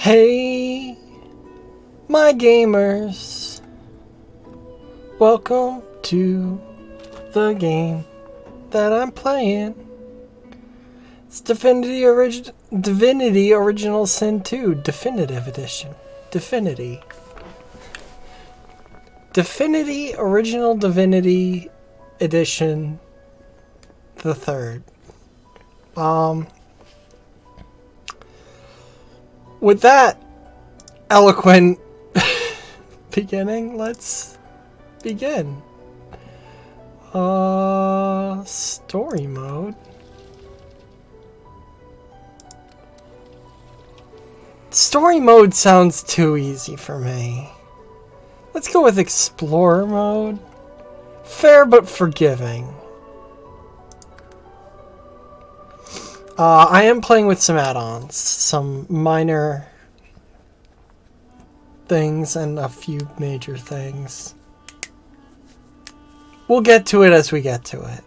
Hey, my gamers. Welcome to the game that I'm playing. It's Divinity Original Sin 2 Definitive Edition. Divinity Original Divinity Edition the third. With that eloquent beginning, let's begin. Story mode. Story mode sounds too easy for me. Let's go with Explorer mode. Fair but forgiving. I am playing with some add-ons, some minor things and a few major things. We'll get to it as we get to it.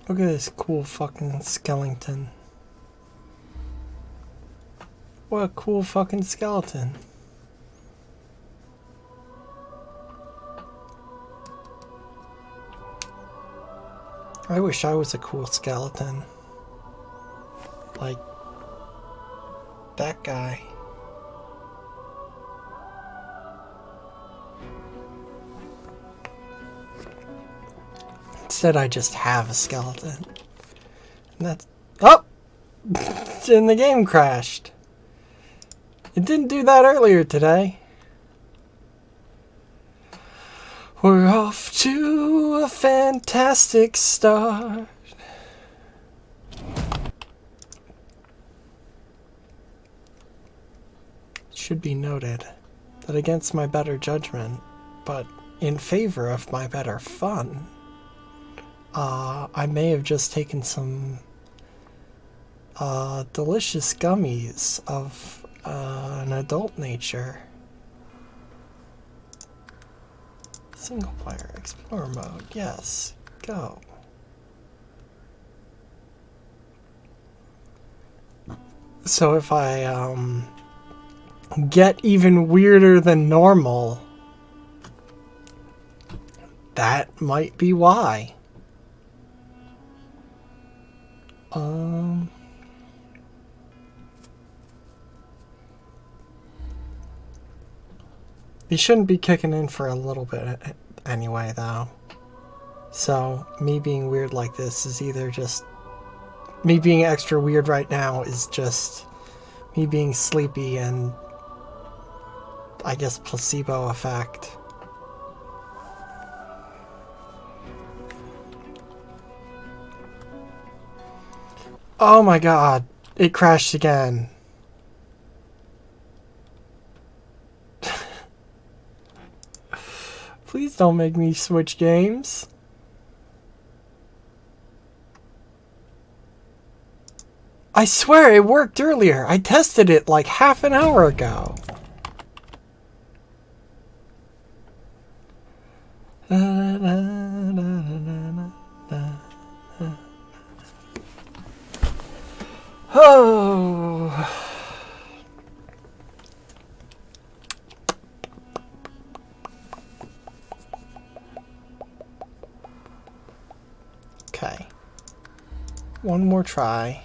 Look at this cool fucking skeleton. What a cool fucking skeleton. I wish I was a cool skeleton. Like that guy. Instead, I just have a skeleton. And that's... Oh! And the game crashed. It didn't do that earlier today. We're off to a fantastic start. It should be noted that against my better judgment, but in favor of my better fun, I may have just taken some delicious gummies of an adult nature. Single player, explorer mode, yes, go. So if I get even weirder than normal, that might be why. You shouldn't be kicking in for a little bit anyway, though. So, me being weird like this is either just... Me being extra weird right now is just me being sleepy and, I guess, placebo effect. Oh my god, it crashed again. Please don't make me switch games. I swear it worked earlier. I tested it like half an hour ago. Oh. Okay. One more try.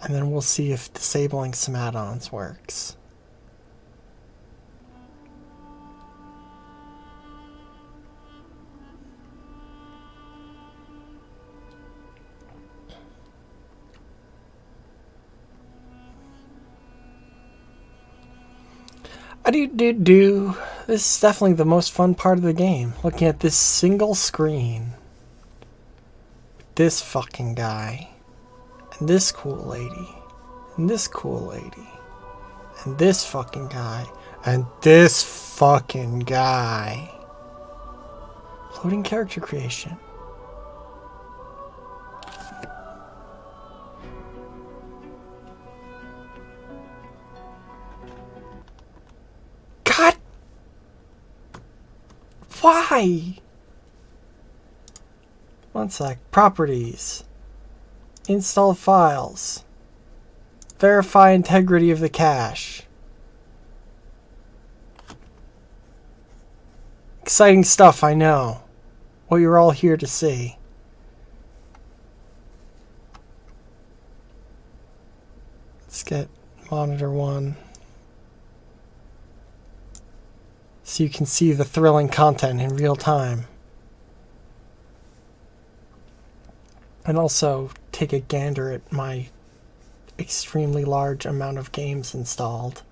And then we'll see if disabling some add-ons works. This is definitely the most fun part of the game. Looking at this single screen. This fucking guy. And this cool lady. And this cool lady. And this fucking guy. And this fucking guy. Loading character creation. God! Why? One sec. Properties. Install files. Verify integrity of the cache. Exciting stuff, I know. What you're all here to see. Let's get monitor 1. So you can see the thrilling content in real time. And also take a gander at my extremely large amount of games installed.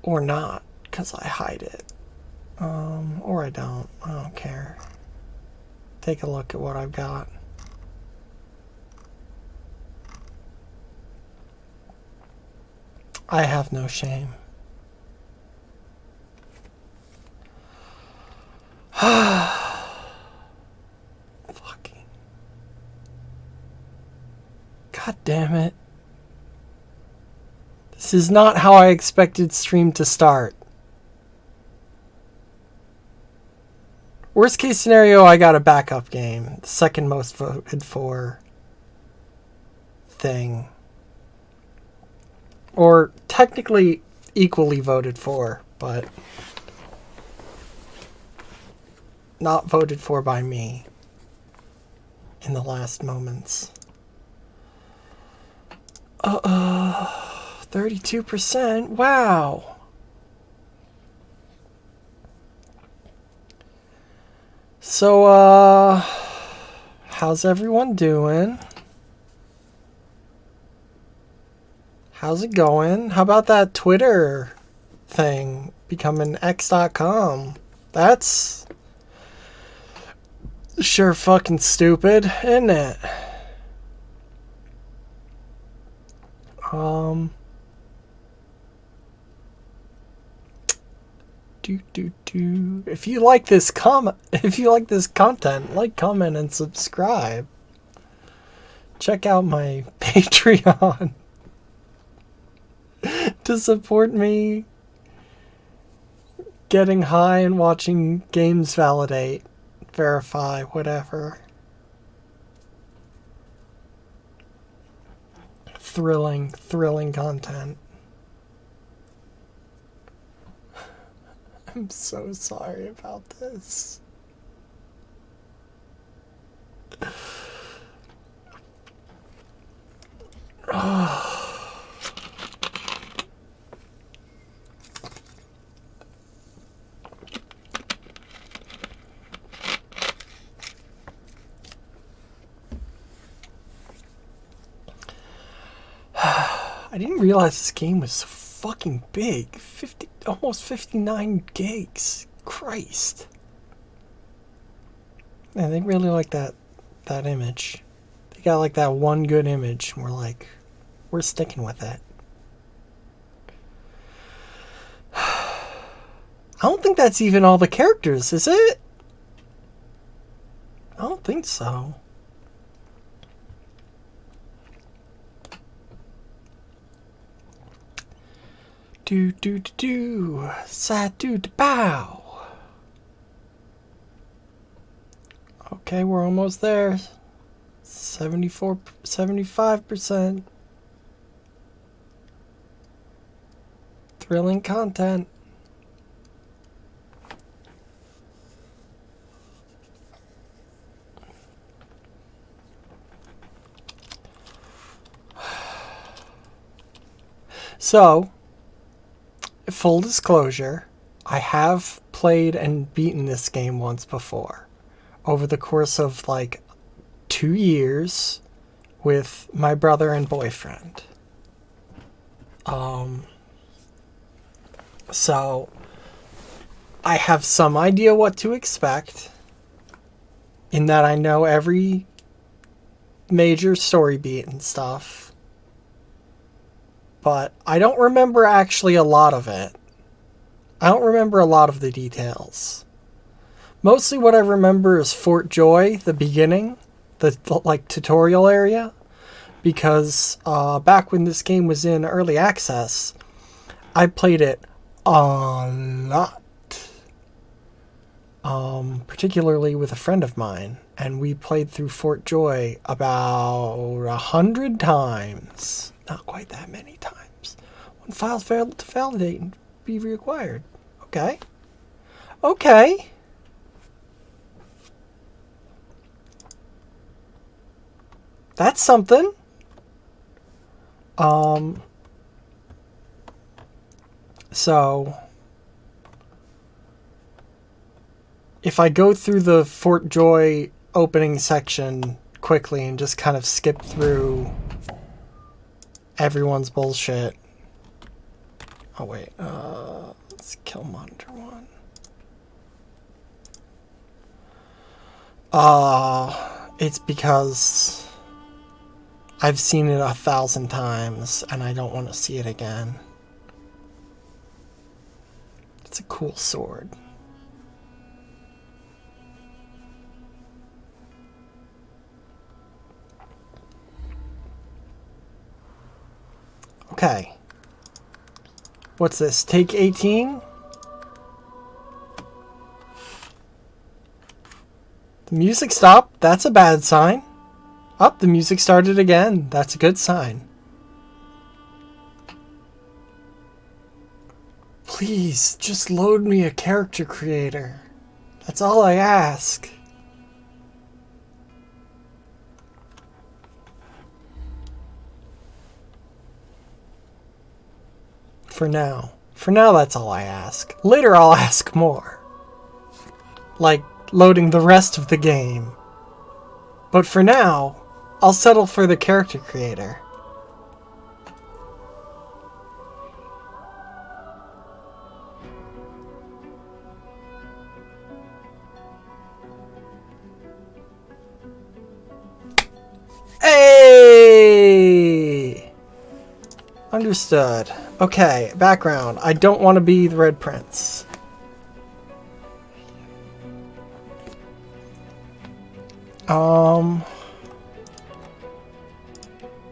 Or not, because I hide it. Or I don't. I don't care. Take a look at what I've got. I have no shame. Fucking. God damn it. This is not how I expected stream to start. Worst case scenario, I got a backup game. The second most voted for thing. Or technically equally voted for, but not voted for by me in the last moments. 32%? Wow. So, how's everyone doing? How's it going? How about that Twitter thing becoming x.com? That's sure fucking stupid, isn't it? If you like this content, like, comment, and subscribe. Check out my Patreon to support me getting high and watching games validate, verify, whatever. Thrilling content. I'm so sorry about this. I didn't realize this game was so fucking big. Almost 59 gigs. Christ. Man, they really like that image. They got like that one good image, and we're sticking with it. I don't think that's even all the characters, is it? I don't think so. Sad dude bow. Okay, we're almost there. 75%. Thrilling content. So, full disclosure, I have played and beaten this game once before. Over the course of 2 years with my brother and boyfriend. So I have some idea what to expect, in that I know every major story beat and stuff. But I don't remember actually a lot of it. I don't remember a lot of the details. Mostly what I remember is Fort Joy, the beginning, the tutorial area, because back when this game was in early access, I played it a lot. particularly with a friend of mine, and we played through Fort Joy about 100 times. Not quite that many times. When files failed to validate and be reacquired. Okay. Okay. That's something. So if I go through the Fort Joy opening section quickly and just kind of skip through everyone's bullshit. Oh wait, let's kill monitor one. It's because I've seen it 1,000 times and I don't want to see it again. It's a cool sword. Okay. What's this? Take 18? The music stopped. That's a bad sign. Up, the music started again. That's a good sign. Please, just load me a character creator. That's all I ask. For now. For now, that's all I ask. Later, I'll ask more. Like loading the rest of the game. But for now, I'll settle for the character creator. Hey! Understood. Okay, background. I don't want to be the Red Prince.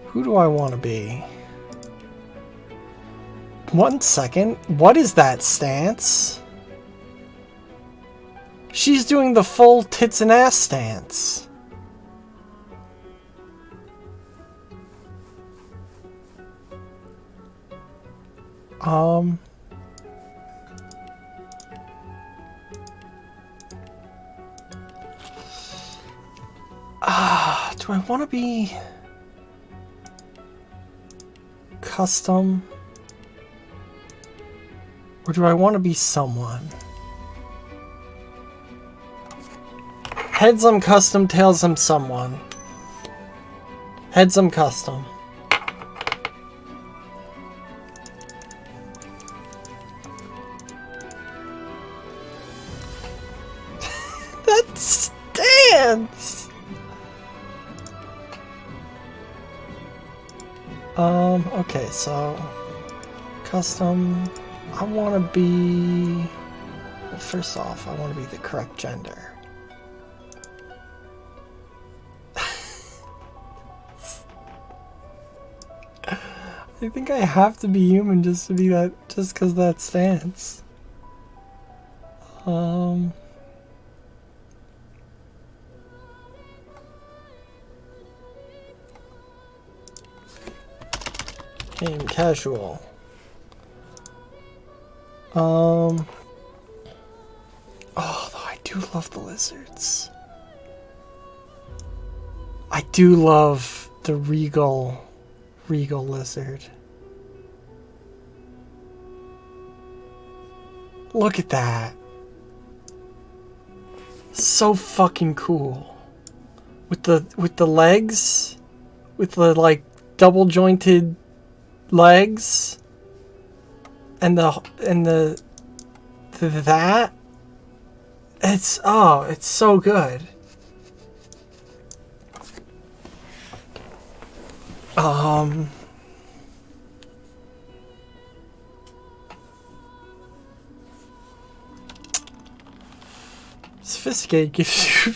Who do I want to be? 1 second. What is that stance? She's doing the full tits and ass stance. Do I want to be custom? Or do I want to be someone? Heads I'm custom, tails I'm someone. Heads I'm custom. That stance! Okay, so custom, I want to be, well, first off, I want to be the correct gender. I think I have to be human just to be that, just because that stance. Game casual. Oh, though I do love the lizards. I do love the regal lizard. Look at that. So fucking cool. With the legs, with the like double jointed legs, and the that, it's so good. Sophisticated gives you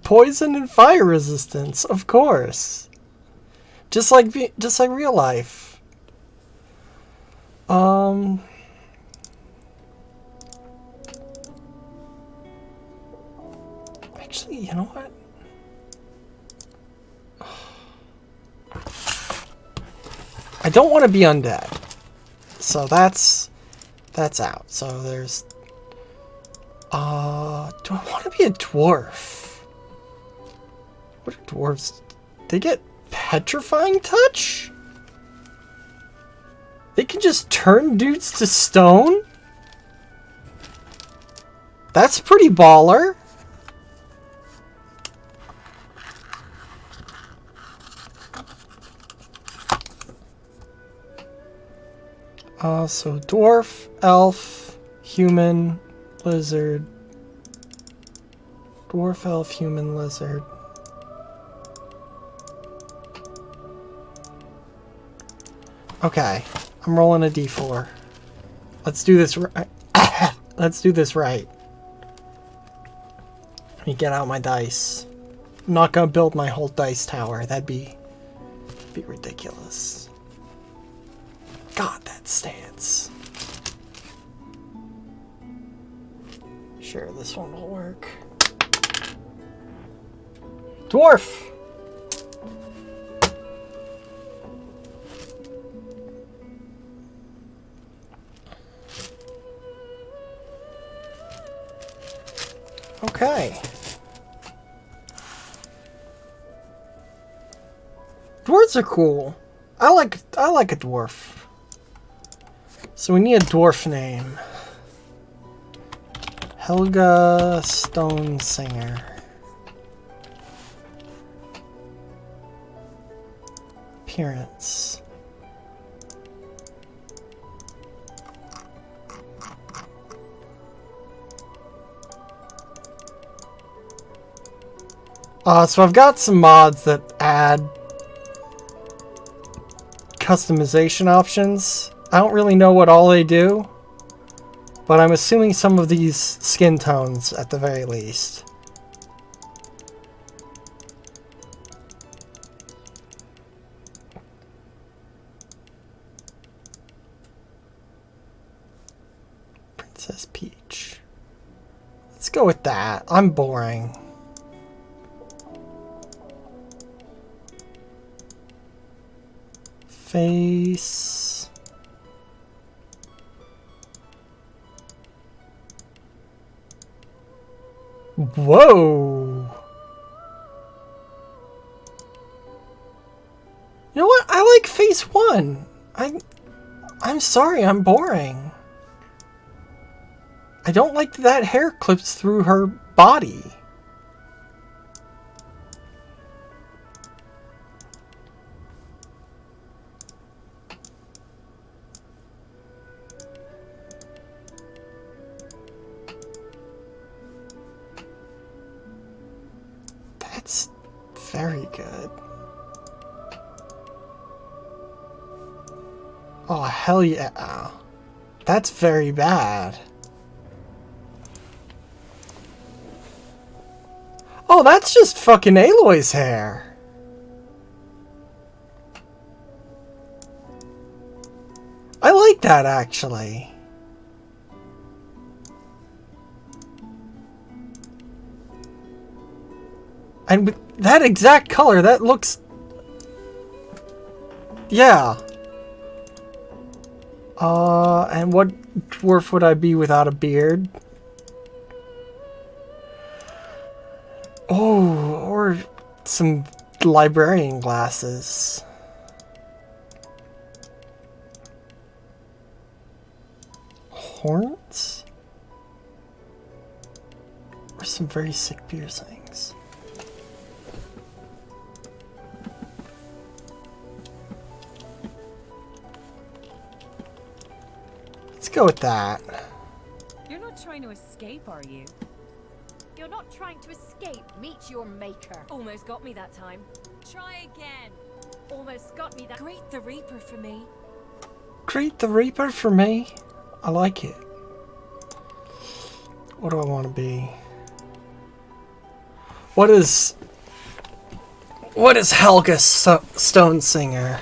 poison and fire resistance, of course. Just like real life. Actually, you know what? I don't want to be undead. So that's out. So there's do I want to be a dwarf? What are dwarves? They get petrifying touch? They can just turn dudes to stone? That's pretty baller. So dwarf, elf, human, lizard. Dwarf, elf, human, lizard. Okay, I'm rolling a d4. Let's do this right. Let's do this right. Let me get out my dice. I'm not gonna build my whole dice tower. That'd be ridiculous. God, that stance. Sure, this one will work. Dwarf! Okay. Dwarves are cool. I like a dwarf. So we need a dwarf name. Helga Stone Singer. Appearance. So I've got some mods that add customization options. I don't really know what all they do, but I'm assuming some of these skin tones at the very least. Princess Peach. Let's go with that. I'm boring. Face. Whoa. You know what? I like face 1. I'm sorry, I'm boring. I don't like that hair clips through her body. That's very good. Oh, hell yeah. That's very bad. Oh, that's just fucking Aloy's hair. I like that, actually. And with that exact color, that looks... Yeah. And what dwarf would I be without a beard? Oh, or some librarian glasses. Horns? Or some very sick piercings. Let's go with that. You're not trying to escape, are you? You're not trying to escape. Meet your maker. Almost got me that time. Try again. Almost got me that. Greet the Reaper for me. Greet the Reaper for me. I like it. What do I want to be? What is Helga Stone Singer?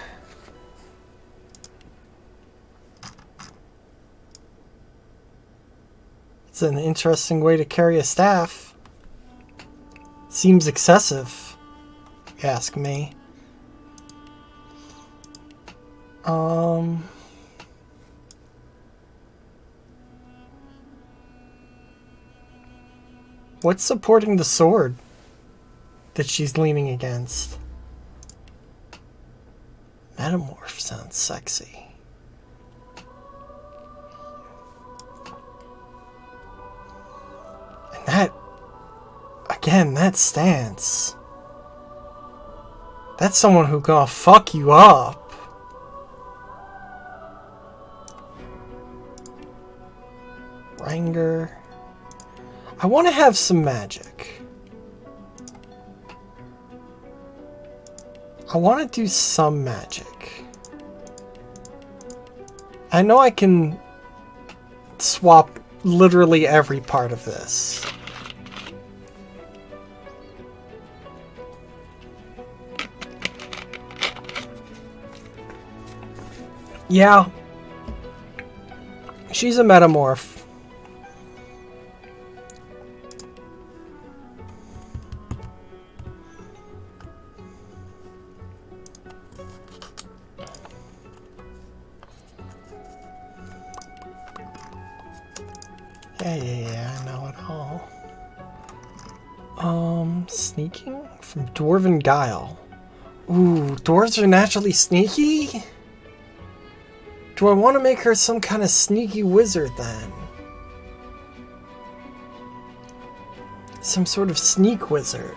It's an interesting way to carry a staff. Seems excessive, if you ask me. What's supporting the sword that she's leaning against? Metamorph sounds sexy. And that, again, that stance. That's someone who gonna fuck you up. Ranger. I want to have some magic. I want to do some magic. I know I can swap literally every part of this. Yeah. She's a metamorph. Yeah, I know it all. Sneaking? From Dwarven Guile. Ooh, dwarves are naturally sneaky? Do I want to make her some kind of sneaky wizard then? Some sort of sneak wizard.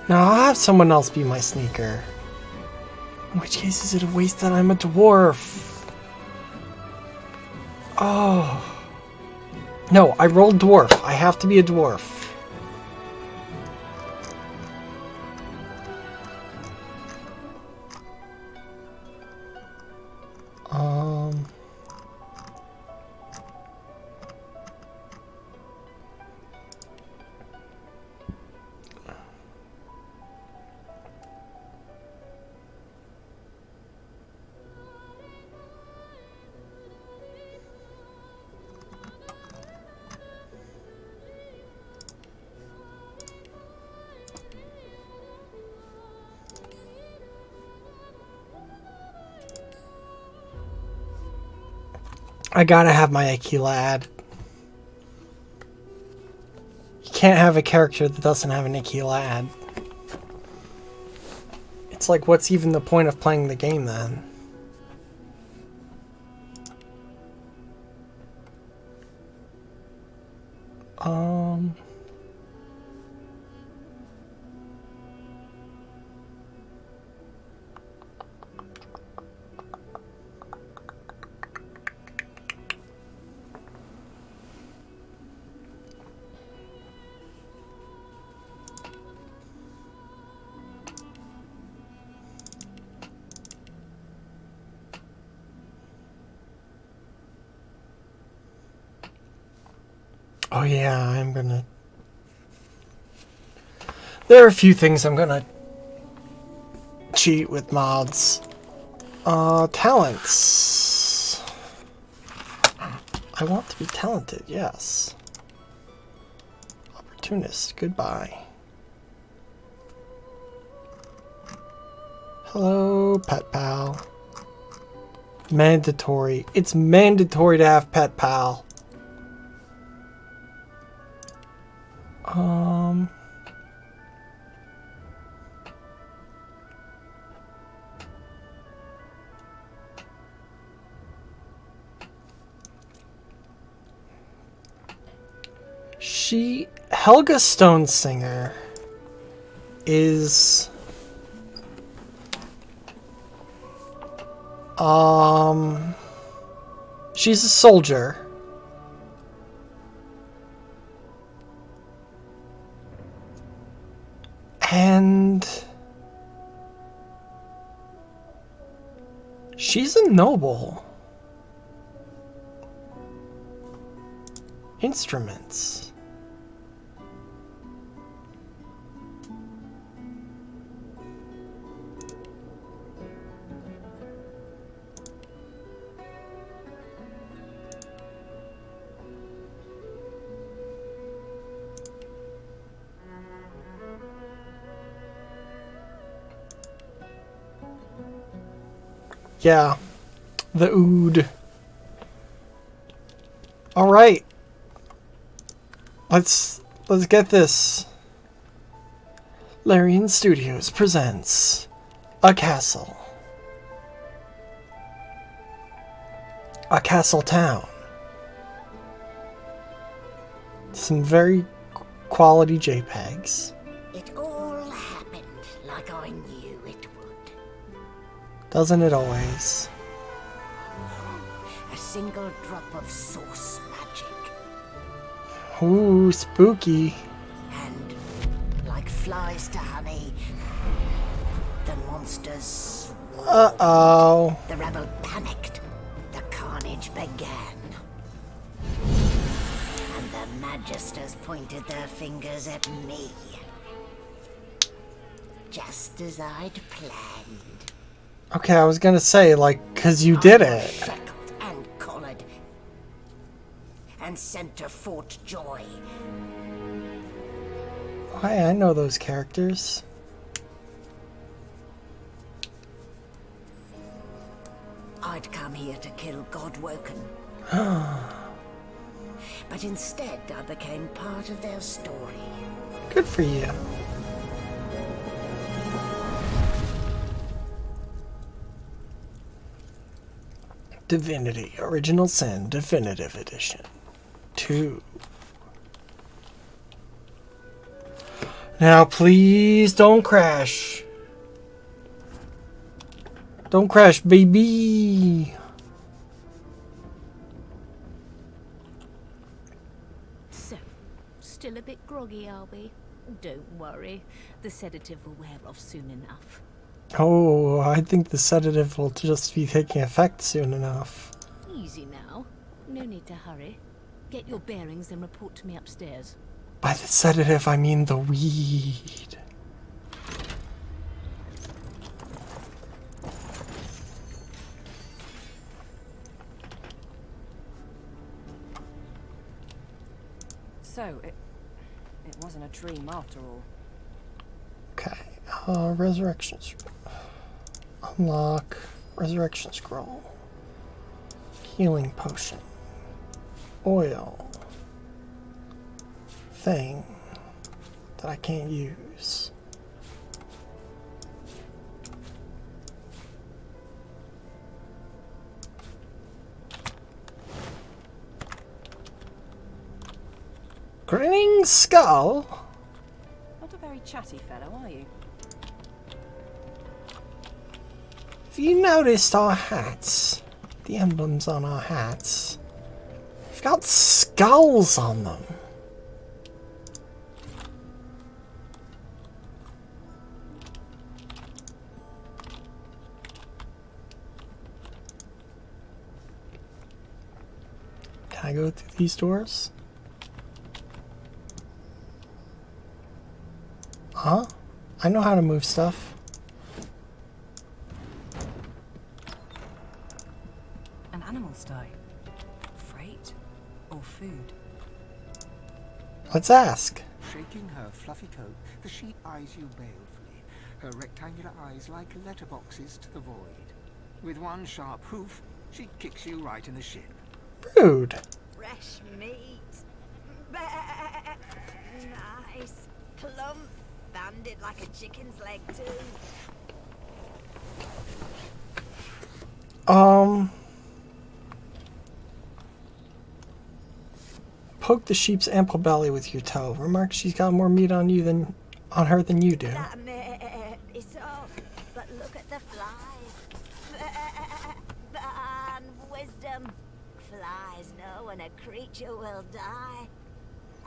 No, I'll have someone else be my sneaker. In which case is it a waste that I'm a dwarf? Oh. No, I rolled dwarf. I have to be a dwarf. I gotta have my Aquila ad. You can't have a character that doesn't have an Aquila ad. It's like, what's even the point of playing the game then? Oh yeah, I'm gonna... There are a few things I'm gonna cheat with mods. Talents. I want to be talented, yes. Opportunist, goodbye. Hello, pet pal. Mandatory. It's mandatory to have pet pal. Helga Stonesinger is she's a soldier. And she's a noble. Instruments. Yeah. The ood. Alright. Let's get this. Larian Studios presents A Castle. A Castle Town. Some very quality JPEGs. It all happened like I knew it would. Doesn't it always? A single drop of source magic. Ooh, spooky. And like flies to honey, the monsters swarmed. Uh-oh. The rebel panicked. The carnage began. And the magisters pointed their fingers at me. Just as I'd planned. Okay, I was gonna say, like, 'cause you did I was it. shackled and collared. And sent to Fort Joy. Hey, I know those characters. I'd come here to kill Godwoken. But instead I became part of their story. Good for you. Divinity Original Sin Definitive Edition 2. Now please don't crash. Don't crash, baby. So, still a bit groggy, are we? Don't worry, the sedative will wear off soon enough. Oh, I think the sedative will just be taking effect soon enough. Easy now. No need to hurry. Get your bearings and report to me upstairs. By the sedative, I mean the weed. So, it wasn't a dream after all. Okay, resurrection scroll. Unlock resurrection scroll. Healing potion. Oil. Thing that I can't use. Grinning skull? Not a very chatty fellow, are you? Have you noticed our hats? The emblems on our hats. They've got skulls on them. Can I go through these doors? Huh? I know how to move stuff. An animal stye. Freight or food? Let's ask. Shaking her fluffy coat, the sheep eyes you balefully, her rectangular eyes like letterboxes to the void. With one sharp hoof, she kicks you right in the shin. Rude. Fresh meat. Nice. Plump. Banded like a chicken's leg too. Poke the sheep's ample belly with your toe. Remark she's got more meat on her than you do. That may be so, but look at the flies. Ban wisdom. Flies know when a creature will die.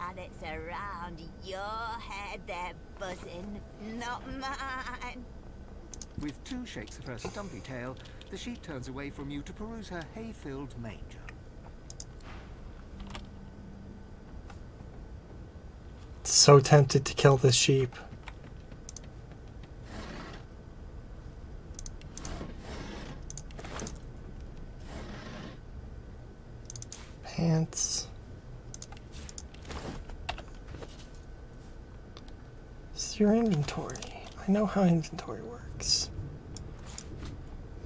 And it's around your head they're buzzing, not mine. With two shakes of her stumpy tail, the sheep turns away from you to peruse her hay-filled manger. So tempted to kill this sheep. Pants. This is your inventory. I know how inventory works.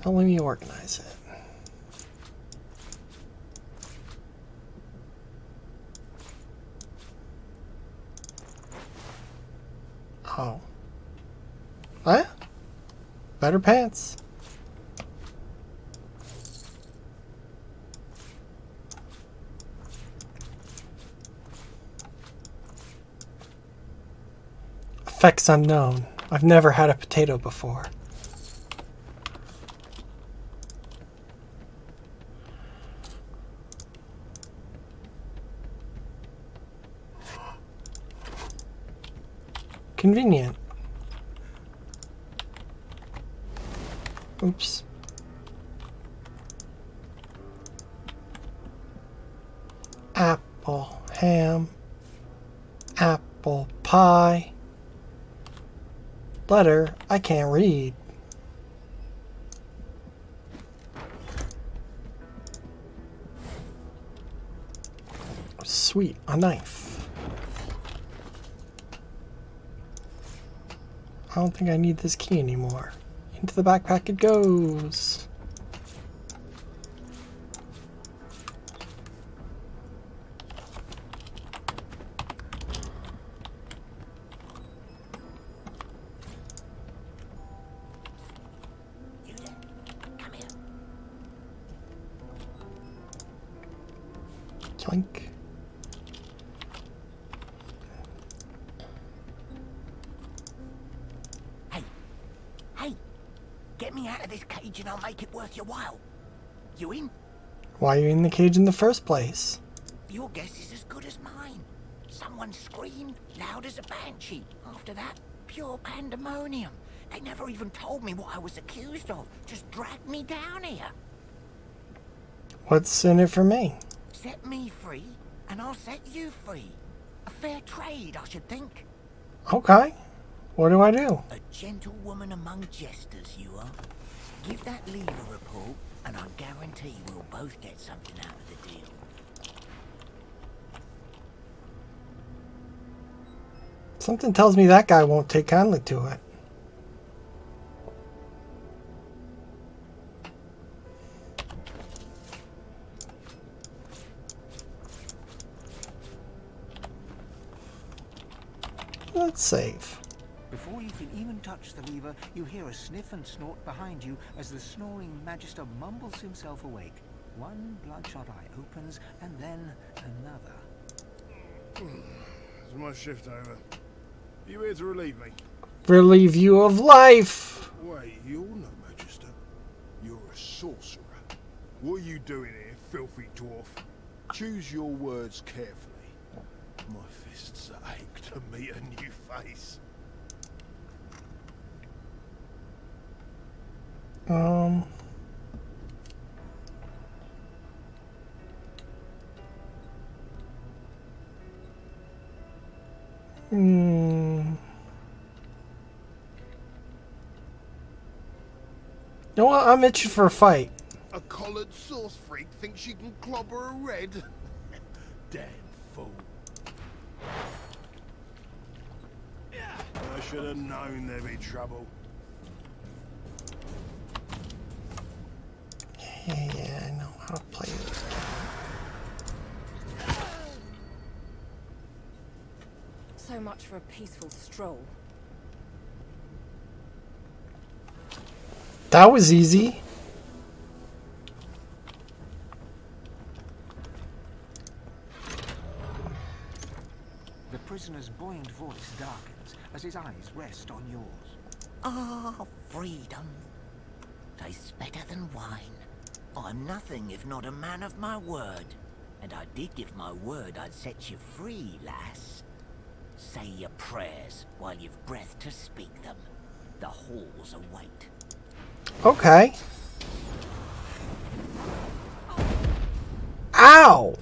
Well, let me organize it. Oh. What? Better pants. Effects unknown. I've never had a potato before. Convenient. Oops. Apple, ham, apple pie. Letter I can't read. Sweet, a knife. I don't think I need this key anymore. Into the backpack it goes. You there? Come here. Clink. Hey, get me out of this cage and I'll make it worth your while. You in? Why are you in the cage in the first place? Your guess is as good as mine. Someone screamed loud as a banshee. After that, pure pandemonium. They never even told me what I was accused of. Just dragged me down here. What's in it for me? Set me free, and I'll set you free. A fair trade, I should think. Okay. What do I do? A gentlewoman among jesters, you are. Give that lever a pull, and I guarantee we'll both get something out of the deal. Something tells me that guy won't take kindly to it. Let's save. Before you can even touch the lever, you hear a sniff and snort behind you as the snoring magister mumbles himself awake. One bloodshot eye opens, and then another. Is my shift over? You here to relieve me? Relieve you of life. Wait, you're no magister. You're a sorcerer. What are you doing here, filthy dwarf? Choose your words carefully. My fists ache to meet a new face. You know what? I'm itching for a fight. A collared sauce freak thinks she can clobber a red? Damn fool. I should have known there'd be trouble. Yeah, I know how to play this game. So much for a peaceful stroll. That was easy. The prisoner's buoyant voice darkens as his eyes rest on yours. Ah, freedom. Tastes better than wine. I'm nothing if not a man of my word. And I did give my word I'd set you free, lass. Say your prayers while you've breath to speak them. The halls await. Okay. Ow!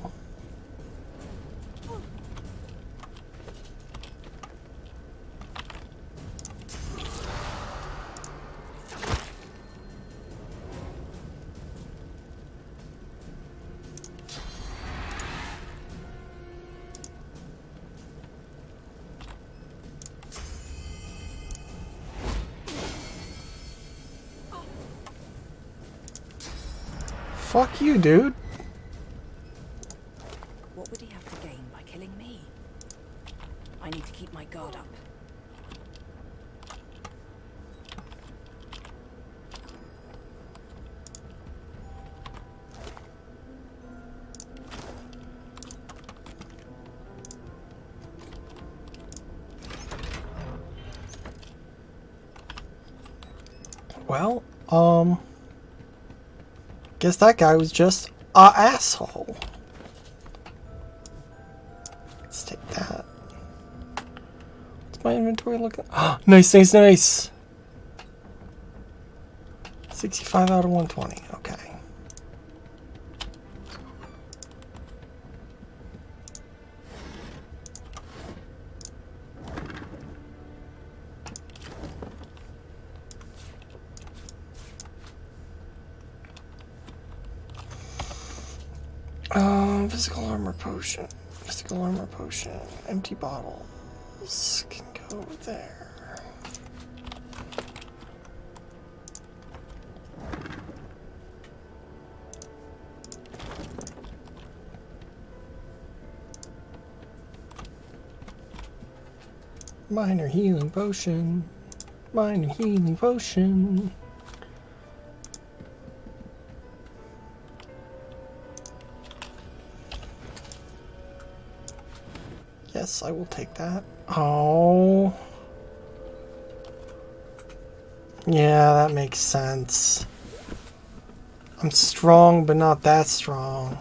Fuck you, dude. What would he have to gain by killing me? I need to keep my guard up. Well, guess that guy was just a asshole. Let's take that. What's my inventory looking? Oh, nice, nice, nice. 65 out of 120. Okay. Physical armor potion. Physical armor potion. Empty bottles can go there. Minor healing potion. Minor healing potion. Yes, I will take that. Oh. Yeah, that makes sense. I'm strong, but not that strong.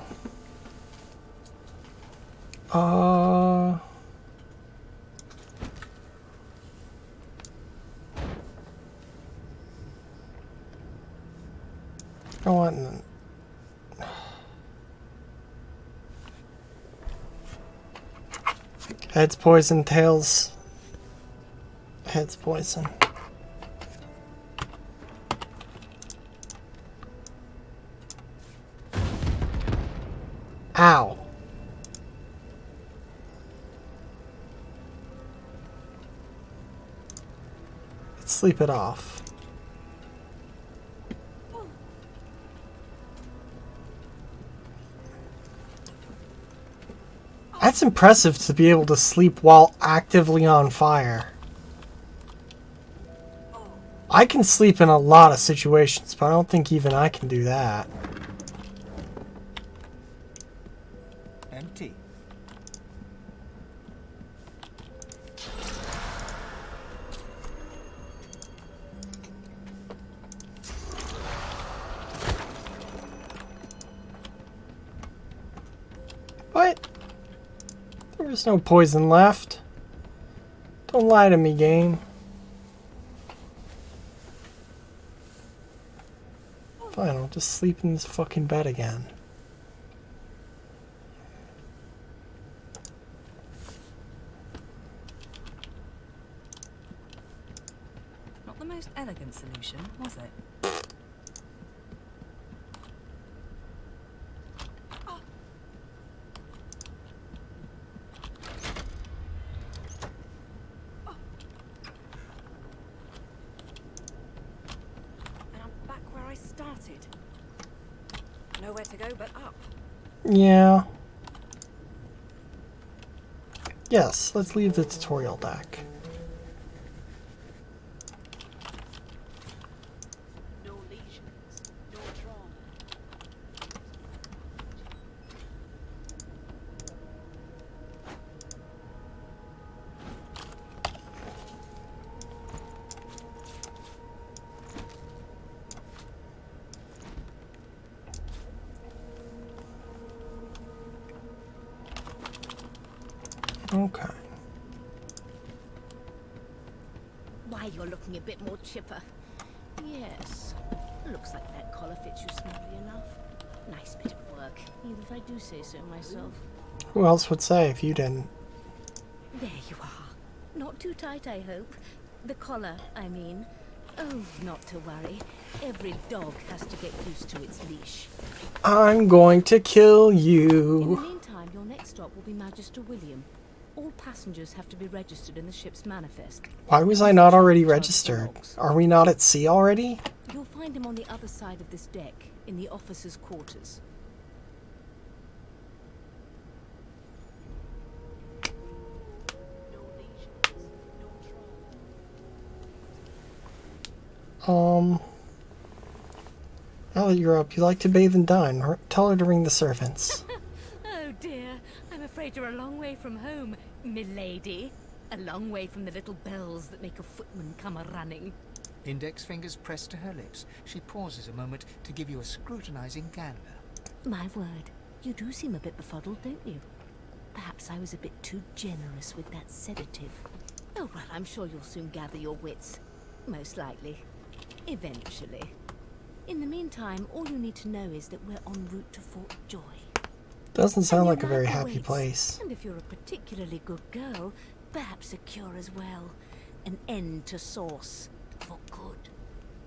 I want... Head's poison, tails. Head's poison. Ow. Let's sleep it off. That's impressive to be able to sleep while actively on fire. I can sleep in a lot of situations, but I don't think even I can do that. Empty. What? There's no poison left. Don't lie to me, game. Fine, I'll just sleep in this fucking bed again. Not the most elegant solution, was it? Nowhere to go but up. Yeah. Yes, let's leave the tutorial deck. No lesions, no trauma. Okay. Why, you're looking a bit more chipper. Yes. Looks like that collar fits you snugly enough. Nice bit of work, even if I do say so myself. Who else would say if you didn't? There you are. Not too tight, I hope. The collar, I mean. Oh, not to worry. Every dog has to get used to its leash. I'm going to kill In the you. meantime, your next stop will be Magister William. All passengers have to be registered in the ship's manifest. Why was I not already registered? Are we not at sea already? You'll find him on the other side of this deck, in the officers' quarters. No lesions, no trauma. Now that you're up, you like to bathe and dine. Tell her to ring the servants. Oh dear, I'm afraid you're a long way from home, milady. A long way from the little bells that make a footman come a-running. Index fingers pressed to her lips, she pauses a moment to give you a scrutinizing gander. My word, you do seem a bit befuddled, don't you? Perhaps I was a bit too generous with that sedative. Oh well, I'm sure you'll soon gather your wits. Most likely. Eventually. In the meantime, all you need to know is that we're en route to Fort Joy. Doesn't sound And like a your very life happy awaits. place. And if you're a particularly good girl, perhaps a cure as well. An end to Source. For good.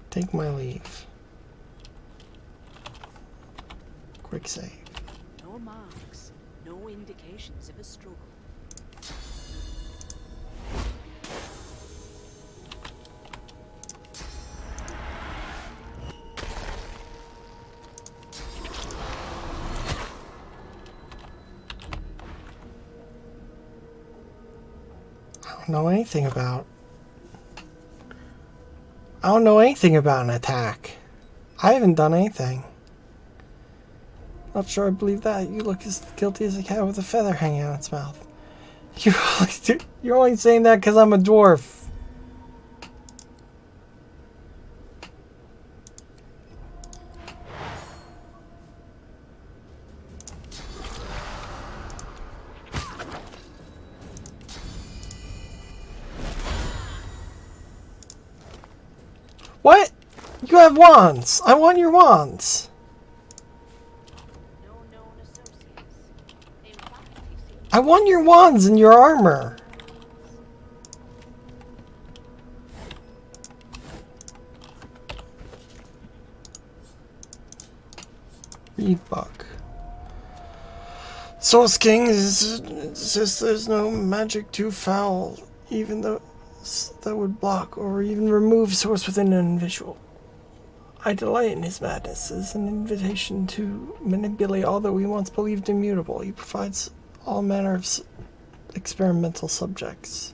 Take my leave. Quick save. No marks, no indications of a struggle. I don't know anything about... I don't know anything about an attack. I haven't done anything. Not sure I believe that. You look as guilty as a cat with a feather hanging out its mouth. You're only saying that because I'm a dwarf. What? You have wands. I want your wands. No known associates. In fact, he seems I want your wands and your armor. Read book. Source King says there's no magic too foul, even though that would block or even remove source within an individual. I delight in his madness as an invitation to manipulate all that we once believed immutable. He provides all manner of experimental subjects.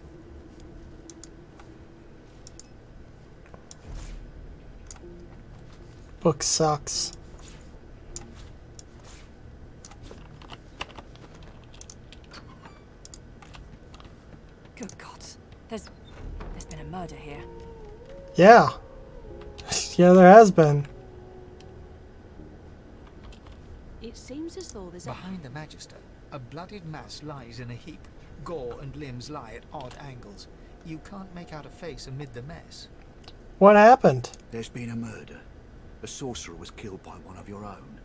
Book sucks. Good God. There's been a murder here. Yeah. Yeah, there has been. It seems as though there's a Behind the Magister, a bloodied mass lies in a heap. Gore and limbs lie at odd angles. You can't make out a face amid the mess. What happened? There's been a murder. A sorcerer was killed by one of your own.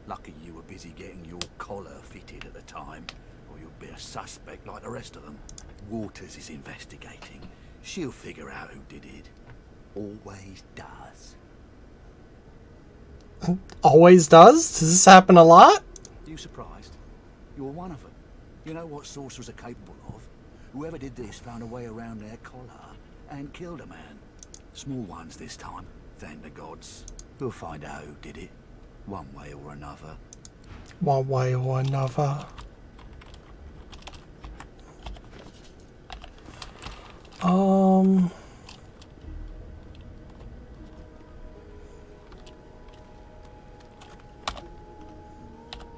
Lucky you were busy getting your collar fitted at the time, or you'd be a suspect like the rest of them. Waters is investigating. She'll figure out who did it. Always does. Always does? Does this happen a lot? You surprised? You're one of them. You know what sorcerers are capable of? Whoever did this found a way around their collar and killed a man. Small ones this time, thank the gods. We'll find out who did it, one way or another. One way or another.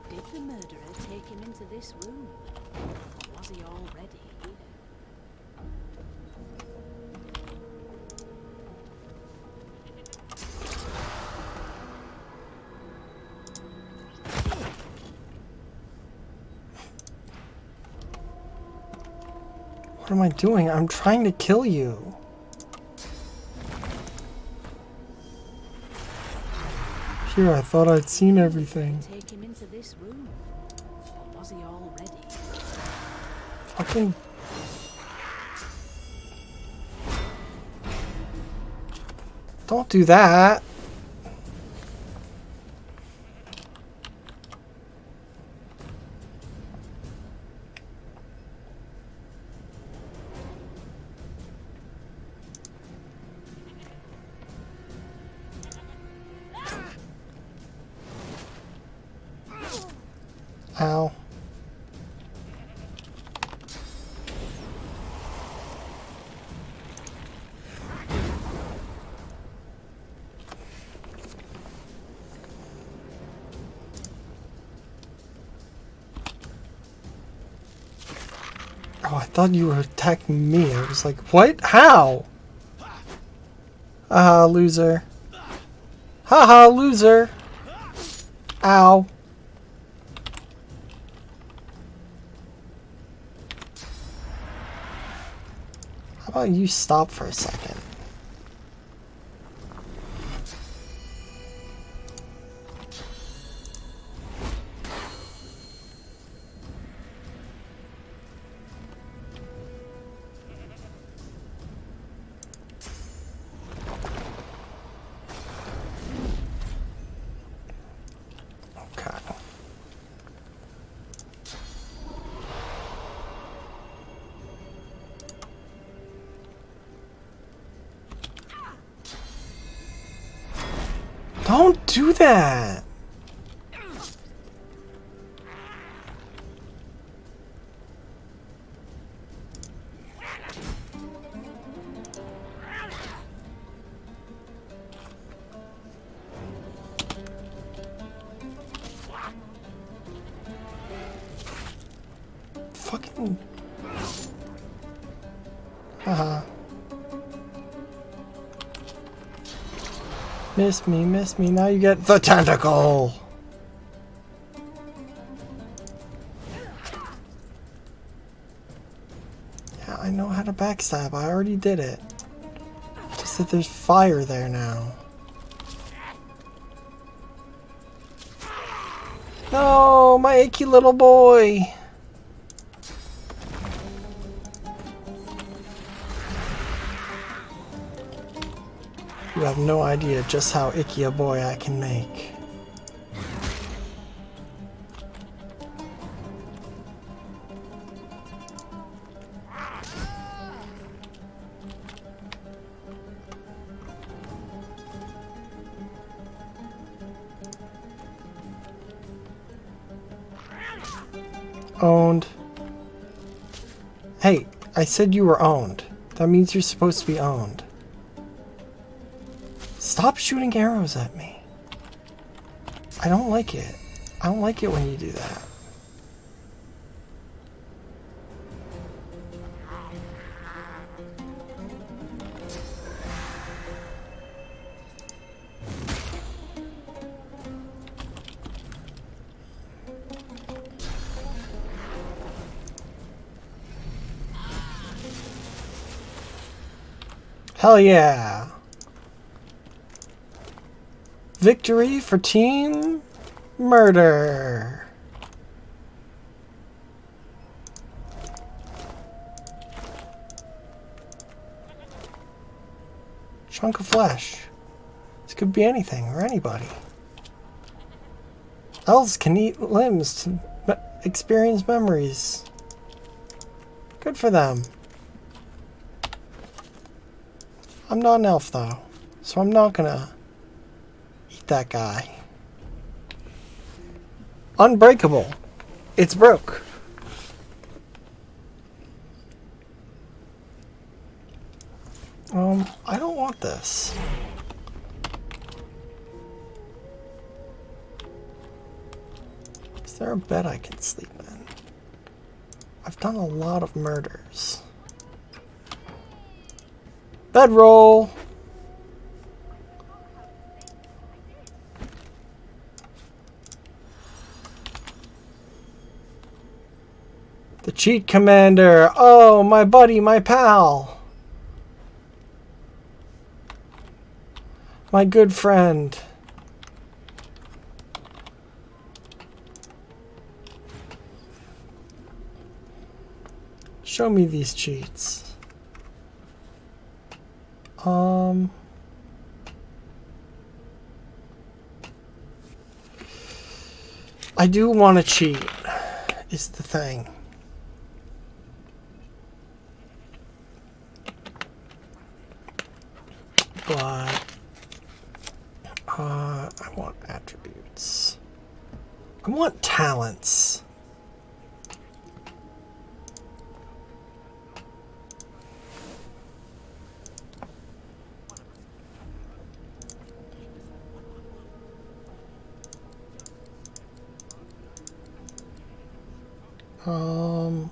Did the murderer take him into this room? Or was he already here? What am I doing? I'm trying to kill you. Here, I thought I'd seen everything. Take him into this room? Or was he already? Fucking... Don't do that. Ow. Oh, I thought you were attacking me. I was like, what? How? Haha, loser. Haha, loser. Ow. How about you stop for a second? Don't do that! Fucking... Haha. Miss me, now you get the tentacle! Yeah, I know how to backstab, I already did it. Just that there's fire there now. No, my achy little boy! You have no idea just how icky a boy I can make. Owned. Hey, I said you were owned. That means you're supposed to be owned. Stop shooting arrows at me. I don't like it. I don't like it when you do that. Hell yeah. Victory for Team Murder. Chunk of flesh. This could be anything or anybody. Elves can eat limbs to experience memories. Good for them. I'm not an elf though, so I'm not gonna eat that guy. Unbreakable. It's broke. I don't want this. Is there a bed I can sleep in? I've done a lot of murders. Bedroll! The cheat commander! Oh, my buddy, my pal! My good friend. Show me these cheats. I do want to cheat, is the thing. But I want attributes. I want talents. Um...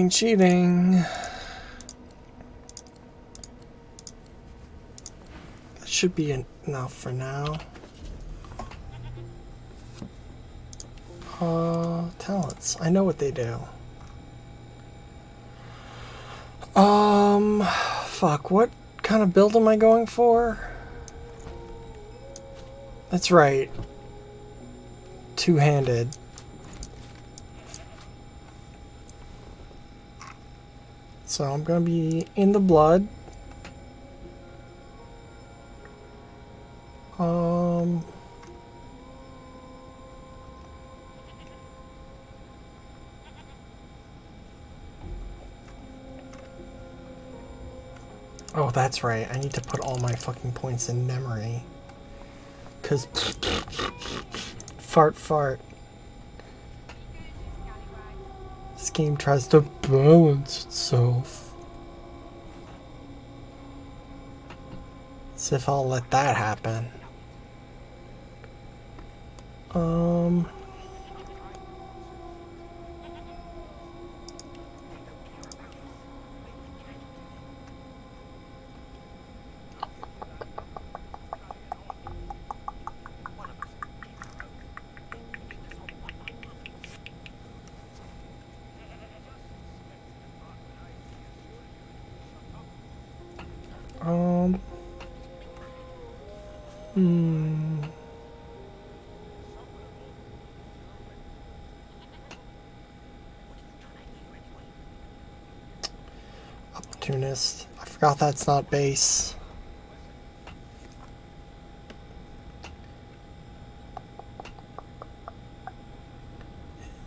cheating. That should be enough for now. Talents. I know what they do. Fuck, what kind of build am I going for? That's right. Two-handed. So I'm gonna be in the blood. Oh, that's right. I need to put all my fucking points in memory. 'Cause fart. This game tries to balance itself. As if I'll let that happen. Opportunist. I forgot that's not base.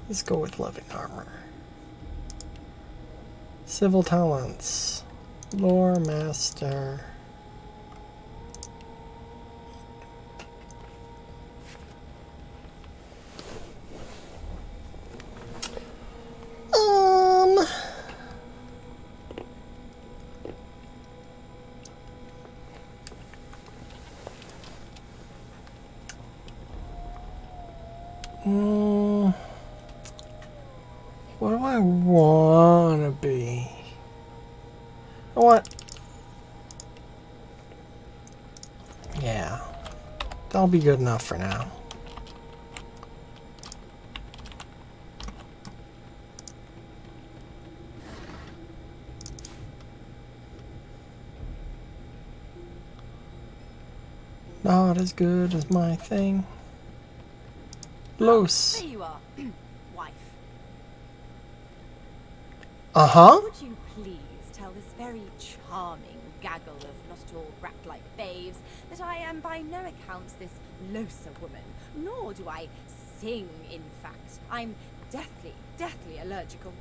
Let's go with loving armor. Civil talents. Lore master. What do I wanna be? What? Yeah, that'll be good enough for now. Not as good as my thing. Los. There you are, wife. Would you please tell this very charming gaggle of not-at-all-brat-like babes that I am by no accounts this Losa woman, nor do I sing, in fact. I'm deathly allergical.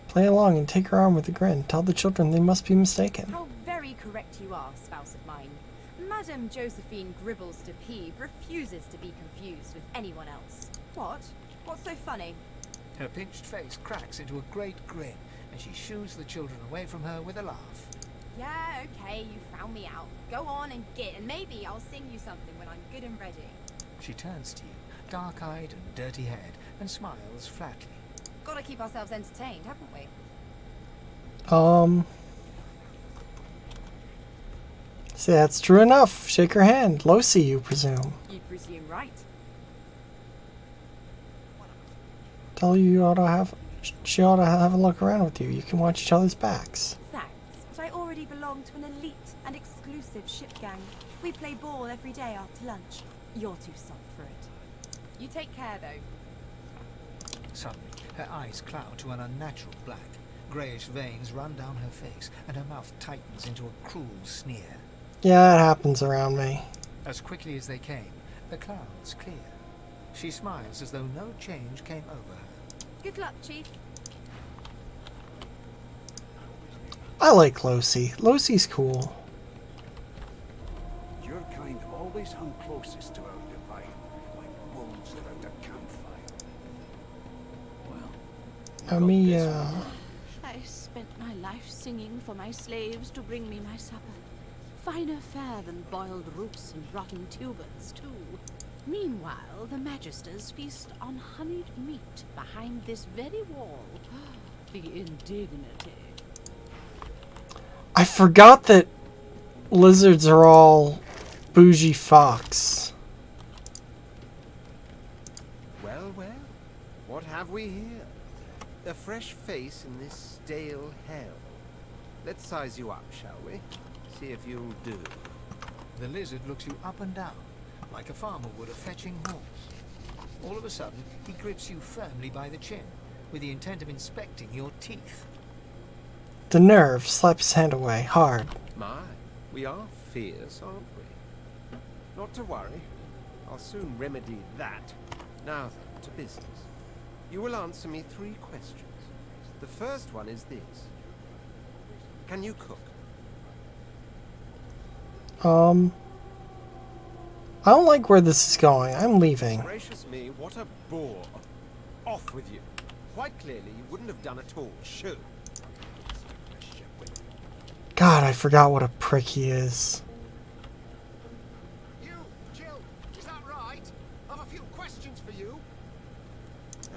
Play along and take her arm with a grin. Tell the children they must be mistaken. How very correct you are, spouse of mine. Madame Josephine Gribbles de Peeb refuses to be confused with anyone else. What? What's so funny? Her pinched face cracks into a great grin, and she shoos the children away from her with a laugh. Yeah, okay, you found me out. Go on and git, and maybe I'll sing you something when I'm good and ready. She turns to you, dark-eyed and dirty-haired, and smiles flatly. Gotta keep ourselves entertained, haven't we? See, that's true enough. Shake her hand. Losi, you presume. You presume right. Tell she ought to have a look around with you. You can watch each other's backs. Thanks, but I already belong to an elite and exclusive ship gang. We play ball every day after lunch. You're too soft for it. You take care, though. Suddenly, her eyes cloud to an unnatural black. Greyish veins run down her face, and her mouth tightens into a cruel sneer. Yeah, it happens around me. As quickly as they came, the clouds clear. She smiles as though no change came over her. Good luck, Chief. I like Losi. Losi's cool. This hung closest to our divine, like wolves around a campfire. Well, I spent my life singing for my slaves to bring me my supper. Finer fare than boiled roots and rotten tubers, too. Meanwhile, the Magisters feast on honeyed meat behind this very wall. The indignity. I forgot that lizards are all bougie fox. Well, well, what have we here? A fresh face in this stale hell. Let's size you up, shall we? See if you'll do. The lizard looks you up and down, like a farmer would a fetching horse. All of a sudden, he grips you firmly by the chin, with the intent of inspecting your teeth. The nerve slaps his hand away, hard. My, we are fierce, aren't we? Not to worry. I'll soon remedy that. Now then, to business. You will answer me 3 questions. The first one is this. Can you cook? I don't like where this is going. I'm leaving. Gracious me, what a bore. Off with you. Quite clearly, you wouldn't have done at all, should. God, I forgot what a prick he is. You, Jill, is that right? I've a few questions for you.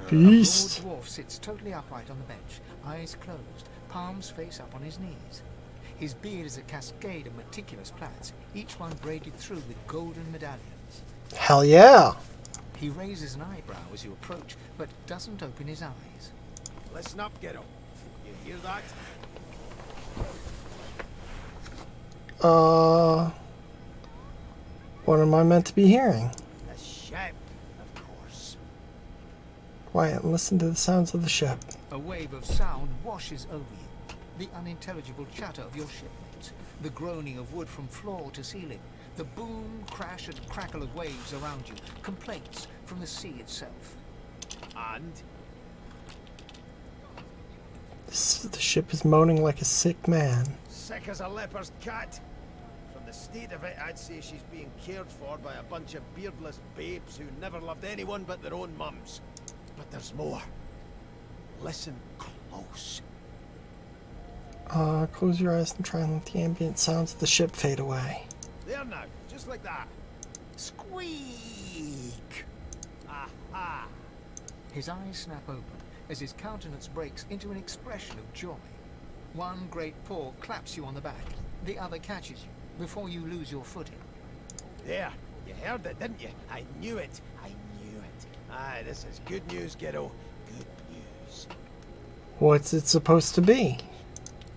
Beast. The Lord Dwarf sits totally upright on the bench, eyes closed, palms face up on his knees. His beard is a cascade of meticulous plaits, each one braided through with golden medallions. Hell yeah. He raises an eyebrow as you approach, but doesn't open his eyes. Listen up, Ghetto. You hear that? What am I meant to be hearing? The ship, of course. Quiet and listen to the sounds of the ship. A wave of sound washes over you. The unintelligible chatter of your shipmates, the groaning of wood from floor to ceiling, the boom, crash and crackle of waves around you, complaints from the sea itself. And? The ship is moaning like a sick man. Sick as a leper's cat. From the state of it, I'd say she's being cared for by a bunch of beardless babes who never loved anyone but their own mums. But there's more. Listen close. Close your eyes and try and let the ambient sounds of the ship fade away. There now, just like that. Squeak! Aha! His eyes snap open as his countenance breaks into an expression of joy. One great paw claps you on the back, the other catches you before you lose your footing. There, you heard it, didn't you? I knew it. I knew it. Aye, this is good news, kiddo. Good news. What's it supposed to be?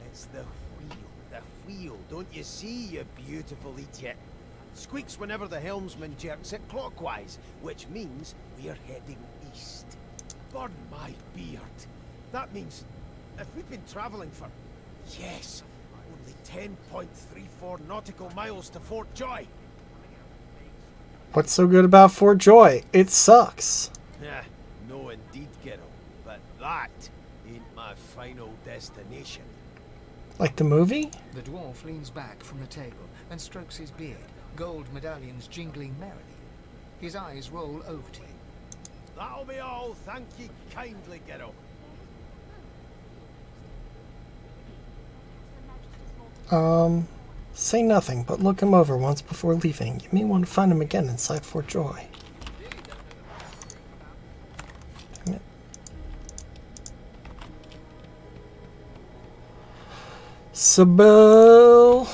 It's the wheel. The wheel. Don't you see, you beautiful idiot? Squeaks whenever the helmsman jerks it clockwise, which means we're heading east. Burn my beard. That means if we've been travelling for, yes, only 10.34 nautical miles to Fort Joy. What's so good about Fort Joy? It sucks. Yeah, no indeed, kiddo. But that ain't my final destination. Like the movie? The dwarf leans back from the table and strokes his beard, gold medallions jingling merrily. His eyes roll over to you. That'll be all. Thank you kindly, kiddo. Say nothing, but look him over once before leaving. You may want to find him again inside Fort Joy. Damn it. Sybil!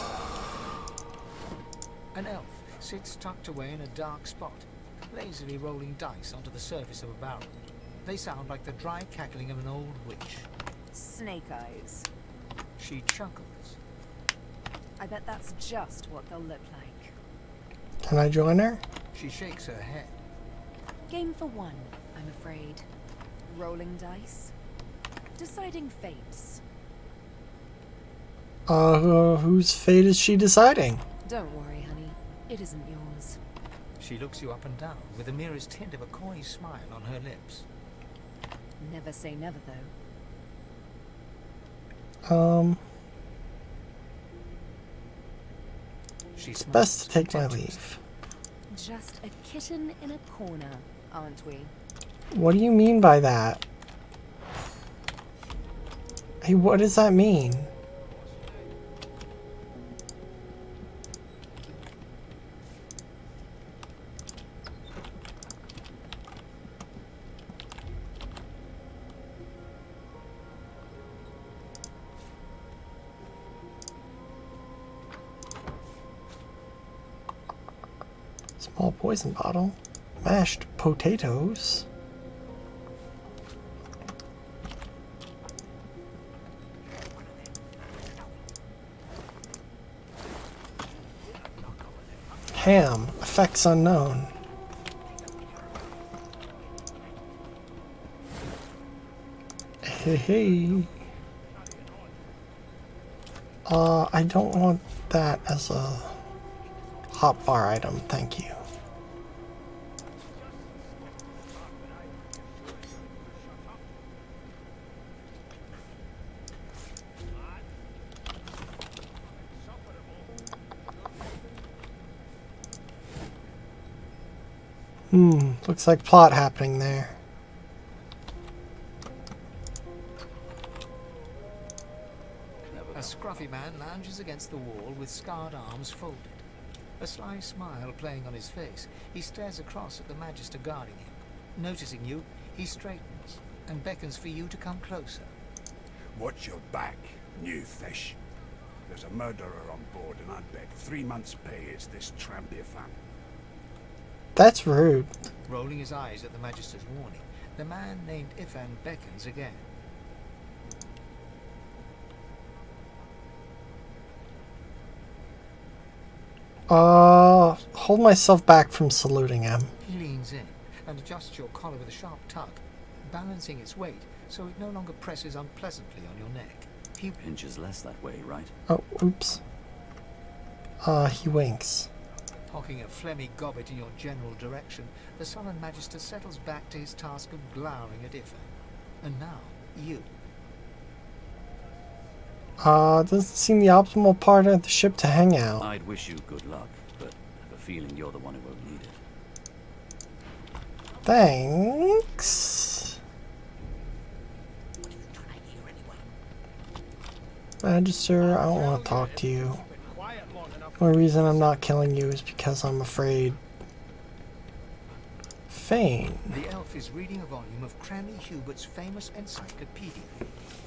An elf sits tucked away in a dark spot, lazily rolling dice onto the surface of a barrel. They sound like the dry cackling of an old witch. Snake eyes. She chuckles. I bet that's just what they'll look like. Can I join her? She shakes her head. Game for one, I'm afraid. Rolling dice. Deciding fates. Whose fate is she deciding? Don't worry, honey. It isn't yours. She looks you up and down with the merest hint of a coy smile on her lips. Never say never, though. She It's best to take my contemptuously. leave. just a kitten in a corner, aren't we? What do you mean by that? Hey, what does that mean? Small poison bottle. Mashed potatoes. Ham. Effects unknown. Hey, hey. I don't want that as a hotbar item, thank you. Looks like plot happening there. A scruffy man lounges against the wall with scarred arms folded. A sly smile playing on his face, he stares across at the Magister guarding him. Noticing you, he straightens and beckons for you to come closer. Watch your back, new fish. There's a murderer on board and I'd bet 3 months' pay is this tramp here fam. That's rude. Rolling his eyes at the Magister's warning, the man named Yayhem beckons again. Hold myself back from saluting him. He leans in and adjusts your collar with a sharp tug, balancing its weight so it no longer presses unpleasantly on your neck. He pinches less that way, right? Oh, oops. He winks. Hocking a phlegmy gobbet in your general direction, the sullen Magister settles back to his task of glowering at Yayhem. And now, you. Doesn't seem the optimal part of the ship to hang out. I'd wish you good luck, but I have a feeling you're the one who won't need it. Thanks. Magister, I don't want to talk to you. The only reason I'm not killing you is because I'm afraid. Fane. The elf is reading a volume of Cranny Hubert's famous encyclopedia.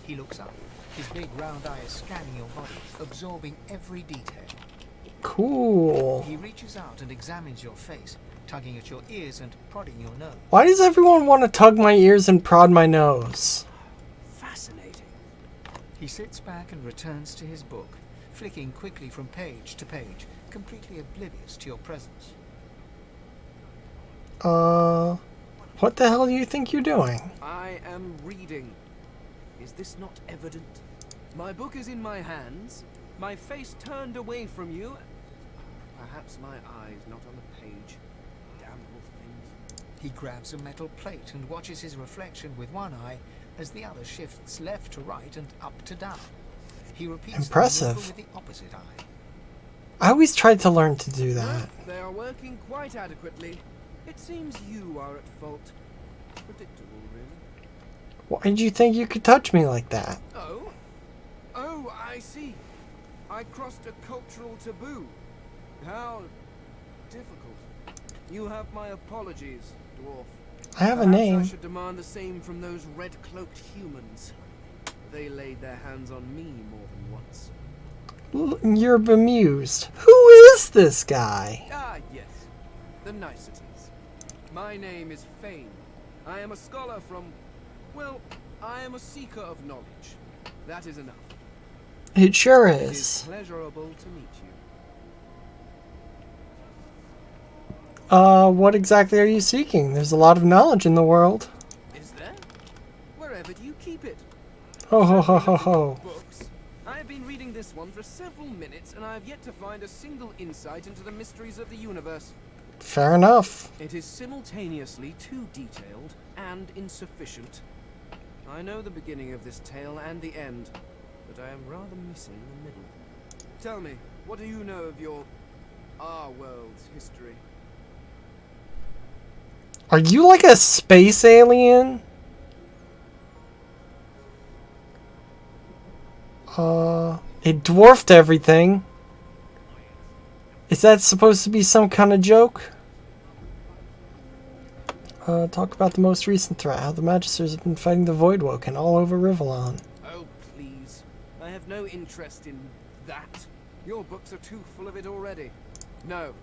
He looks up, his big round eyes scanning your body, absorbing every detail. Cool. He reaches out and examines your face, tugging at your ears and prodding your nose. Why does everyone want to tug my ears and prod my nose? Fascinating. He sits back and returns to his book, flicking quickly from page to page, completely oblivious to your presence. What the hell do you think you're doing? I am reading. Is this not evident? My book is in my hands, my face turned away from you. Perhaps my eyes not on the page. Damnable things. He grabs a metal plate and watches his reflection with one eye as the other shifts left to right and up to down. He repeats Impressive. the maneuver with the opposite eye. I always tried to learn to do that. They are working quite adequately. It seems you are at fault. Predictable, really. Why did you think you could touch me like that? Oh? Oh, I see. I crossed a cultural taboo. How difficult. You have my apologies, dwarf. I have a Perhaps name. I should demand the same from those red-cloaked humans. They laid their hands on me more than once. You're bemused. Who is this guy? Ah, yes. The niceties. My name is Fane. I am a scholar from... Well, I am a seeker of knowledge. That is enough. It sure It is is. pleasurable to meet you. What exactly are you seeking? There's a lot of knowledge in the world. Is there? Wherever do you keep it? Ho ho ho ho ho. Books. I have been reading this one for several minutes, and I have yet to find a single insight into the mysteries of the universe. Fair enough. It is simultaneously too detailed and insufficient. I know the beginning of this tale and the end, but I am rather missing the middle. Tell me, what do you know of our world's history? Are you like a space alien? It dwarfed everything. Is that supposed to be some kind of joke? Talk about the most recent threat, how the Magisters have been fighting the Voidwoken all over Rivellon. Oh, please. I have no interest in that. Your books are too full of it already. No,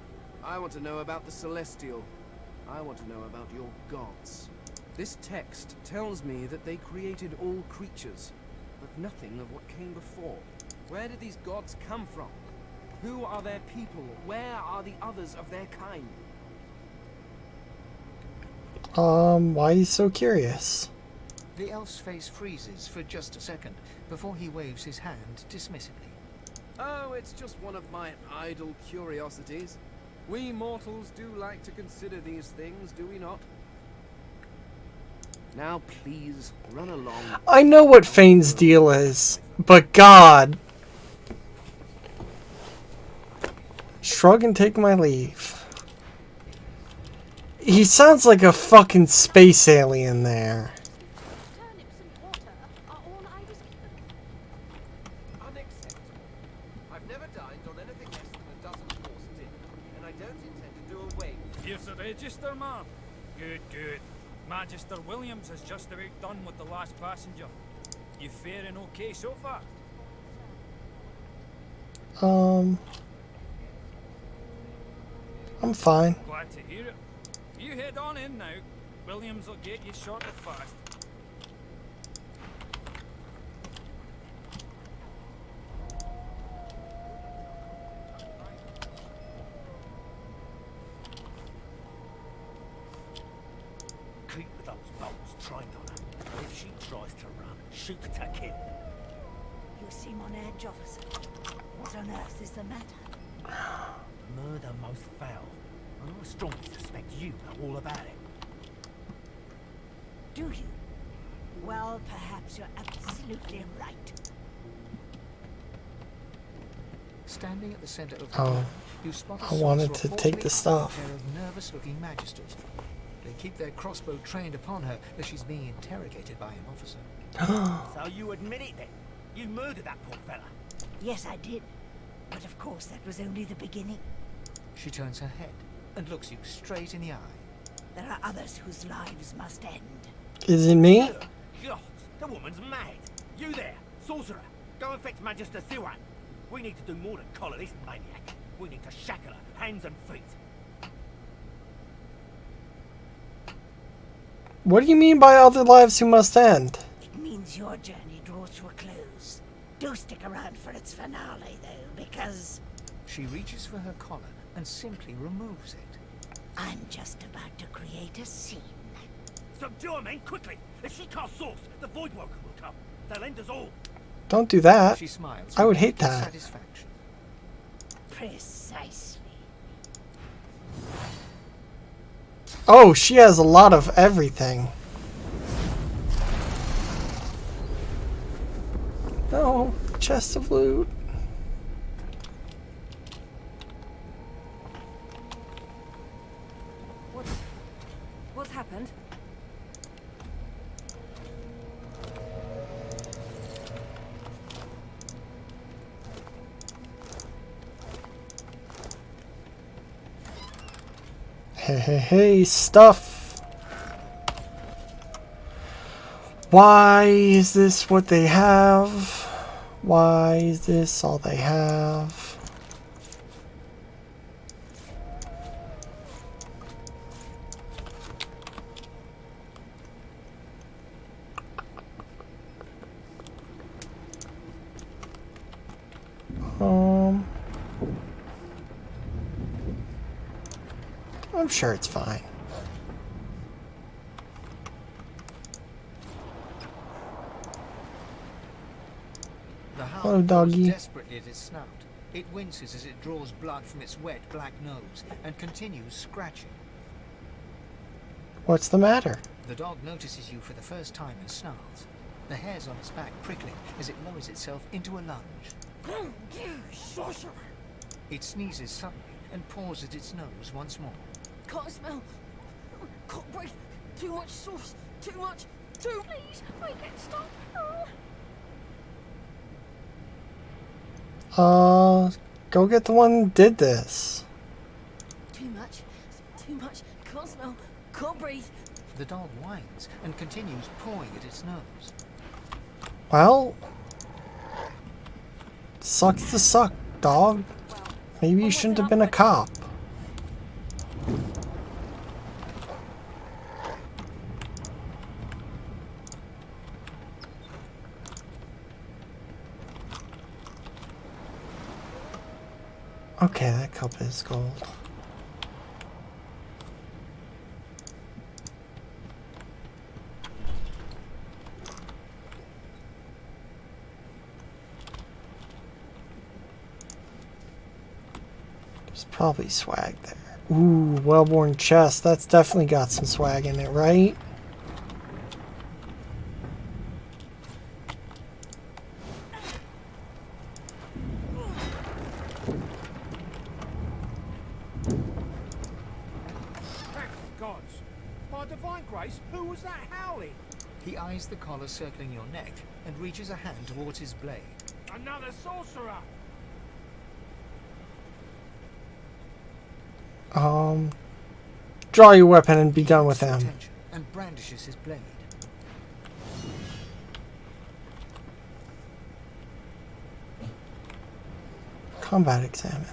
I want to know about the Celestial. I want to know about your gods. This text tells me that they created all creatures, but nothing of what came before. Where did these gods come from? Who are their people? Where are the others of their kind? Why are you so curious? The elf's face freezes for just a second before he waves his hand dismissively. Oh, it's just one of my idle curiosities. We mortals do like to consider these things, do we not? Now, please, run along. I know what Fane's deal is, but God. Shrug and take my leave. He sounds like a fucking space alien there. Turnips and water are all I was given. Unacceptable. I've never dined on anything less than a dozen course dinner, and I don't intend to do away with it. Here's the register, ma'am. Good, good. Magister Williams is just about done with the last passenger. You faring okay so far? I'm fine. Glad to hear it. You head on in now. Williams will get you sorted fast. Keep those bolts trained on her. If she tries to run, shoot to kill. You seem on edge, officer. What on earth is the matter? Murder most foul. And I strongly suspect you know all about it. Do you? Well, perhaps you're absolutely right. Standing at the center of the Oh, room, you spot a I wanted sorcerer to take the ordering stuff. a pair of nervous-looking magisters. They keep their crossbow trained upon her as she's being interrogated by an officer. So you admit it then? You murdered that poor fella? Yes, I did. But of course, that was only the beginning. She turns her head and looks you straight in the eye. There are others whose lives must end. Is it me? God, the woman's mad. You there, Sourcerer. Go and fetch Magister Siwan. We need to do more than collar this maniac. We need to shackle her, hands and feet. What do you mean by other lives who must end? It means your journey draws to a close. Do stick around for its finale, though, because She reaches for her collar and simply removes it. I'm just about to create a scene. Subdue her, men, quickly! If she casts Source, the Voidwoken will come. They'll end us all. Don't do that. She smiles. I would with hate naked that. Satisfaction. Precisely. Oh, she has a lot of everything. No, chest of loot. What's happened? Hey, stuff. Why is this what they have? Why is this all they have? I'm sure it's fine. The hound Hello, pulls doggy. desperately at its snout. It winces as it draws blood from its wet black nose and continues scratching. What's the matter? The dog notices you for the first time and snarls. The hairs on its back prickling as it lowers itself into a lunge. Sorcerer! It sneezes suddenly and paws at its nose once more. Can't smell. Can't breathe. Too much sauce. Too much. Please, make it stop. Go get the one who did this. Too much. Can't smell. Can't breathe. The dog whines and continues pawing at its nose. Well, sucks to suck, dog. Maybe you shouldn't have been a cop. Okay, that cup is gold. There's probably swag there. Ooh, well-worn chest. That's definitely got some swag in it, right? Gods! By divine grace, who was that howling? He eyes the collar circling your neck and reaches a hand towards his blade. Another sorcerer! Draw your weapon and be done with him. And brandishes his blade. Combat examine.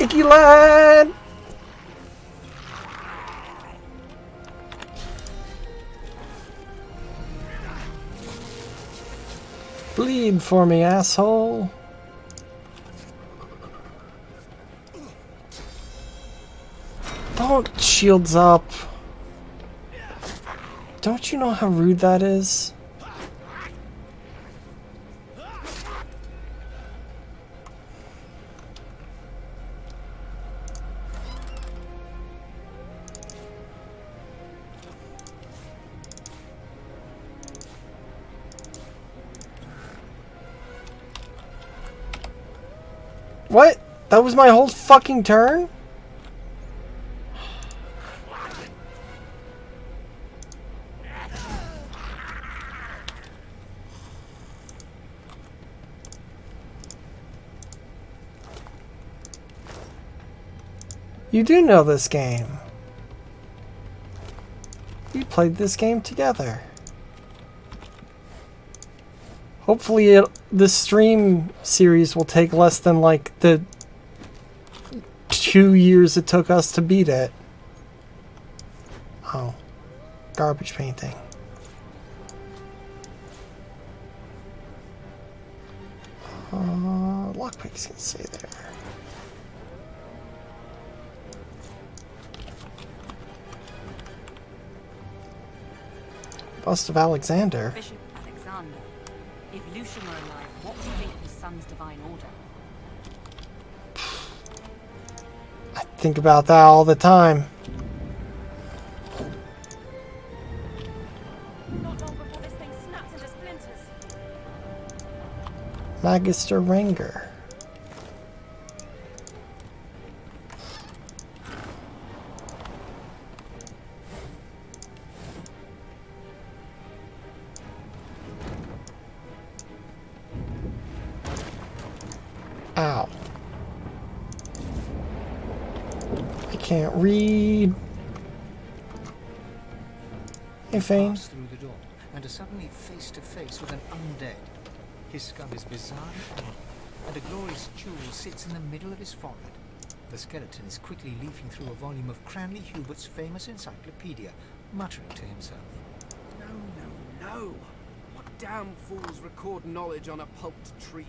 Icky lad! Bleed for me, asshole. Don't shields up. Don't you know how rude that is? What? That was my whole fucking turn? You do know this game. We played this game together. Hopefully this stream series will take less than like the 2 years it took us to beat it. Oh. Garbage painting. Lockpicks can stay there. Bust of Alexander. Bishop Alexander. If Lucian were alive, what would you think of his son's divine order? I think about that all the time. Not long before this thing snaps into splinters. Magister Ranger. Ow. I can't read. Hey, Fane. Pass through the door and are suddenly face to face with an undead. His skull is bizarre and a glorious jewel sits in the middle of his forehead. The skeleton is quickly leafing through a volume of Cranley Hubert's famous encyclopedia, muttering to himself. No. What damn fools record knowledge on a pulped tree?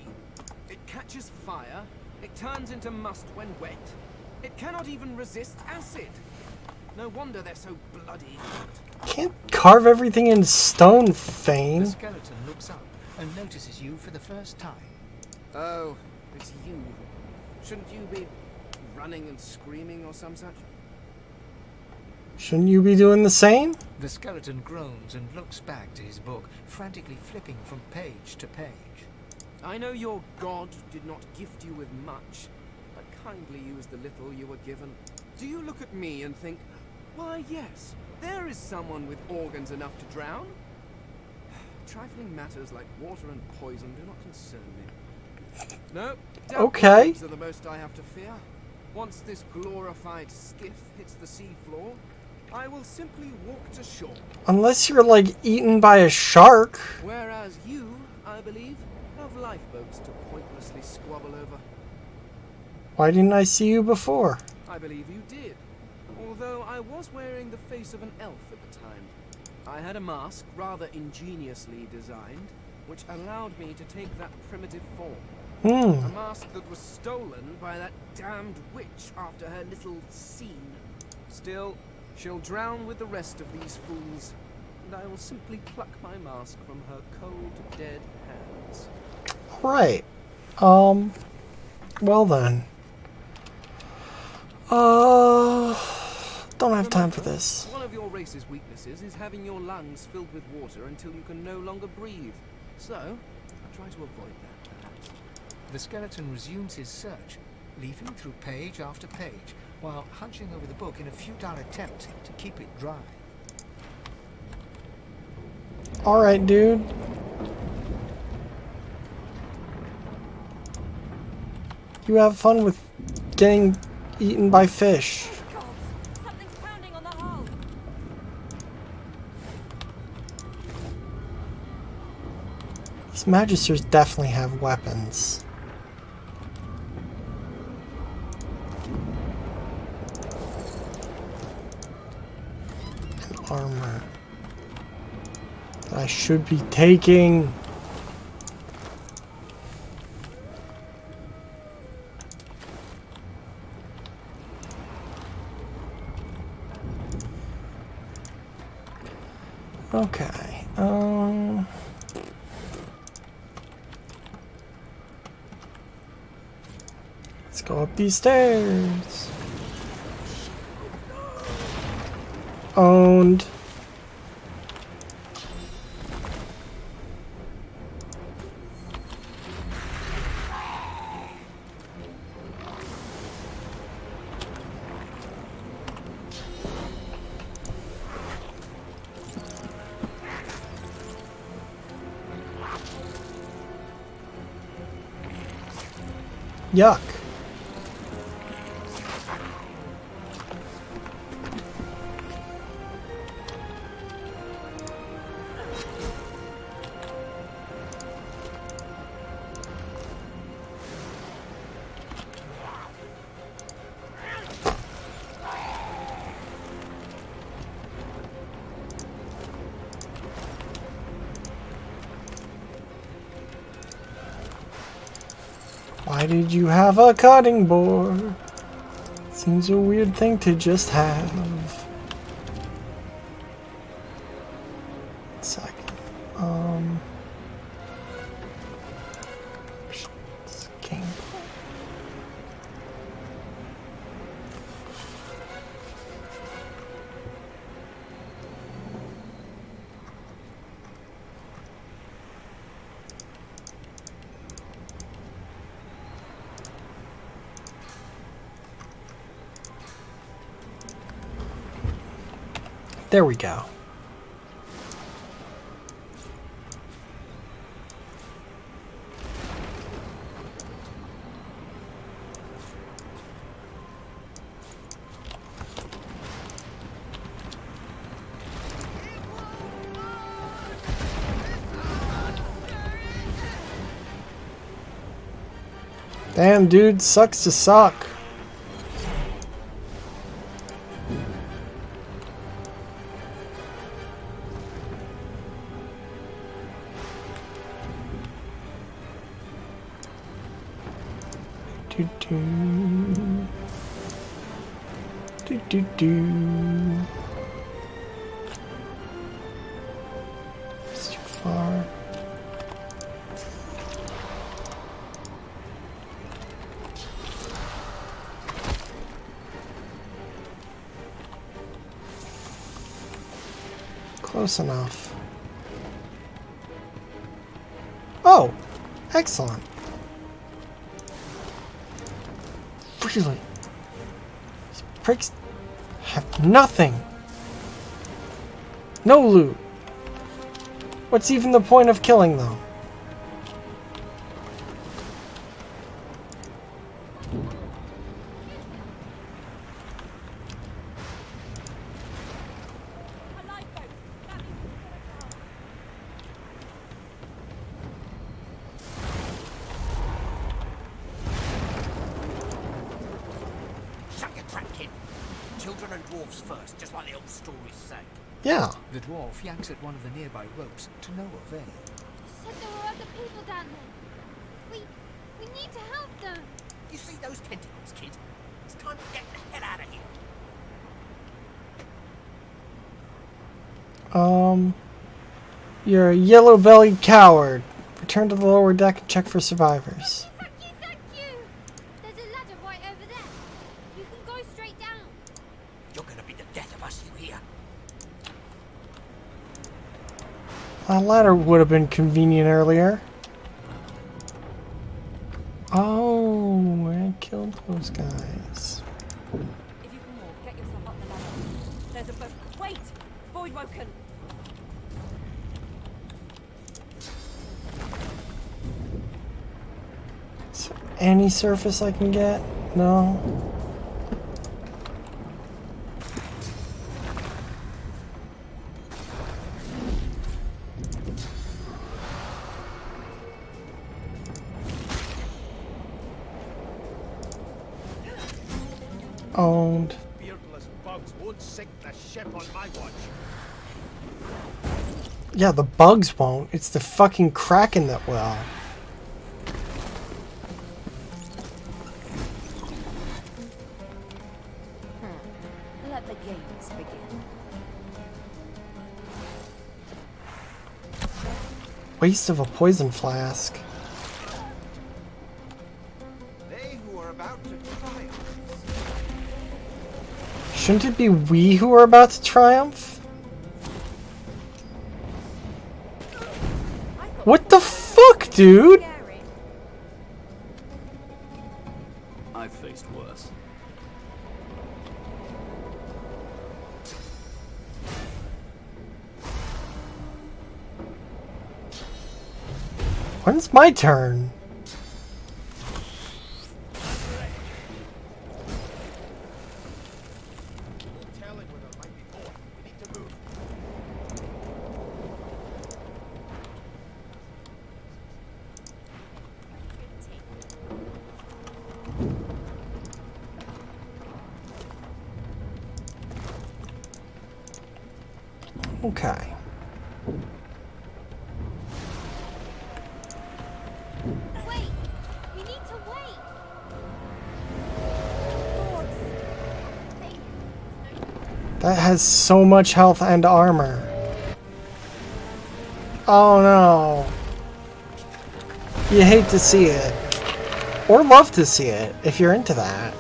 It catches fire, it turns into must when wet, it cannot even resist acid. No wonder they're so bloody hot. Can't carve everything in stone, The Fane. skeleton looks up and notices you for the first time. Oh, it's you. Shouldn't you be running and screaming or some such? Shouldn't you be doing the same? The skeleton groans and looks back to his book, frantically flipping from page to page. I know your god did not gift you with much, but kindly used the little you were given. Do you look at me and think, why yes, there is someone with organs enough to drown? Trifling matters like water and poison do not concern me. No, okay. Are the most I have to fear. Once this glorified skiff hits the sea floor, I will simply walk to shore. Unless you're like eaten by a shark. Whereas you, I believe, have lifeboats to pointlessly squabble over. Why didn't I see you before? I believe you did, although I was wearing the face of an elf at the time. I had a mask, rather ingeniously designed, which allowed me to take that primitive form. A mask that was stolen by that damned witch after her little scene. Still, she'll drown with the rest of these fools, and I will simply pluck my mask from her cold, dead hands. Right. Well then. Don't have time for this. One of your race's weaknesses is having your lungs filled with water until you can no longer breathe. So, I'll try to avoid that, perhaps. The skeleton resumes his search, leafing through page after page, while hunching over the book in a futile attempt to keep it dry. Alright, dude. You have fun with getting eaten by fish. Something's pounding on the hull. These magisters definitely have weapons. And armor that I should be taking. Okay, let's go up these stairs. Owned. Yuck. Why did you have a cutting board? Seems a weird thing to just have. 1 second. Gameplay. There we go. Damn, dude, sucks to suck. It's too far. Close enough. Oh! Excellent. Really? These pricks have nothing. No loot. What's even the point of killing them? Children and dwarves first, just like the old stories say. Yeah. The dwarf yanks at one of the nearby ropes to no avail. You said there were other people down there. We need to help them. You see those tentacles, kid? It's time to get the hell out of here. You're a yellow-bellied coward. Return to the lower deck and check for survivors. Thank you. There's a ladder right over there. You can go straight down. You're gonna be the death of us, you hear? A ladder would have been convenient earlier. Oh, I killed those guys. If you can walk, get yourself up the ladder. There's a boat. Wait! Voidwoken! Is there any surface I can get? No. Owned. Beardless bugs won't sink the ship on my watch. Yeah, the bugs won't. It's the fucking Kraken that will. Let the games begin. Waste of a poison flask. They who are about to triumph. Shouldn't it be we who are about to triumph? What the fuck, dude? I've faced worse. When's my turn? Okay. Wait! We need to wait! That has so much health and armor. Oh no. You hate to see it. Or love to see it, if you're into that.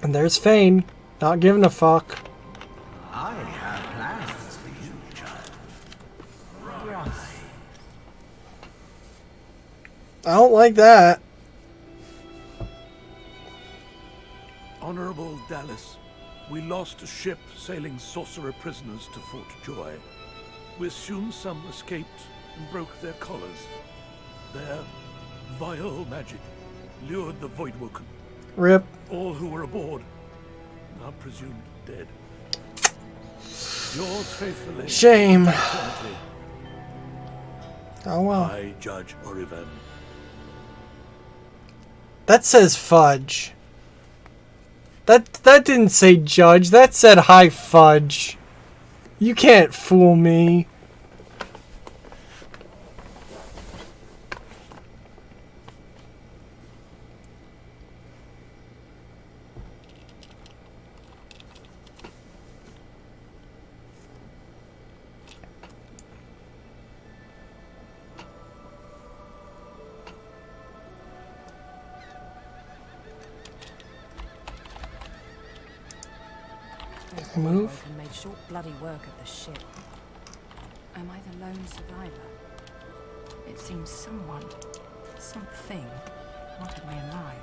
And there's Fane, not giving a fuck. I have plans for you, child. Right. I don't like that. Honorable Dallas, we lost a ship sailing Sourcerer prisoners to Fort Joy. We assume some escaped and broke their collars. Their vile magic lured the Voidwoken. Rip. All who were aboard are presumed dead. Yours faithfully. Shame. Eternity. Oh well. I, Judge Oriven. That says fudge. That didn't say judge, that said hi fudge. You can't fool me. Those Can I move? Voidwoken made short bloody work of the ship. Am I the lone survivor? It seems someone, something, wanted me alive.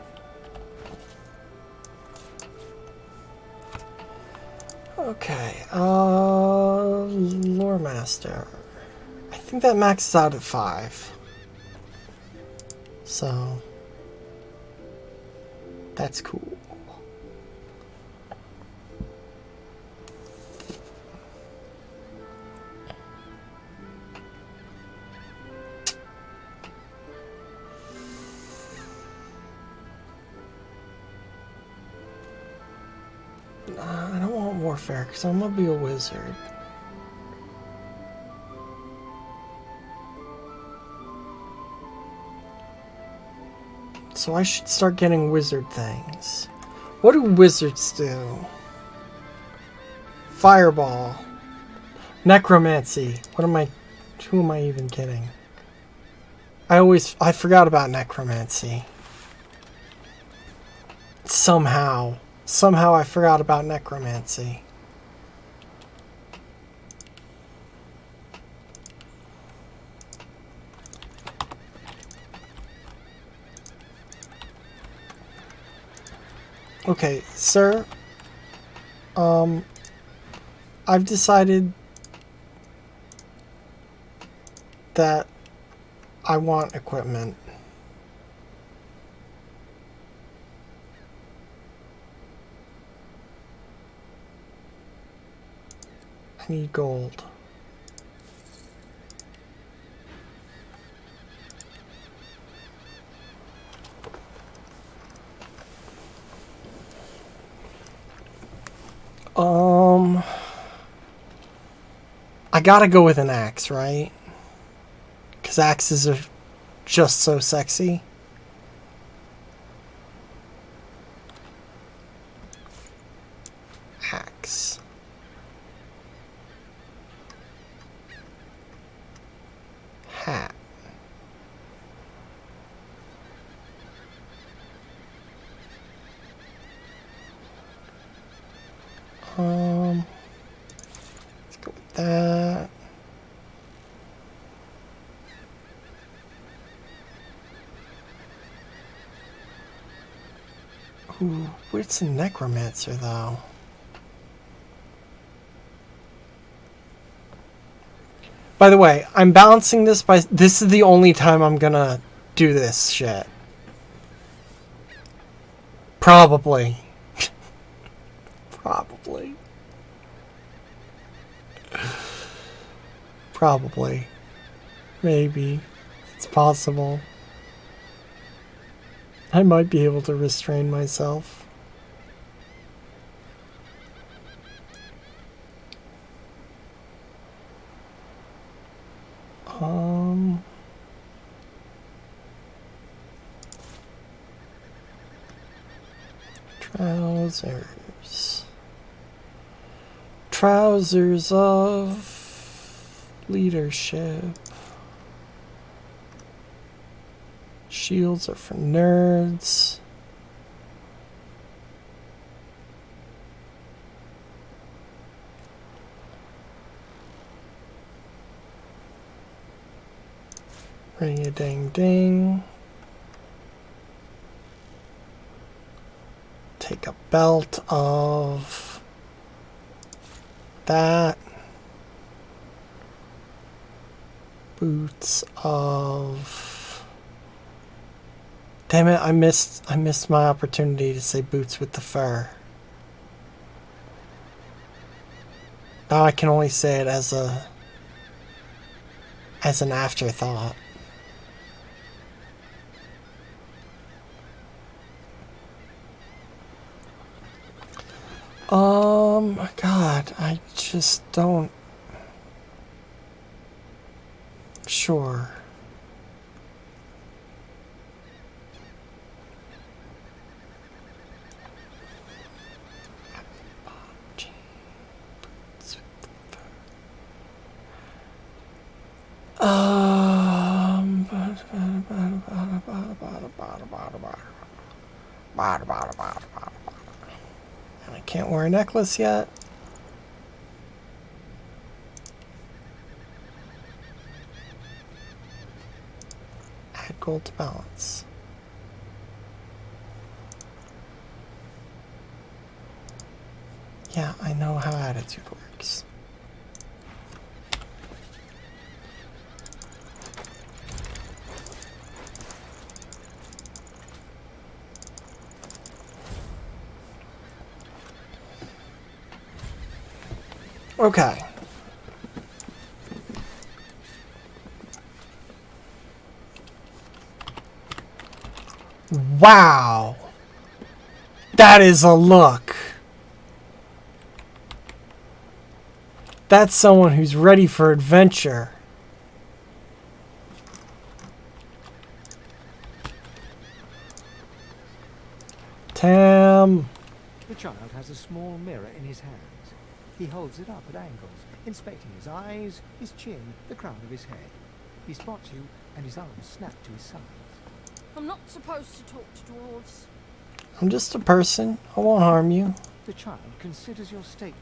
Okay, Lore Master. I think that maxes out at 5. So, that's cool. I don't want warfare because I'm gonna be a wizard. So I should start getting wizard things. What do wizards do? Fireball. Necromancy. Who am I even kidding? I forgot about necromancy. Somehow I forgot about necromancy. Okay, sir. I've decided that I want equipment. I need gold. I gotta go with an axe, right? Because axes are just so sexy. Axe. Hat. Let's go with that. Ooh, where's the necromancer though? By the way, I'm balancing this by... This is the only time I'm gonna do this shit. Probably. Probably. Probably. Maybe. It's possible. I might be able to restrain myself. Trousers. Trousers of leadership. Shields are for nerds. Ring-a-ding-ding. Take a belt of that. Boots of... Damn it, I missed my opportunity to say boots with the fur. Now I can only say it as an afterthought. God, I just don't... Sure. And I can't wear a necklace yet. difficult to balance. Yeah, I know how attitude works. Okay. Wow. That is a look. That's someone who's ready for adventure. Tam. The child has a small mirror in his hands. He holds it up at angles, inspecting his eyes, his chin, the crown of his head. He spots you, and his arms snap to his sides. I'm not supposed to talk to dwarves. I'm just a person. I won't harm you. The child considers your statement.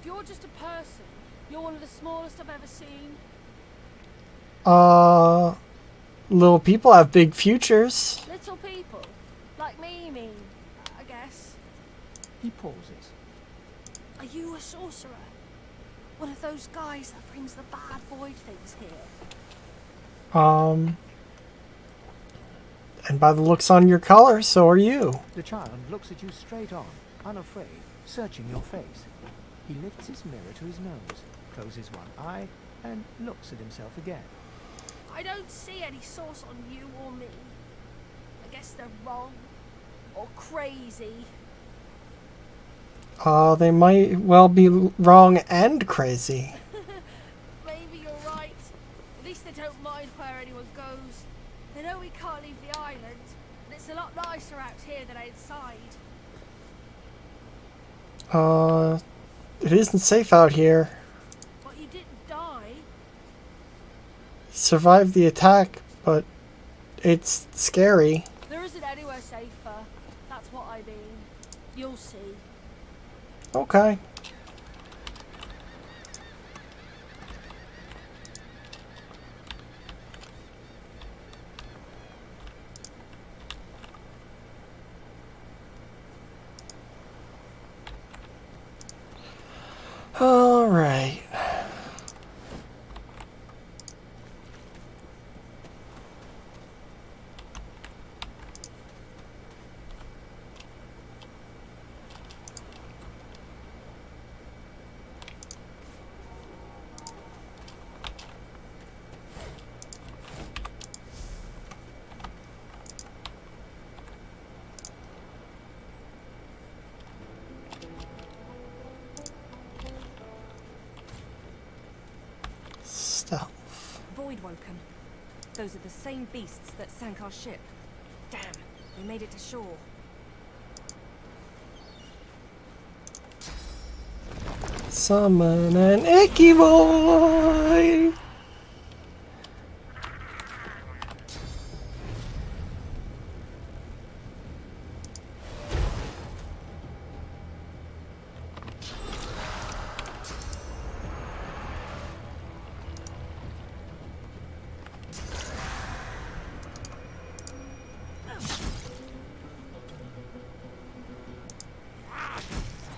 You're just a person. You're one of the smallest I've ever seen. Little people have big futures. Little people. Like me, you mean, I guess. He pauses. Are you a sorcerer? One of those guys that brings the bad void things here? And by the looks on your collar, so are you. The child looks at you straight on, unafraid, searching your face. He lifts his mirror to his nose, closes one eye, and looks at himself again. I don't see any source on you or me. I guess they're wrong. Or crazy. They might well be wrong and crazy. Maybe you're right. At least they don't mind where anyone goes. They know we can't leave the island, and it's a lot nicer out here than outside. It isn't safe out here. But you didn't die. Survived the attack, but it's scary. There isn't anywhere safer. That's what I mean. You'll see. Okay. All right. Voidwoken. Those are the same beasts that sank our ship. Damn, they made it to shore. Summon an icky boy!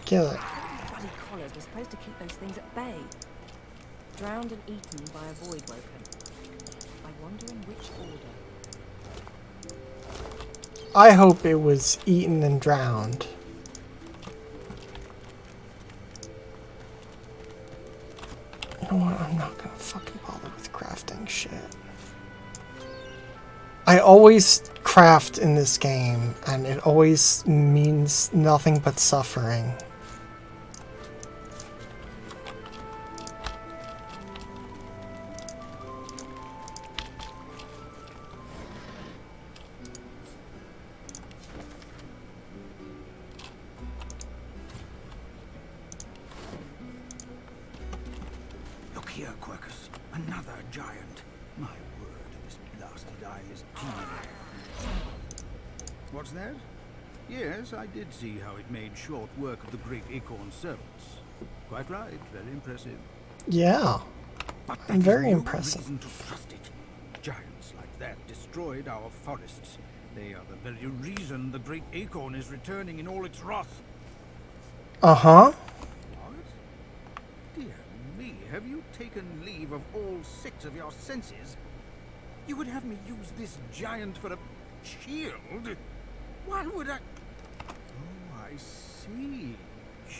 Kill it. Bloody collars were supposed to keep those things at bay. Drowned and eaten by a Voidwoken. I wonder in which order. I hope it was eaten and drowned. You know what? I'm not gonna fucking bother with crafting shit. I always craft in this game, and it always means nothing but suffering. Look here, Quercus. Another giant. My word, this blasted eye is teeming. What's that? Yes, I did see how it made short work of the great acorn servants. Quite right, very impressive. Yeah, But I'm very no impressive. reason to trust it. Giants like that destroyed our forests. They are the very reason the great acorn is returning in all its wrath. Uh-huh. What? Dear me, have you taken leave of all 6 of your senses? You would have me use this giant for a shield? Why would I... Oh, I see.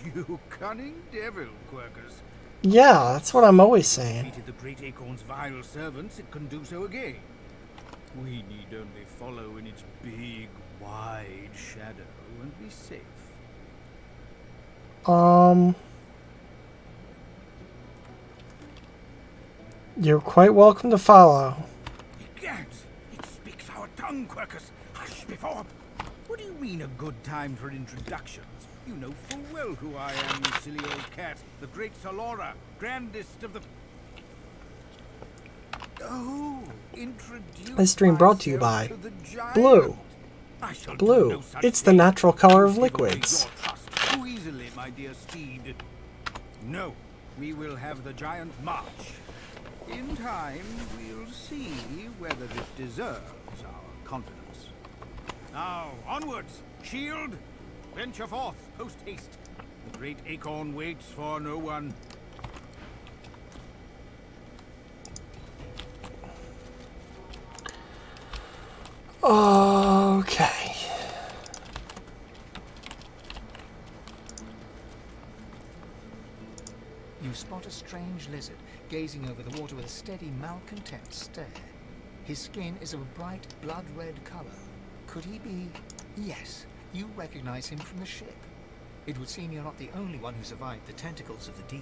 You cunning devil, Quercus. Yeah, that's what I'm always saying. Defeated the great acorn's vile servants, it can do so again. We need only follow in its big, wide shadow and be safe. You're quite welcome to follow. Gads! It speaks our tongue, Quercus. Hush before. What do you mean a good time for introductions? You know full well who I am, you silly old cat. The great Sourcerer, grandest of the... Oh, introduce This stream brought to you by myself to the giant. Blue. I shall do Blue. no such It's the thing. natural color of You give away liquids. your trust too easily, my dear steed. No, we will have the giant march. In time, we'll see whether it deserves our confidence. Now, onwards! Shield! Venture forth, post haste. The great acorn waits for no one. Okay. You spot a strange lizard gazing over the water with a steady, malcontent stare. His skin is of a bright, blood-red color. Could he be... Yes, you recognize him from the ship. It would seem you're not the only one who survived the tentacles of the deep.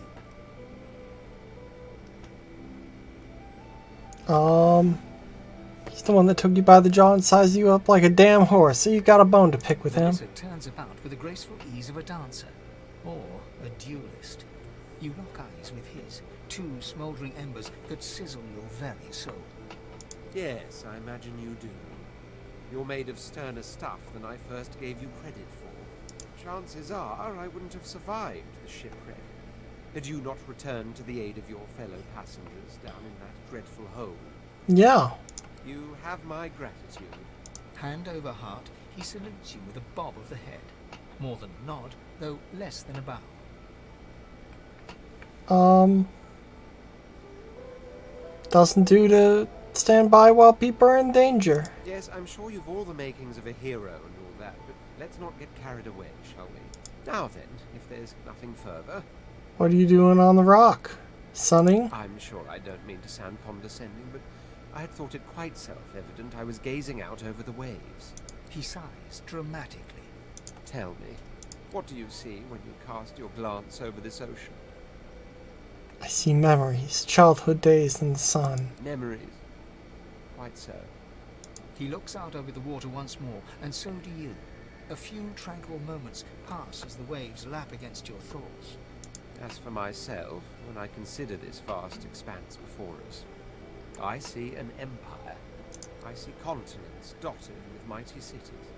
He's the one that took you by the jaw and sized you up like a damn horse, so you got a bone to pick with The him. lizard turns about with the graceful ease of a dancer, or a duelist. You lock eyes with his, 2 smouldering embers that sizzle your very soul. Yes, I imagine you do. You're made of sterner stuff than I first gave you credit for. Chances are I wouldn't have survived the shipwreck had you not returned to the aid of your fellow passengers down in that dreadful hole. Yeah. You have my gratitude. Hand over heart, he salutes you with a bob of the head. More than a nod, though less than a bow. Doesn't do to stand by while people are in danger. Yes, I'm sure you've all the makings of a hero and all that, but let's not get carried away, shall we? Now then, if there's nothing further... What are you doing on the rock? Sunning? I'm sure I don't mean to sound condescending, but I had thought it quite self-evident I was gazing out over the waves. He sighs dramatically. Tell me, what do you see when you cast your glance over this ocean? I see memories, childhood days in the sun. Memories. Quite so. He looks out over the water once more, and so do you. A few tranquil moments pass as the waves lap against your thoughts. As for myself, when I consider this vast expanse before us, I see an empire. I see continents dotted with mighty cities.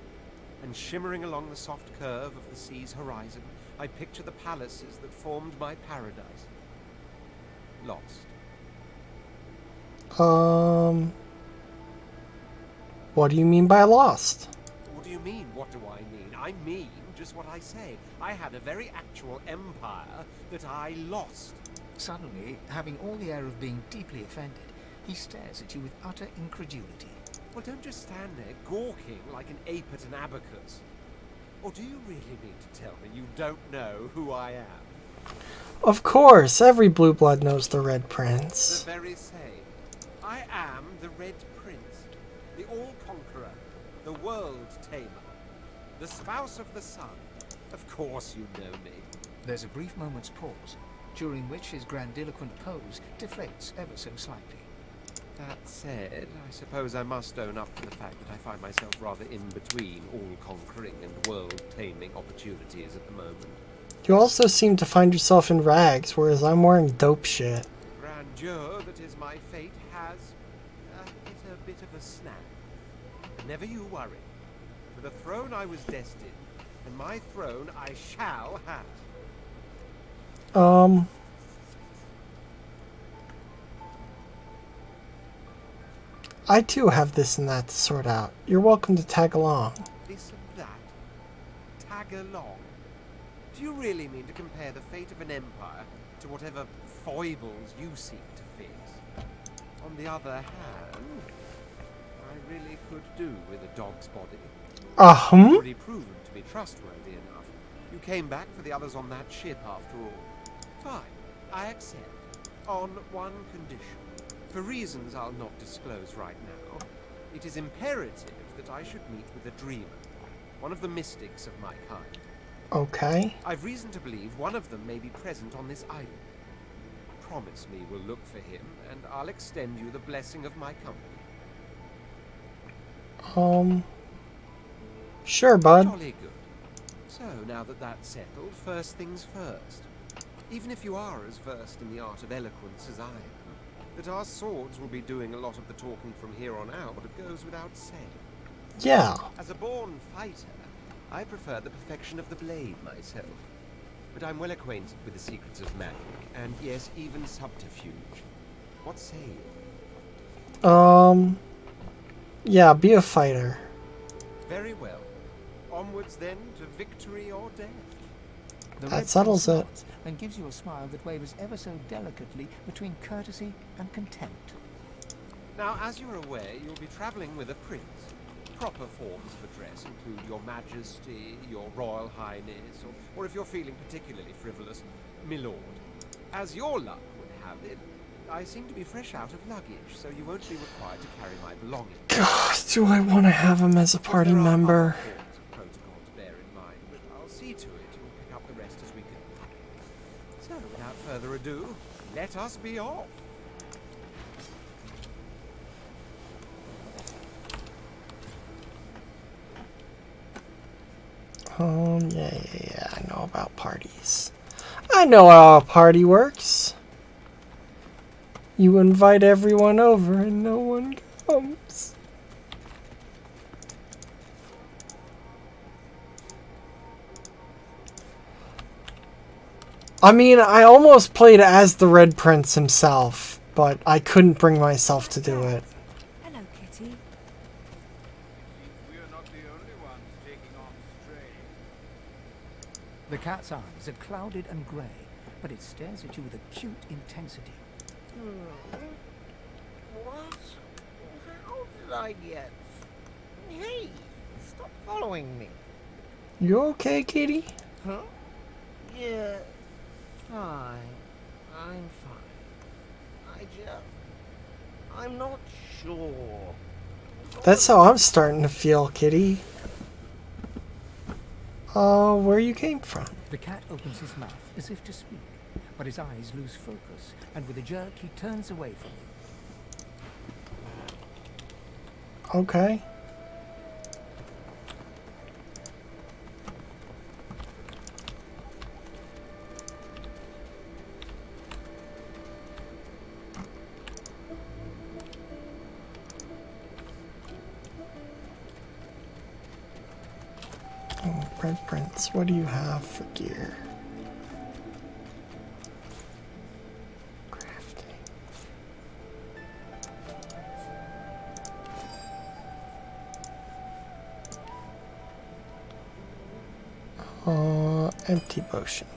And shimmering along the soft curve of the sea's horizon, I picture the palaces that formed my paradise. Lost. What do you mean by lost? What do you mean, what do I mean? I mean just what I say. I had a very actual empire that I lost. Suddenly, having all the air of being deeply offended, he stares at you with utter incredulity. Well, don't just stand there gawking like an ape at an abacus. Or do you really mean to tell me you don't know who I am? Of course, every blue blood knows the Red Prince. The very same. I am the Red Prince, the All-Conqueror, the World-Tamer, the spouse of the sun. Of course you know me. There's a brief moment's pause, during which his grandiloquent pose deflates ever so slightly. That said, I suppose I must own up to the fact that I find myself rather in between all-conquering and world-taming opportunities at the moment. You also seem to find yourself in rags, whereas I'm wearing dope shit. Grandeur that is my fate has hit a bit of a snap. But never you worry. For the throne I was destined, and my throne I shall have. I too have this and that to sort out. You're welcome to tag along. This and that? Tag along? Do you really mean to compare the fate of an empire to whatever foibles you seek to fix? On the other hand, I really could do with a dog's body. Already proven to be trustworthy enough. You came back for the others on that ship after all. Fine, I accept. On one condition. For reasons I'll not disclose right now, it is imperative that I should meet with a dreamer. One of the mystics of my kind. Okay. I've reason to believe one of them may be present on this island. Promise me we'll look for him, and I'll extend you the blessing of my company. Sure, bud. Jolly good. So, now that that's settled, first things first. Even if you are as versed in the art of eloquence as I am, that our swords will be doing a lot of the talking from here on out goes without saying. Yeah. As a born fighter, I prefer the perfection of the blade myself. But I'm well acquainted with the secrets of magic, and yes, even subterfuge. What say you? Yeah, be a fighter. Very well. Onwards then to victory or death. That settles it. And gives you a smile that wavers ever so delicately between courtesy and contempt. Now, as you're aware, you'll be traveling with a prince. Proper forms of address include Your Majesty, Your Royal Highness, or if you're feeling particularly frivolous, Milord. As your luck would have it, I seem to be fresh out of luggage, so you won't be required to carry my belongings. God, do I want to have him as a party member? Protocol to bear in mind, but I'll see to it and pick up the rest as we go. So, without further ado, let us be off. Yeah, I know about parties. I know how a party works. You invite everyone over and no one comes. I mean, I almost played as the Red Prince himself, but I couldn't bring myself to do it. Hello, Kitty. The cat's eyes are clouded and grey, but it stares at you with acute intensity. What? How did I get... Hey, stop following me. You okay, Kitty? Huh? Yeah, fine. I'm fine. I'm not sure. That's how I'm starting to feel, Kitty. Where you came from? The cat opens his mouth as if to speak, but his eyes lose focus, and with a jerk he turns away from you. Okay. Red Prince, what do you have for gear? Empty potion.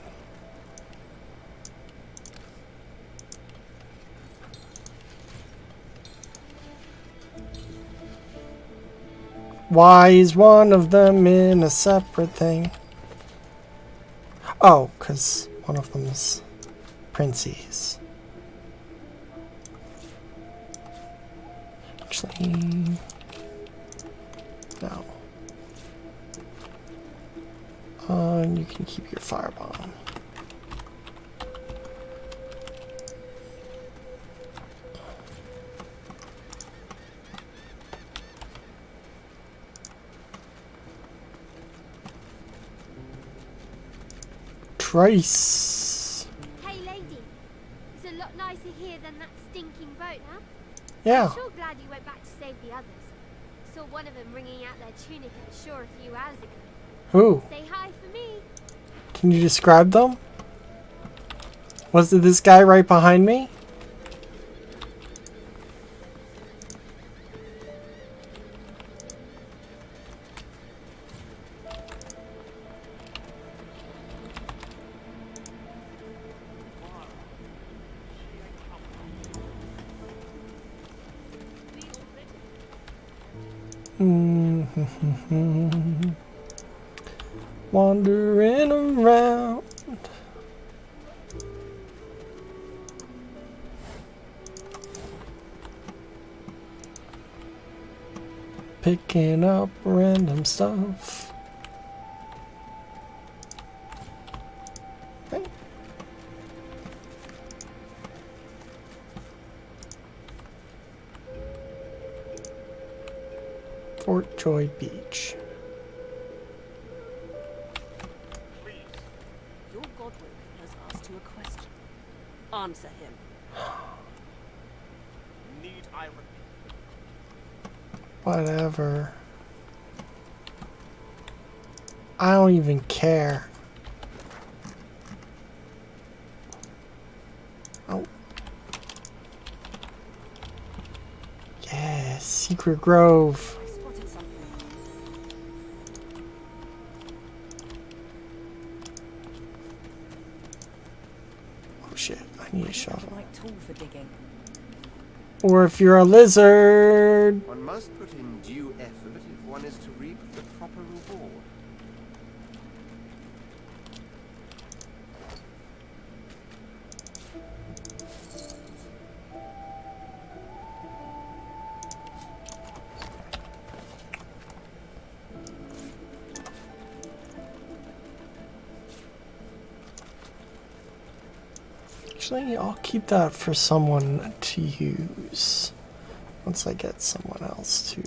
Why is one of them in a separate thing? Oh, because one of them's Princey's. Actually, no. And you can keep your firebomb. Trace. Hey lady, it's a lot nicer here than that stinking boat, huh? Yeah. I'm sure glad you went back to save the others. Saw one of them wringing out their tunic at the shore a few hours ago. Who? Say hi for me. Can you describe them? Was it this guy right behind me? Wandering around. Picking up random stuff. Okay. Fort Joy Beach. Your Godwin has asked you a question. Answer him. Need I repeat? Whatever. I don't even care. Oh. Yeah, Secret Grove. I spotted something. Oh shit, I need a shovel. The right tool for digging. Or if you're a lizard. One must put in due effort if one is to reap the proper reward. Actually, I'll keep that for someone to use. Once I get someone else to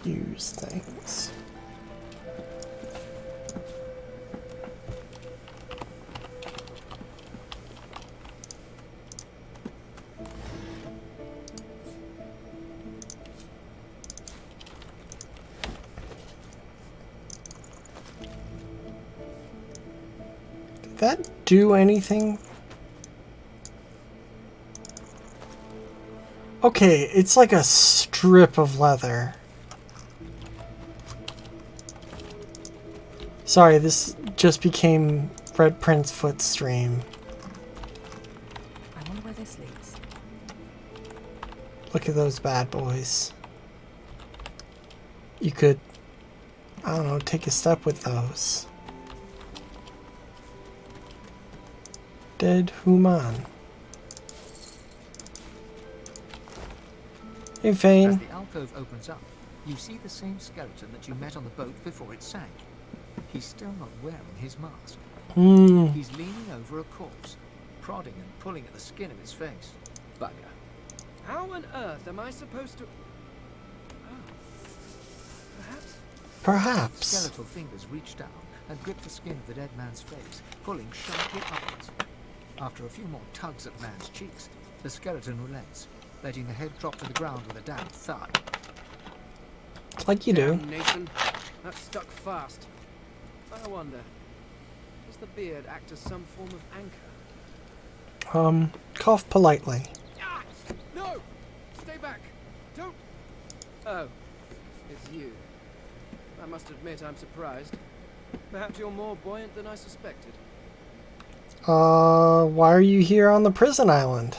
use things. Did that do anything? Okay, it's like a strip of leather. Sorry, this just became Red Prince Foot stream. I wonder where this leads. Look at those bad boys. You could, I don't know, take a step with those. Dead human. Hey, Fane. As the alcove opens up, you see the same skeleton that you met on the boat before it sank. He's still not wearing his mask. He's leaning over a corpse, prodding and pulling at the skin of his face. Bugger. How on earth am I supposed to... Oh. Perhaps. Skeletal fingers reach down and grip the skin of the dead man's face, pulling sharply upwards. After a few more tugs at man's cheeks, the skeleton relents, letting the head drop to the ground with a damp thud. Like you do. Nathan, that stuck fast. I wonder, does the beard act as some form of anchor? Cough politely. Ah! No! Stay back! Don't... Oh, it's you. I must admit I'm surprised. Perhaps you're more buoyant than I suspected. Why are you here on the prison island?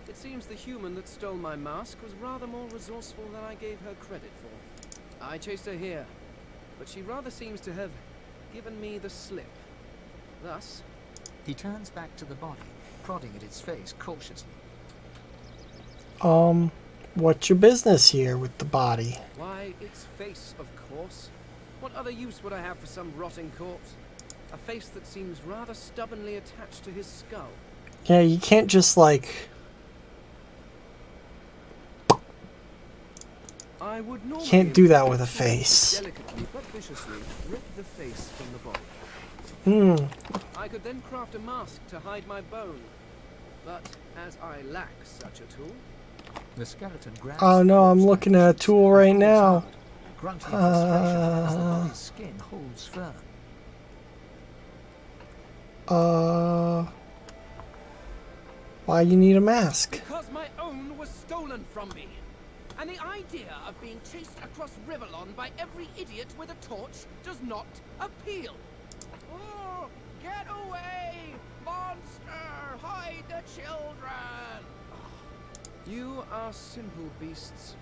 It seems the human that stole my mask was rather more resourceful than I gave her credit for. I chased her here, but she rather seems to have given me the slip. Thus... He turns back to the body, prodding at its face cautiously. What's your business here with the body? Why, its face, of course. What other use would I have for some rotting corpse? A face that seems rather stubbornly attached to his skull. Yeah, you can't just, like... I would normally Can't do that with a face. delicately but viciously rip the face from the body. I could then craft a mask to hide my bone. But as I lack such a tool... The skeleton grabs Oh no, I'm looking at a tool right now. grunting frustration as the body's skin holds firm. Why you need a mask? Because my own was stolen from me. And the idea of being chased across Riverlon by every idiot with a torch does not appeal. Oh, get away! Monster! Hide the children! You are simple beasts.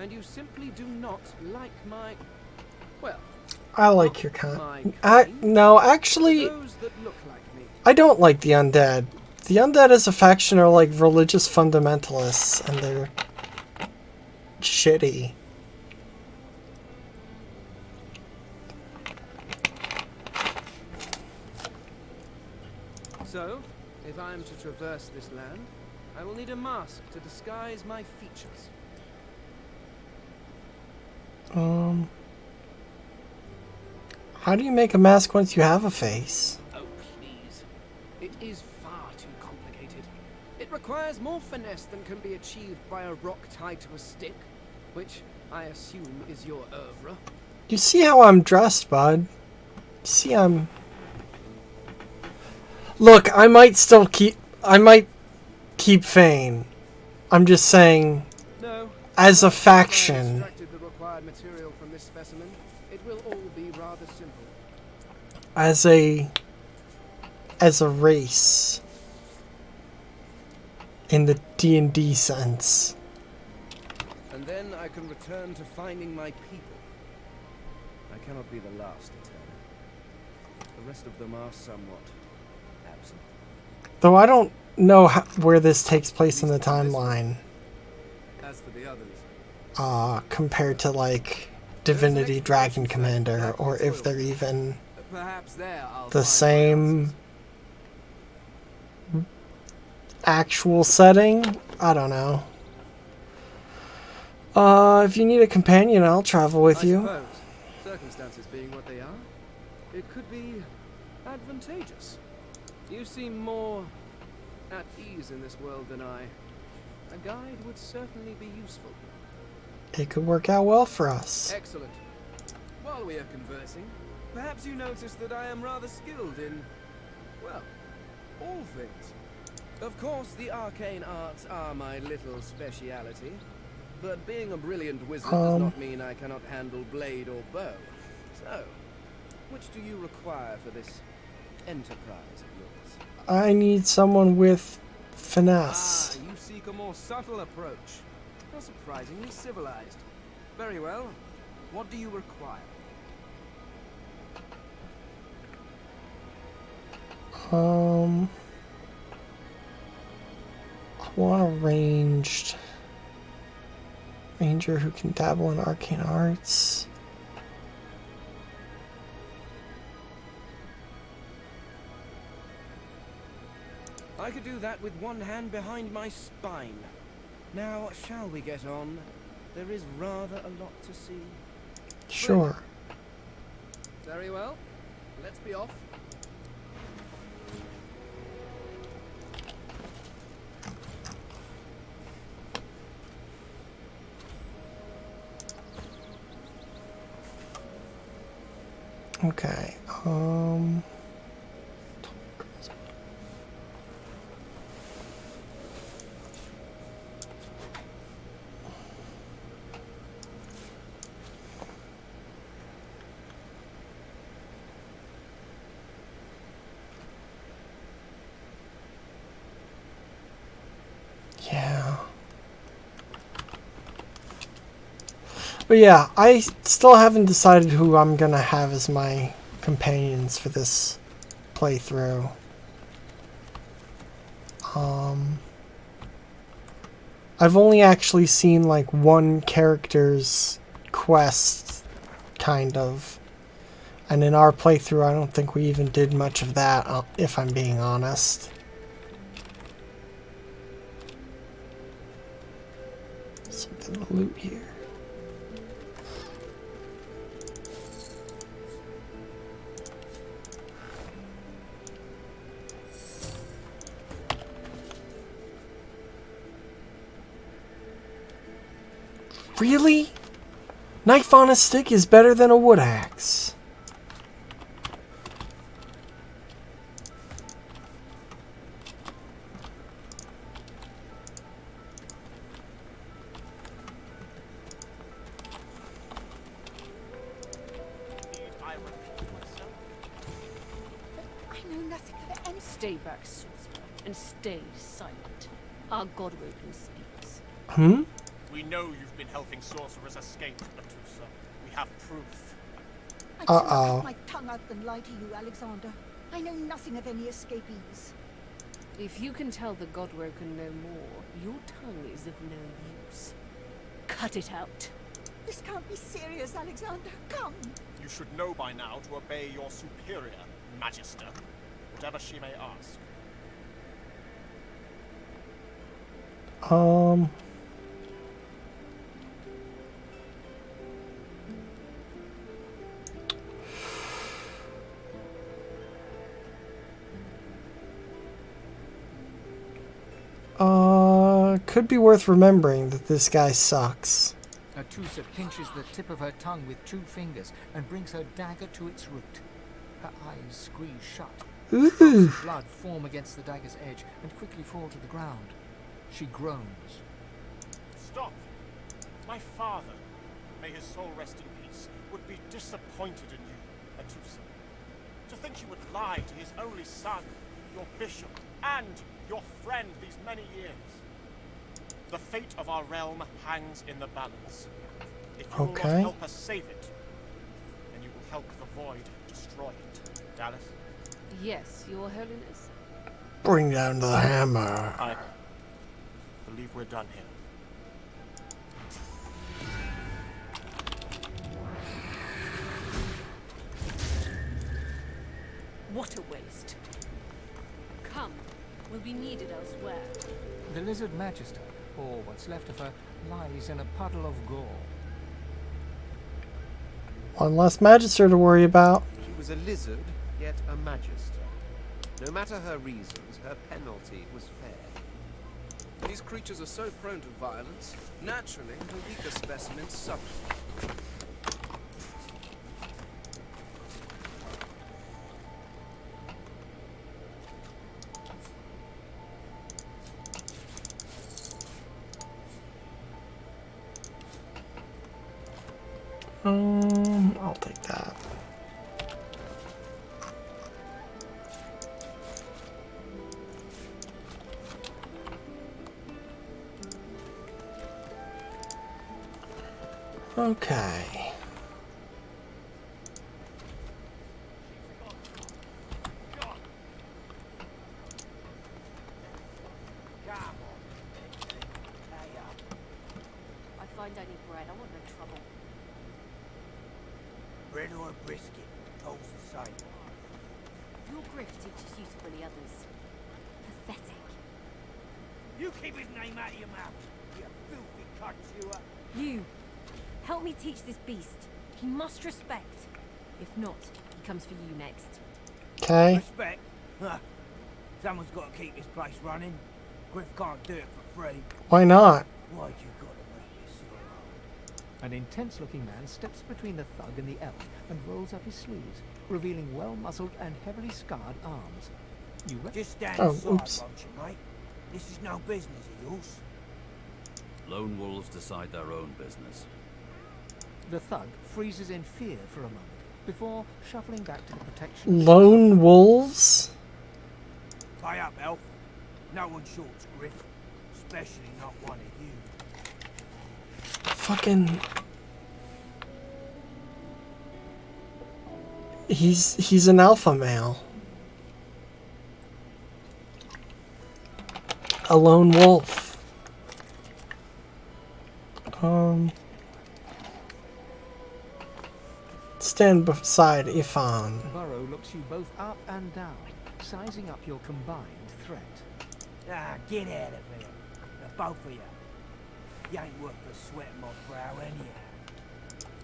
and you simply do not like my... well... I like your kind. No, actually, those that look like me. I don't like the undead. The undead as a faction are like religious fundamentalists, and they're shitty. So, if I am to traverse this land, I will need a mask to disguise my features. How do you make a mask once you have a face? Oh, please. It is far too complicated. It requires more finesse than can be achieved by a rock tied to a stick, which I assume is your oeuvre. You see how I'm dressed, bud? You see I'm... Look, I might keep Fane. I'm just saying, no, as a faction... the required material from this specimen, it will all be rather simple. As a race, in the D&D sense. And then I can return to finding my people. I cannot be the last to tell. The rest of them are somewhat absent. Though I don't know where this takes place in the timeline. As for the others, compared to like Divinity Dragon Commander, or if they're even the same actual setting. I don't know. If you need a companion, I'll travel with you. Suppose, circumstances being what they are, it could be advantageous. You seem more at ease in this world than I. A guide would certainly be useful. It could work out well for us. Excellent. While we are conversing, perhaps you notice that I am rather skilled in, well, all things. Of course, the arcane arts are my little speciality, but being a brilliant wizard does not mean I cannot handle blade or bow. So, which do you require for this enterprise of yours? I need someone with finesse. You seek a more subtle approach. You're surprisingly civilized. Very well. What do you require? I want a ranged ranger who can dabble in arcane arts. I could do that with one hand behind my spine. Now, shall we get on? There is rather a lot to see. Sure. Very well. Let's be off. Okay. Yeah. But yeah, I still haven't decided who I'm gonna have as my companions for this playthrough. I've only actually seen like one character's quest, kind of. And in our playthrough, I don't think we even did much of that, if I'm being honest. Something to loot here. Really? Knife on a stick is better than a wood axe. I know nothing of any. Stay back, Sourcerer, and stay silent. Our Godwoken speaks. We know you've been helping sorcerers escape, Atusa. We have proof. I'd sooner cut my tongue out than lie to you, Alexander. I know nothing of any escapees. If you can tell the Godwoken no more, your tongue is of no use. Cut it out. This can't be serious, Alexander. Come. You should know by now to obey your superior, Magister, whatever she may ask. Could be worth remembering that this guy sucks. Atusa pinches the tip of her tongue with 2 fingers and brings her dagger to its root. Her eyes squeeze shut. Drops of blood form against the dagger's edge and quickly fall to the ground. She groans. Stop! My father, may his soul rest in peace, would be disappointed in you, Atusa. To think you would lie to his only son, your bishop, and your friend these many years. The fate of our realm hangs in the balance. If you will not help us save it, then you will help the void destroy it. Dallas? Yes, Your Holiness. Bring down the hammer. I believe we're done here. What a waste. Come, we'll be needed elsewhere. The lizard magister, or what's left of her, lies in a puddle of gore. One less magister to worry about. She was a lizard, yet a magister. No matter her reasons, her penalty was fair. These creatures are so prone to violence. Naturally, the weaker specimens suffer. I'll take that. Okay. I find I need bread. I want no trouble. Bread or brisket, toast the same. Your grift teaches you to bully others. Pathetic. You keep his name out of your mouth, you filthy cunt chewer. You, help me teach this beast. He must respect. If not, he comes for you next. Okay. Respect? Huh. Someone's got to keep this place running. Griff can't do it for free. Why not? Why'd you gotta make this so hard? An intense-looking man steps between the thug and the elf and rolls up his sleeves, revealing well-muscled and heavily scarred arms. You just stand aside, won't you, mate? This is no business of yours. Lone wolves decide their own business. The thug freezes in fear for a moment before shuffling back to the protection. Lone wolves? Pay up, elf. No one shorts Griff, especially not one of you. Fucking... He's an alpha male. A lone wolf. Stand beside Ifan. Burrow looks you both up and down, sizing up your combined threat. Ah, get out of here. The both of you. You ain't worth the sweat on my brow anyhow.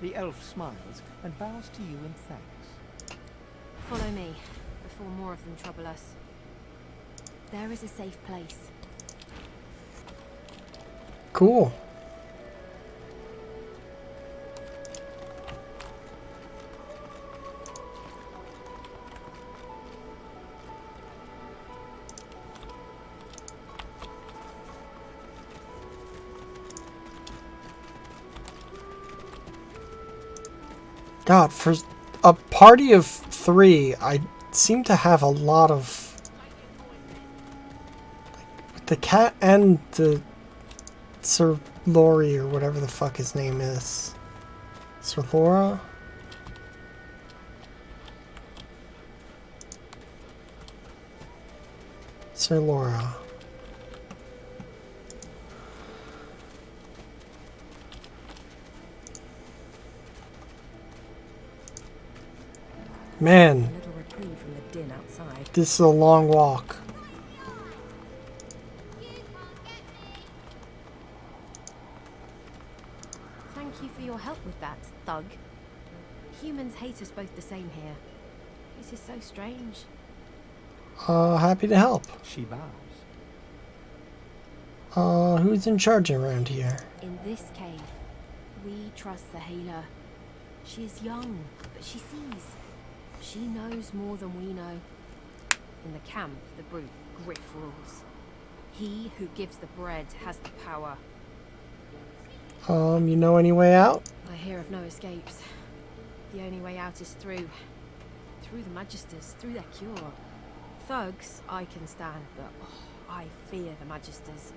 The elf smiles and bows to you in thanks. Follow me, before more of them trouble us. There is a safe place. Cool. God, for a party of 3, I seem to have a lot of... the cat and the Sir Lori or whatever the fuck his name is. Sir Laura? Sir Laura. Man, A little reprieve from the din outside. this is a long walk. Thank you for your help with that, thug. Humans hate us both the same here. This is so strange. Happy to help. She bows. Who's in charge around here? In this cave, we trust the healer. She is young, but she sees. She knows more than we know. In the camp, the brute Griff rules. He who gives the bread has the power. You know any way out? I hear of no escapes. The only way out is through the Magisters, through their cure. Thugs, I can stand, but I fear the Magisters.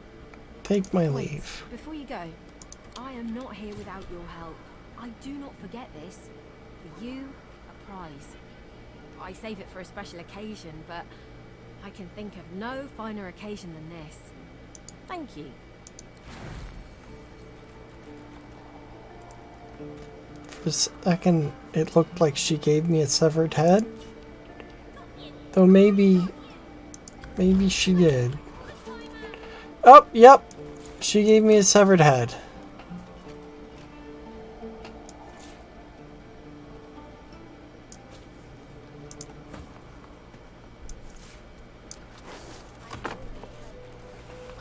Take my Wait, leave. before you go, I am not here without your help. I do not forget this. For you, a prize. I save it for a special occasion, but I can think of no finer occasion than this. Thank you. For a second, it looked like she gave me a severed head. Though maybe she did. Oh, yep. She gave me a severed head.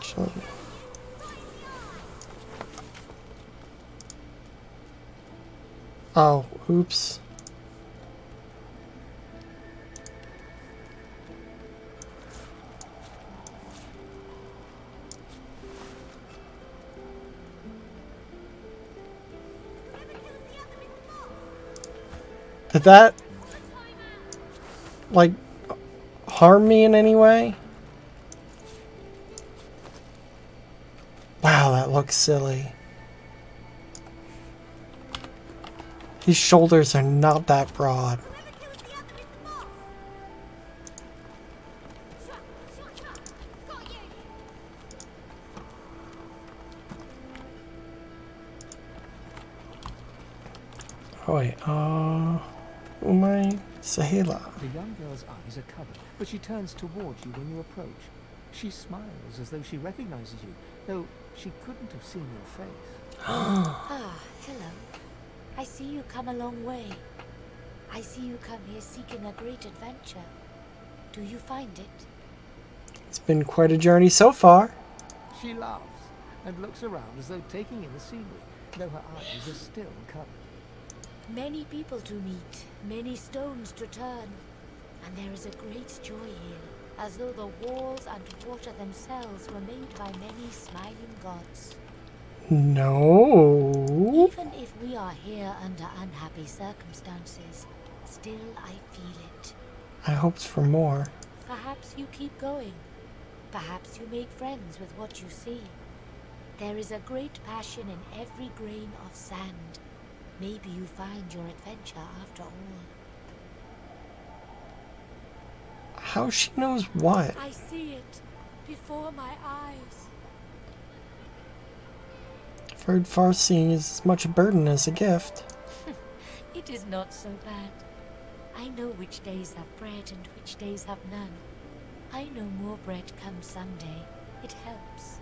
So. Oh, oops. Did that, like, harm me in any way? Wow, that looks silly. His shoulders are not that broad. Oh wait, who am I? Sahela. The young girl's eyes are covered, but she turns towards you when you approach. She smiles as though she recognizes you, though she couldn't have seen your face. Ah, hello. I see you come a long way. I see you come here seeking a great adventure. Do you find it? It's been quite a journey so far. She laughs and looks around as though taking in the scenery, though her eyes are still covered. Many people to meet, many stones to turn, and there is a great joy here, as though the walls and water themselves were made by many smiling gods. No. Even if we are here under unhappy circumstances, still I feel it. I hoped for more. Perhaps you keep going. Perhaps you make friends with what you see. There is a great passion in every grain of sand. Maybe you find your adventure after all. How she knows what? I see it before my eyes. I've heard far seeing is as much a burden as a gift. It is not so bad. I know which days have bread and which days have none. I know more bread comes someday. It helps.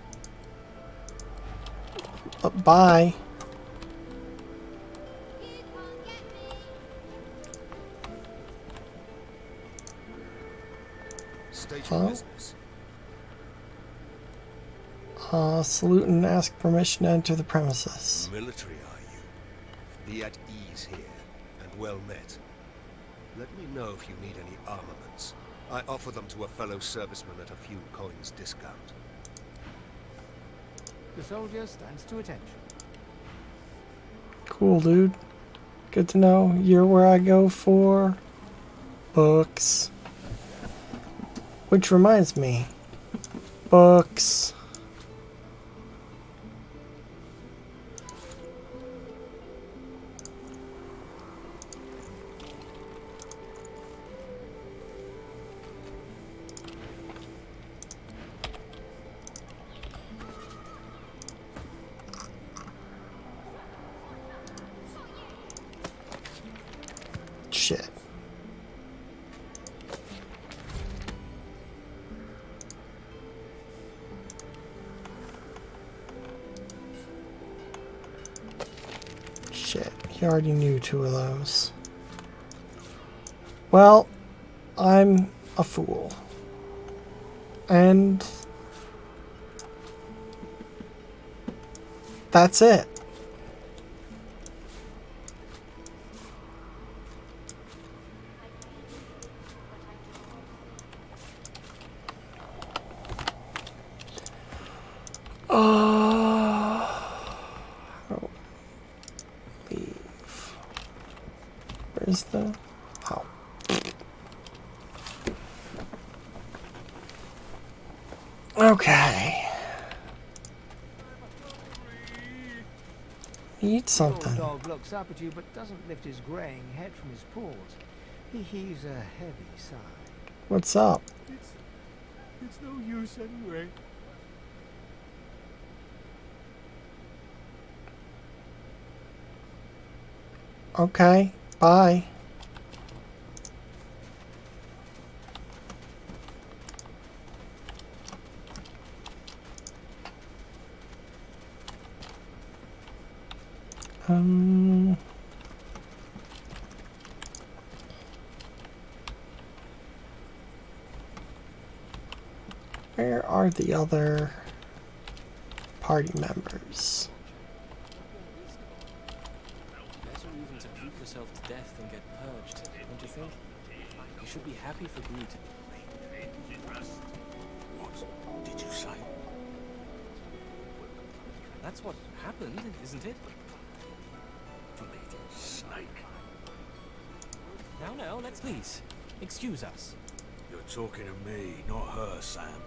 Bye. State your business. Salute and ask permission to enter the premises. Military, are you? Be at ease here, and well met. Let me know if you need any armaments. I offer them to a fellow serviceman at a few coins discount. The soldier stands to attention. Cool, dude. Good to know. You're where I go for books. Which reminds me. Books. Shit, he already knew 2 of those. Well, I'm a fool. And that's it. Leave. Where's the... Oh. Okay. Eat something. The dog looks up at you but doesn't lift his graying head from his paws. He heaves a heavy sigh. What's up? It's no use anyway. Okay, bye. Where are the other party members? Better even to puke yourself to death than get purged, don't you think? You should be happy for greed. What did you say? That's what happened, isn't it? Bleeding snake. Now, let's please. Excuse us. You're talking to me, not her, Sam.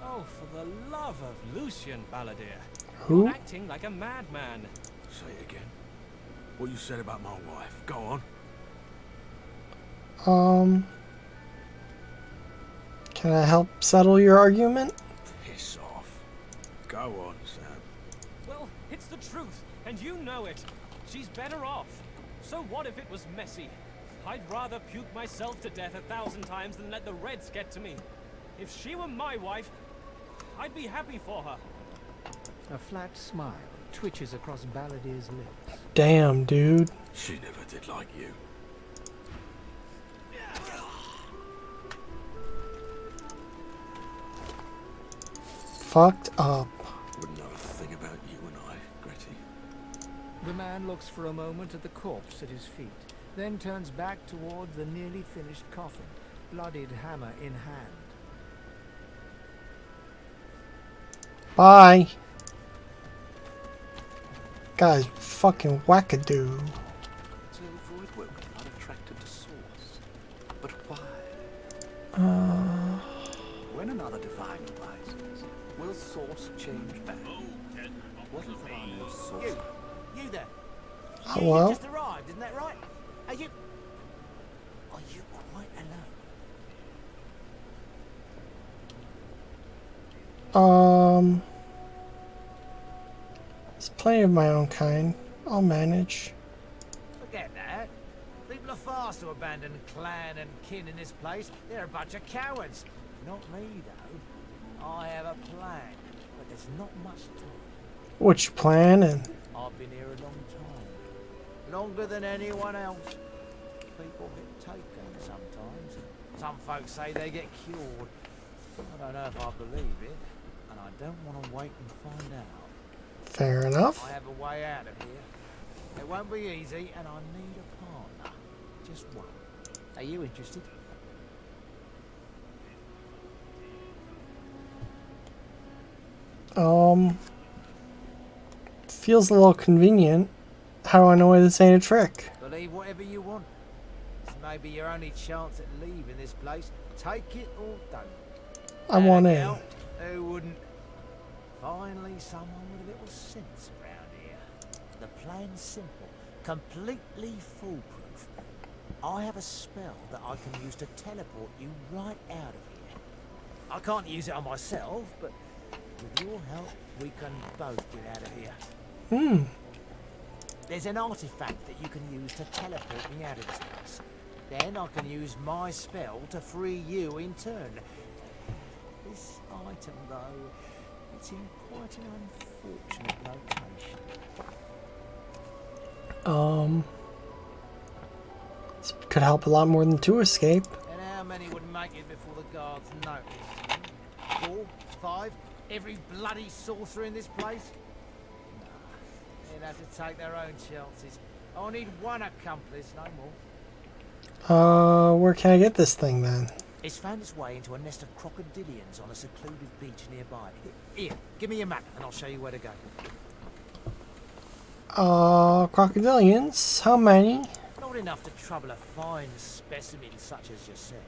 Oh, for the love of Lucian, Balladeer. Who? You're acting like a madman. Say it again. What you said about my wife. Go on. Can I help settle your argument? Piss off. Go on, Sam. Well, it's the truth, and you know it. She's better off. So what if it was messy? I'd rather puke myself to death 1,000 times than let the Reds get to me. If she were my wife, I'd be happy for her. A flat smile twitches across Balladeer's lips. Damn, dude. She never did like you. Fucked up. Wouldn't know a thing about you and I, Gretty. The man looks for a moment at the corpse at his feet, then turns back toward the nearly finished coffin, bloodied hammer in hand. Bye. Guy's fucking wackadoo. So Void Woke not attracted to Source. But why? When another divine arises, will Source change back? What if there are no Source? You there. Hello? You just arrived, isn't that right? Are you quite alone? There's plenty of my own kind. I'll manage. Forget that. People are fast to abandon clan and kin in this place. They're a bunch of cowards. Not me, though. I have a plan, but there's not much to it. What you planning? I've been here a long time. Longer than anyone else. People get taken sometimes. Some folks say they get cured. I don't know if I believe it, and I don't want to wait and find out. Fair enough. I have a way out of here. It won't be easy, and I need a partner. Just one. Are you interested? Feels a little convenient. How do I know why this ain't a trick? Believe whatever you want. This may be your only chance at leaving this place. Take it or don't. I want in. Now, who wouldn't? Finally, someone with a little sense around here. The plan's simple, completely foolproof. I have a spell that I can use to teleport you right out of here. I can't use it on myself, but with your help, we can both get out of here. There's an artifact that you can use to teleport me out of this place. Then I can use my spell to free you in turn. This item, though, it's in quite an unfortunate location. This could help a lot more than 2 escape. And how many would make it before the guards noticed? 4, 5? Every bloody sorcerer in this place? Nah, they'd have to take their own chances. I'll need one accomplice, no more. Where can I get this thing then? It's found its way into a nest of crocodilians on a secluded beach nearby. Here, give me your map and I'll show you where to go. Crocodilians? How many? Not enough to trouble a fine specimen such as yourself.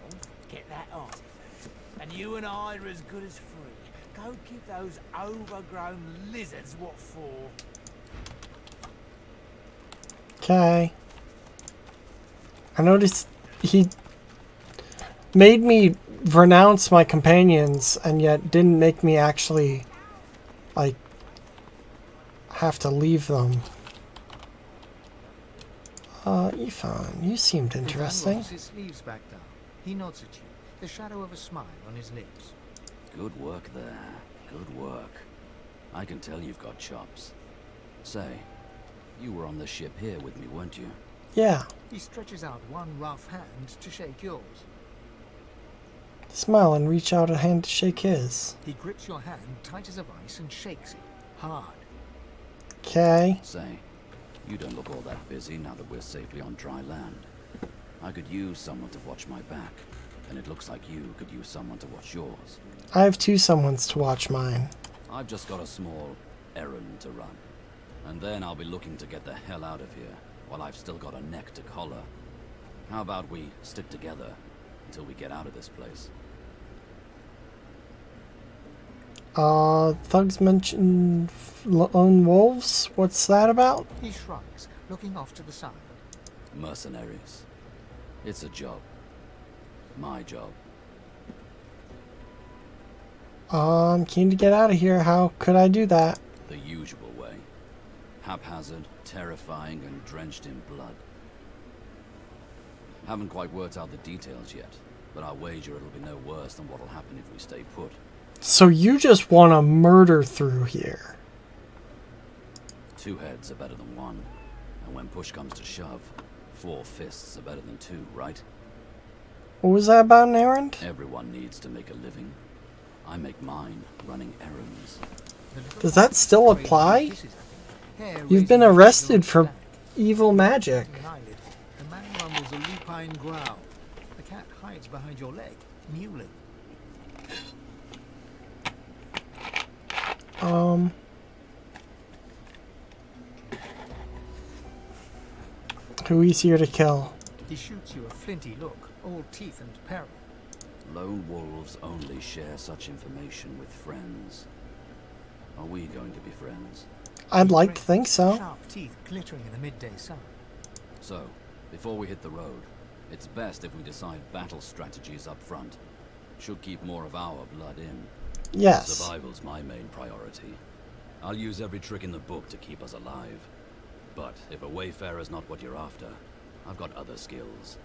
Get that artifact. And you and I are as good as free. Go give those overgrown lizards what for. Okay. I noticed he made me renounce my companions and yet didn't make me actually, like, have to leave them. Ethan, you seemed interesting. His sleeves back down. He nods at you, the shadow of a smile on his lips. Good work there. Good work. I can tell you've got chops. Say, you were on the ship here with me, weren't you? Yeah. He stretches out one rough hand to shake yours. Smile and reach out a hand to shake his. He grips your hand tight as a vice and shakes it hard. Okay. Say, you don't look all that busy now that we're safely on dry land. I could use someone to watch my back, and it looks like you could use someone to watch yours. I have 2 someones to watch mine. I've just got a small errand to run. And then I'll be looking to get the hell out of here, while I've still got a neck to collar. How about we stick together until we get out of this place? Thugs mentioned lone wolves? What's that about? He shrugs, looking off to the side. Mercenaries. It's a job. My job. I'm keen to get out of here. How could I do that? The usual way. Haphazard, terrifying, and drenched in blood. Haven't quite worked out the details yet, but I wager it'll be no worse than what'll happen if we stay put. So you just want to murder through here? 2 heads are better than 1. And when push comes to shove, 4 fists are better than 2, right? What was that about an errand? Everyone needs to make a living. I make mine running errands. Does that still apply? You've been arrested for evil magic. The man rumbles a lupine growl. The cat hides behind your leg, mewling. Who easier to kill? He shoots you a flinty look, all teeth and peril. Lone wolves only share such information with friends. Are we going to be friends? I'd like to think so. Sharp teeth glittering in the midday sun. So, before we hit the road, it's best if we decide battle strategies up front. Should keep more of our blood in. Yes. Survival's my main priority. I'll use every trick in the book to keep us alive. But if a wayfarer's not what you're after, I've got other skills.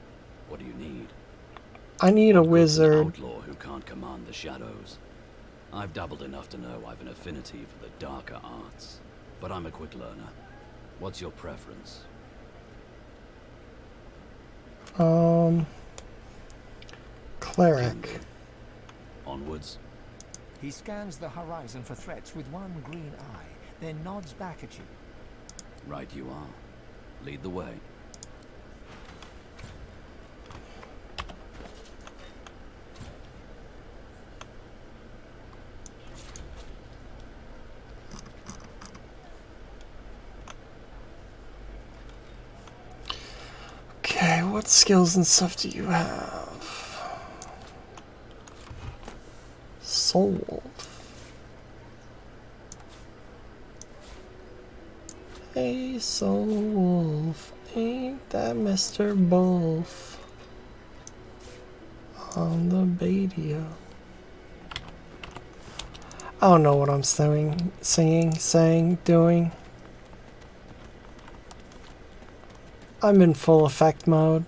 What do you need? I need a An wizard. outlaw who can't command the shadows. I've dabbled enough to know I've an affinity for the darker arts. But I'm a quick learner. What's your preference? Cleric. Onwards. He scans the horizon for threats with one green eye, then nods back at you. Right you are. Lead the way. Okay, what skills and stuff do you have? Soul Wolf. Hey, Soul Wolf, ain't that Mr. Wolf on the radio? I don't know what I'm singing, saying, doing. I'm in full effect mode.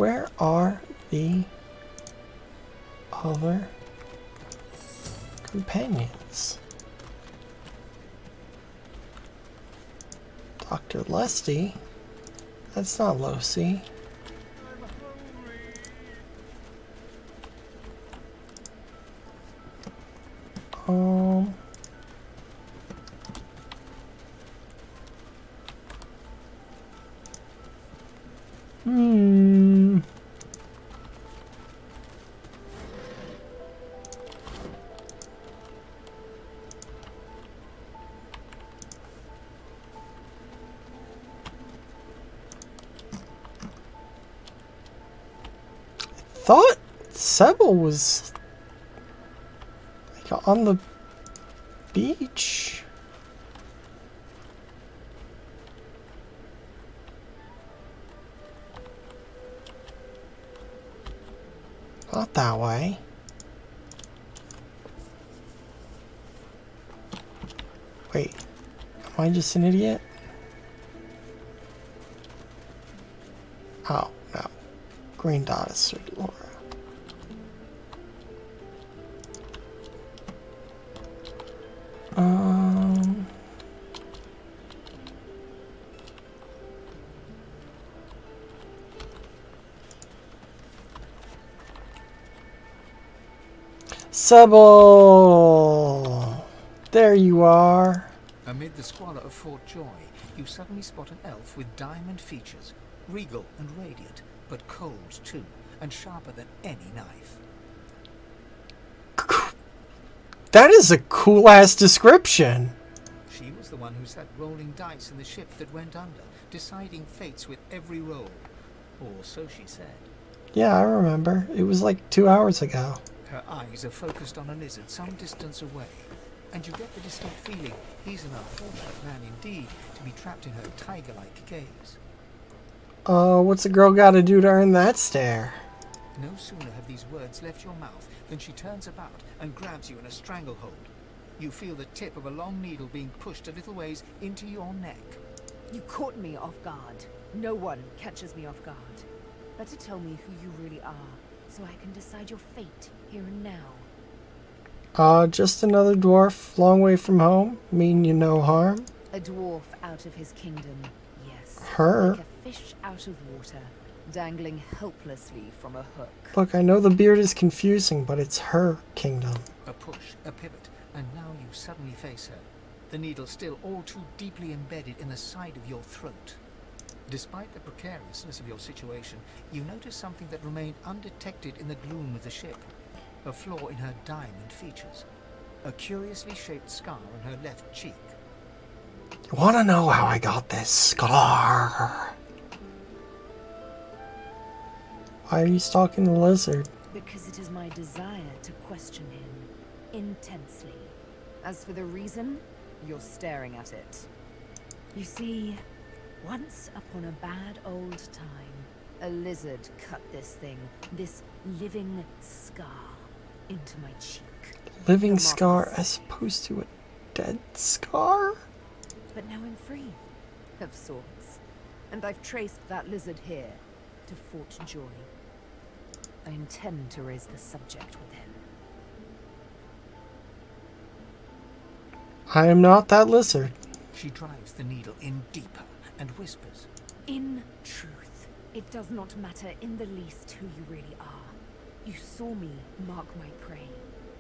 Where are the other companions? Dr. Lusty? That's not Losi. Thought Sebel was like on the beach. Not that way. Wait, am I just an idiot? Oh, no. Green dot is circular. Sebel! There you are. Amid the squalor of Fort Joy, you suddenly spot an elf with diamond features, regal and radiant, but cold too, and sharper than any knife. That is a cool-ass description. She was the one who sat rolling dice in the ship that went under, deciding fates with every roll. Or so she said. Yeah, I remember. It was like 2 hours ago. Her eyes are focused on a lizard some distance away, and you get the distinct feeling he's an unfortunate man indeed to be trapped in her tiger-like gaze. What's a girl gotta do to earn that stare? No sooner have these words left your mouth than she turns about and grabs you in a stranglehold. You feel the tip of a long needle being pushed a little ways into your neck. You caught me off guard. No one catches me off guard. Better tell me who you really are, so I can decide your fate here and now. Just another dwarf, long way from home. Mean you no harm. A dwarf out of his kingdom, yes. Her? Like a fish out of water, dangling helplessly from a hook. Look, I know the beard is confusing, but it's her kingdom. A push, a pivot, and now you suddenly face her. The needle still all too deeply embedded in the side of your throat. Despite the precariousness of your situation, you notice something that remained undetected in the gloom of the ship. A flaw in her diamond features. A curiously shaped scar on her left cheek. You wanna know how I got this scar? Why are you stalking the lizard? Because it is my desire to question him intensely. As for the reason, you're staring at it. You see, once upon a bad old time, a lizard cut this thing, this living scar, into my cheek. Living scar as opposed to a dead scar? But now I'm free, of sorts. And I've traced that lizard here, to Fort Joy. I intend to raise the subject with him. I am not that lizard. She drives the needle in deeper and whispers. In truth, it does not matter in the least who you really are. You saw me mark my prey.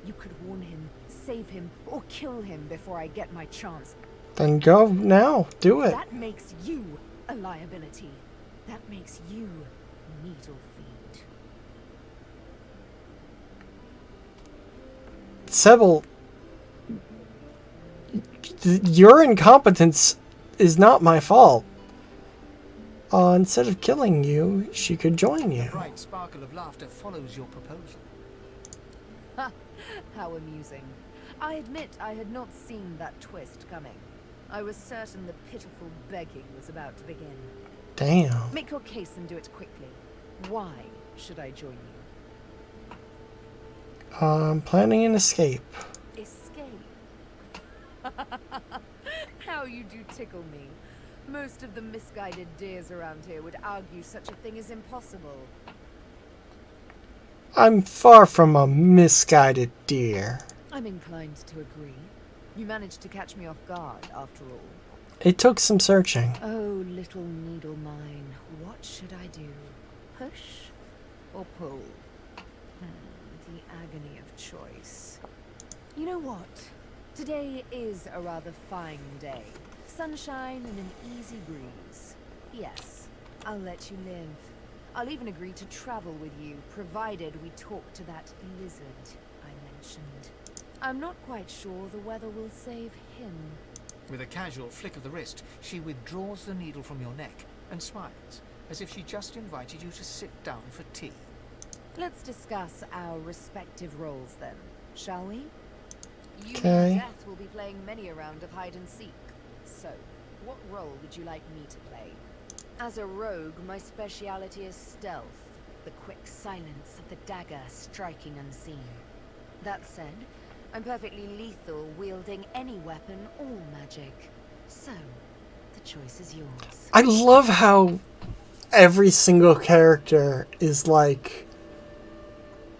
You could warn him, save him, or kill him before I get my chance. Then go now. Do it. That makes you a liability. That makes you needle feed. Sebel, your incompetence is not my fault. Instead of killing you, she could join you. A bright sparkle of laughter follows your proposal. Ha! How amusing. I admit I had not seen that twist coming. I was certain the pitiful begging was about to begin. Damn. Make your case and do it quickly. Why should I join you? I'm planning an escape. Escape? How you do tickle me. Most of the misguided deers around here would argue such a thing is impossible. I'm far from a misguided deer. I'm inclined to agree. You managed to catch me off guard, after all. It took some searching. Oh, little needle mine, what should I do? Push or pull? The agony of choice. You know what? Today is a rather fine day. Sunshine and an easy breeze. Yes, I'll let you live. I'll even agree to travel with you, provided we talk to that lizard I mentioned. I'm not quite sure the weather will save him. With a casual flick of the wrist, she withdraws the needle from your neck and smiles, as if she just invited you to sit down for tea. Let's discuss our respective roles then, shall we? You Okay. and Death will be playing many a round of hide and seek. So, what role would you like me to play? As a rogue, my speciality is stealth, the quick silence of the dagger striking unseen. That said, I'm perfectly lethal wielding any weapon or magic. So, the choice is yours. I love how every single character is like,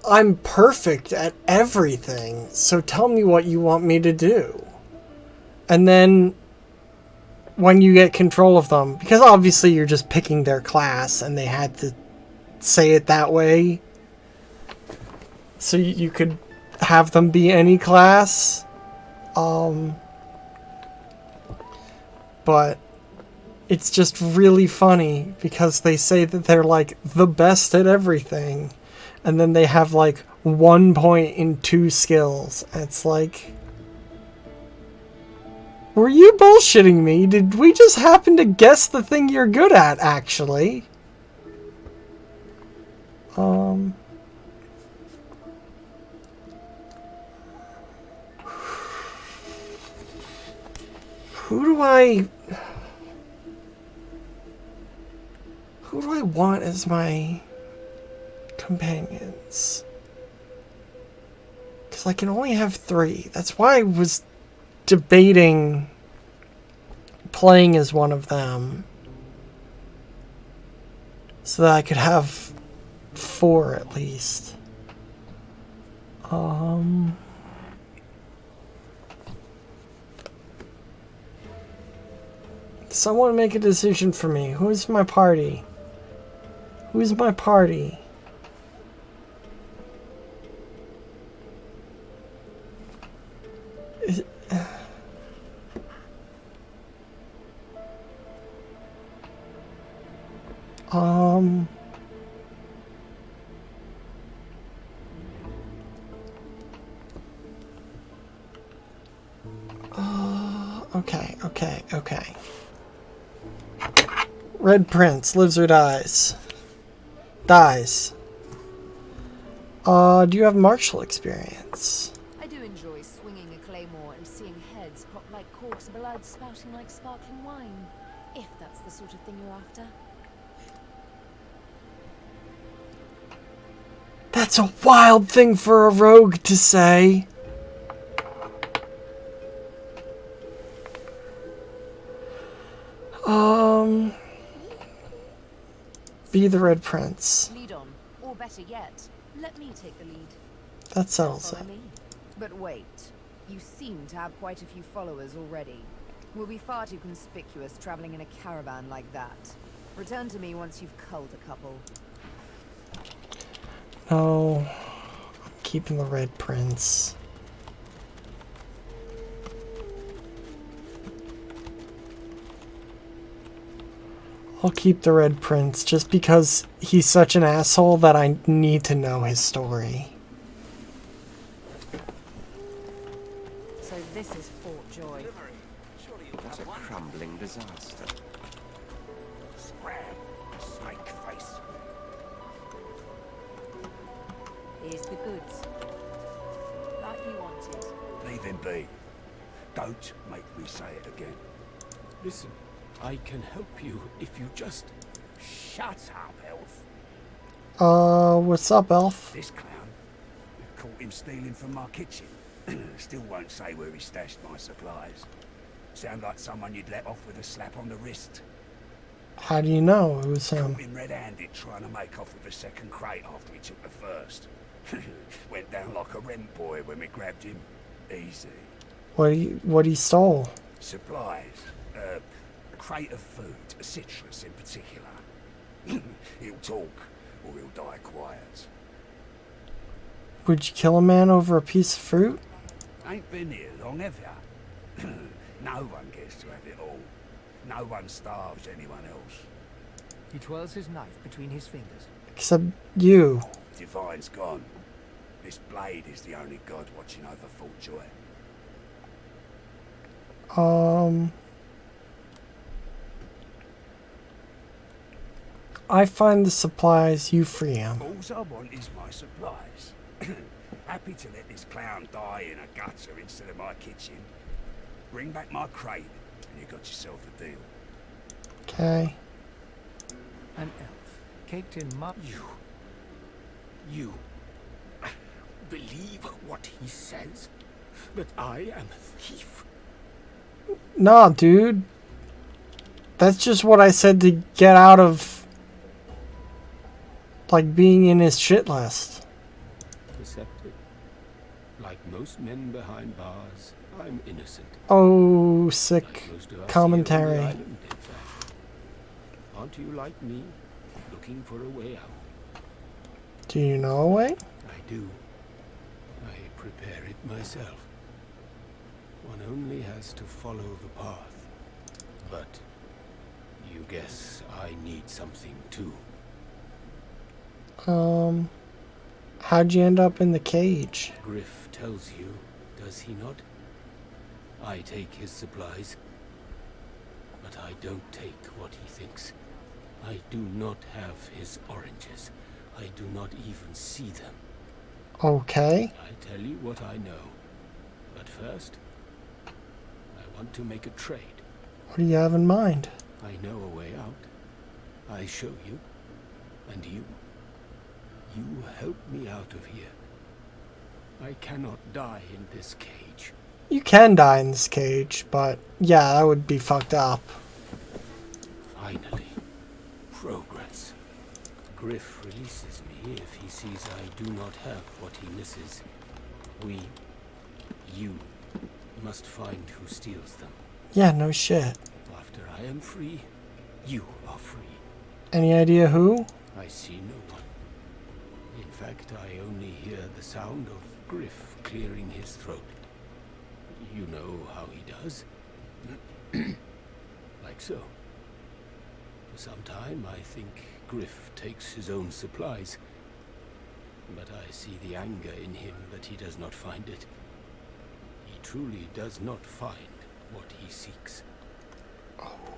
I'm perfect at everything, so tell me what you want me to do. And then when you get control of them, because obviously you're just picking their class and they had to say it that way, so you could have them be any class. But it's just really funny because they say that they're like the best at everything, and then they have like 1 point in 2 skills. It's like, were you bullshitting me? Did we just happen to guess the thing you're good at, actually? Who do I want as my companions? Because I can only have 3. That's why I was debating playing as one of them, so that I could have 4 at least. Someone make a decision for me. Who's my party? Who's my party? Okay. Red Prince lives or dies. Dies. Do you have martial experience? I do enjoy swinging a claymore and seeing heads pop like corks, blood spouting like sparkling wine. If that's the sort of thing you're after. That's a wild thing for a rogue to say. Be the Red Prince. Lead on, or better yet, let me take the lead. That settles Follow it. me. But wait, you seem to have quite a few followers already. We'll be far too conspicuous traveling in a caravan like that. Return to me once you've culled a couple. No, I'm keeping the Red Prince. I'll keep the Red Prince just because he's such an asshole that I need to know his story. So this is Fort Joy. What a crumbling disaster. Scram, snake face. Here's the goods. Like you wanted. Leave him be. Don't make me say it again. Listen, I can help you if you just... Shut up, elf. What's up, elf? This clown, I caught him stealing from my kitchen. Still won't say where he stashed my supplies. Sound like someone you'd let off with a slap on the wrist. How do you know it was him? Caught him red-handed trying to make off with the second crate after he took the first. Went down like a rent boy when we grabbed him. Easy. What he stole? Supplies. A crate of food, citrus in particular. He'll talk, or he'll die quiet. Would you kill a man over a piece of fruit? Ain't been here long, have ya? No one gets to have it all. No one starves anyone else. He twirls his knife between his fingers. Except you. Divine's gone. This blade is the only god watching over Fort Joy. I find the supplies, you free him. All I want is my supplies. Happy to let this clown die in a gutter instead of my kitchen. Bring back my crate, and you got yourself a deal. Okay. An elf, caked in mud. You believe what he says? That I am a thief? Nah, dude. That's just what I said to get out of, like, being in his shit list. Deceptive. Like most men behind bars, I'm innocent. Oh, sick Like most of us commentary. here on the island, in fact. Aren't you like me, looking for a way out? Do you know a way? I do. I prepare it myself. One only has to follow the path. But you guess I need something too. How'd you end up in the cage? Griff tells you, does he not? I take his supplies, but I don't take what he thinks. I do not have his oranges. I do not even see them. Okay. I tell you what I know. But first, I want to make a trade. What do you have in mind? I know a way out. I show you. And you help me out of here. I cannot die in this cage. You can die in this cage, but yeah, that would be fucked up. Finally, progress. Griff releases me if he sees I do not have what he misses. You must find who steals them. Yeah, no shit. After I am free, you are free. Any idea who? I see no one. In fact, I only hear the sound of Griff clearing his throat. You know how he does? Like so. For some time, I think Griff takes his own supplies. But I see the anger in him that he does not find it. He truly does not find what he seeks.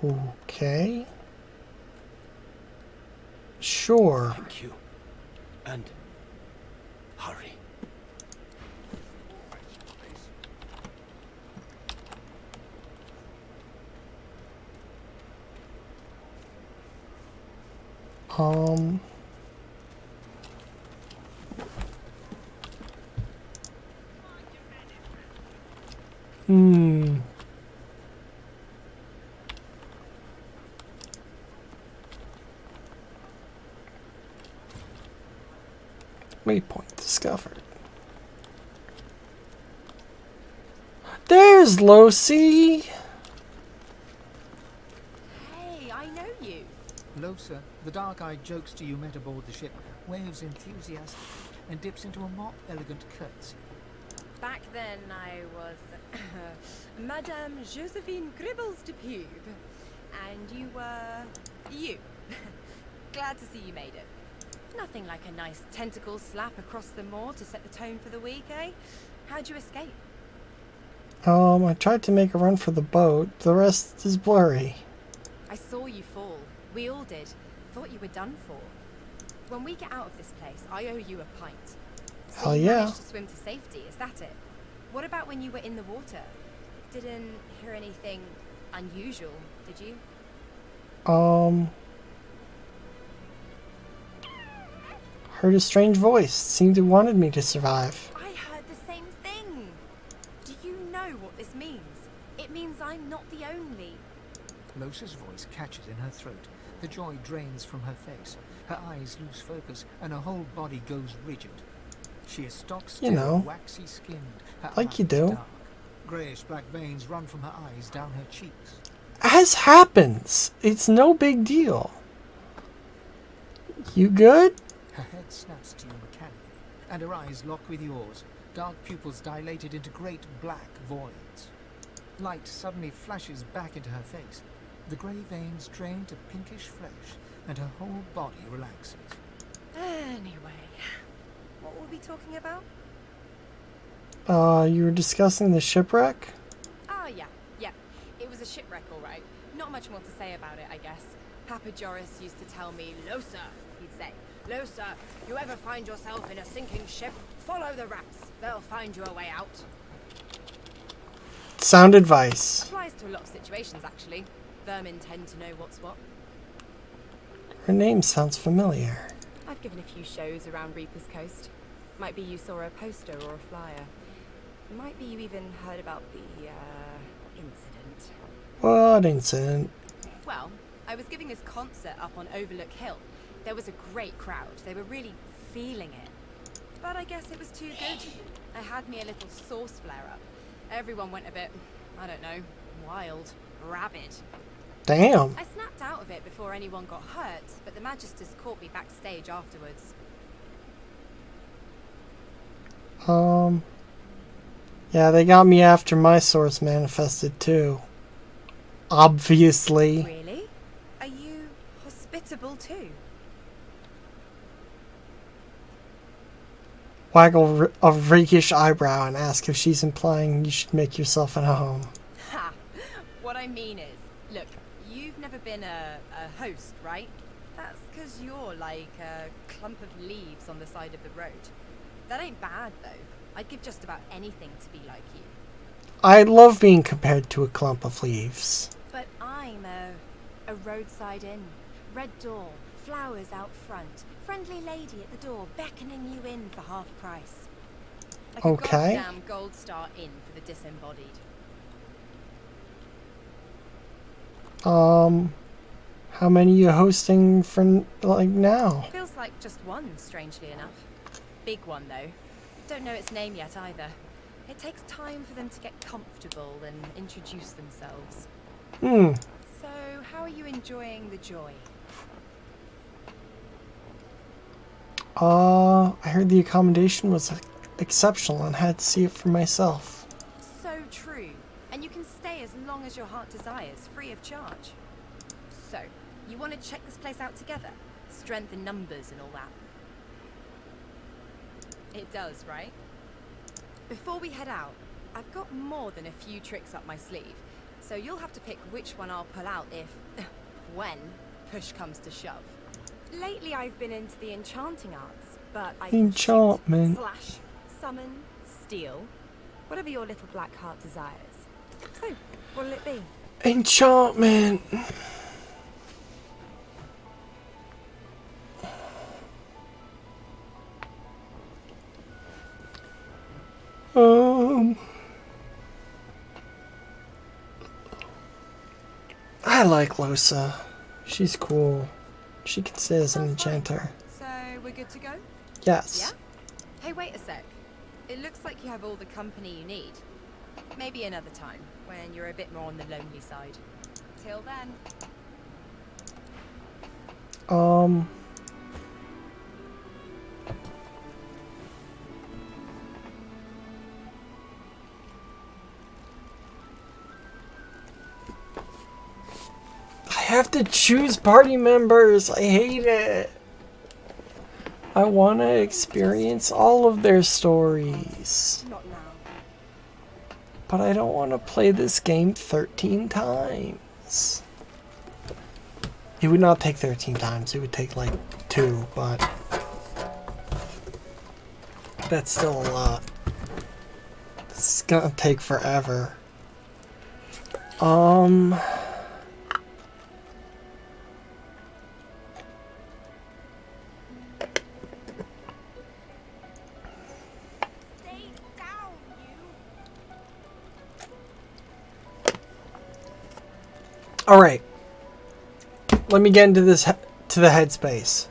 Okay. Sure. Thank you. And hurry. Waypoint discovered. There's Losi! Hey, I know you. Losa, the dark-eyed jokester you met aboard the ship, waves enthusiastic and dips into a mock elegant curtsy. Back then I was Madame Josephine Gribbles de Pube. And you were you. Glad to see you made it. Nothing like a nice tentacle slap across the moor to set the tone for the week, eh? How'd you escape? I tried to make a run for the boat. The rest is blurry. I saw you fall. We all did. Thought you were done for. When we get out of this place, I owe you a pint. So Hell you yeah. managed to swim to safety, is that it? What about when you were in the water? Didn't hear anything unusual, did you? Heard a strange voice. Seemed it wanted me to survive. I heard the same thing. Do you know what this means? It means I'm not the only. Losa's voice catches in her throat. The joy drains from her face. Her eyes lose focus, and her whole body goes rigid. She is stock You still, know, waxy skinned. Her like you eyes do. dark. Greyish black veins run from her eyes down her cheeks. As happens. It's no big deal. You good? Her head snaps to you mechanically, and her eyes lock with yours, dark pupils dilated into great black voids. Light suddenly flashes back into her face. The grey veins drain to pinkish flesh, and her whole body relaxes. Anyway, what were we talking about? You were discussing the shipwreck? Oh, yeah. It was a shipwreck, all right. Not much more to say about it, I guess. Papa Joris used to tell me, Losa, he'd say. Losa, you ever find yourself in a sinking ship, follow the rats. They'll find you a way out. Sound advice. Applies to a lot of situations, actually. Vermin tend to know what's what. Her name sounds familiar. I've given a few shows around Reaper's Coast. Might be you saw a poster or a flyer. Might be you even heard about the, incident. What incident? Well, I was giving this concert up on Overlook Hill. There was a great crowd. They were really feeling it. But I guess it was too good. I had me a little source flare-up. Everyone went a bit, I don't know, wild, rabid. Damn. I snapped out of it before anyone got hurt, but the Magisters caught me backstage afterwards. Yeah, they got me after my source manifested too. Obviously. Really? Are you hospitable too? Waggle a rakish eyebrow and ask if she's implying you should make yourself at home. Ha! What I mean is, look, you've never been a host, right? That's because you're like a clump of leaves on the side of the road. That ain't bad, though. I'd give just about anything to be like you. I love being compared to a clump of leaves. But I'm a roadside inn. Red door, flowers out front, friendly lady at the door beckoning you in for half price. Like Okay. a goddamn gold star inn for the disembodied. How many you hosting for, like, now? Feels like just one, strangely enough. Big one, though. Don't know its name yet, either. It takes time for them to get comfortable and introduce themselves. So, how are you enjoying the joy? I heard the accommodation was exceptional and had to see it for myself. So true. And you can stay as long as your heart desires, free of charge. So, you want to check this place out together? Strength in numbers and all that. It does, right? Before we head out, I've got more than a few tricks up my sleeve, so you'll have to pick which one I'll pull out if, when, push comes to shove. Lately I've been into the enchanting arts, but I can Enchantment. shoot, slash, summon, steal, whatever your little black heart desires. So, what'll it be? Enchantment. I like Losa. She's cool. She can stay as an enchanter. So, we're good to go? Yes. Yeah? Hey, wait a sec. It looks like you have all the company you need. Maybe another time, when you're a bit more on the lonely side. Till then. I have to choose party members. I hate it. I want to experience all of their stories. Not now. But I don't want to play this game 13 times. It would not take 13 times. It would take like 2, but that's still a lot. This is gonna take forever. All right. Let me get into this to the headspace.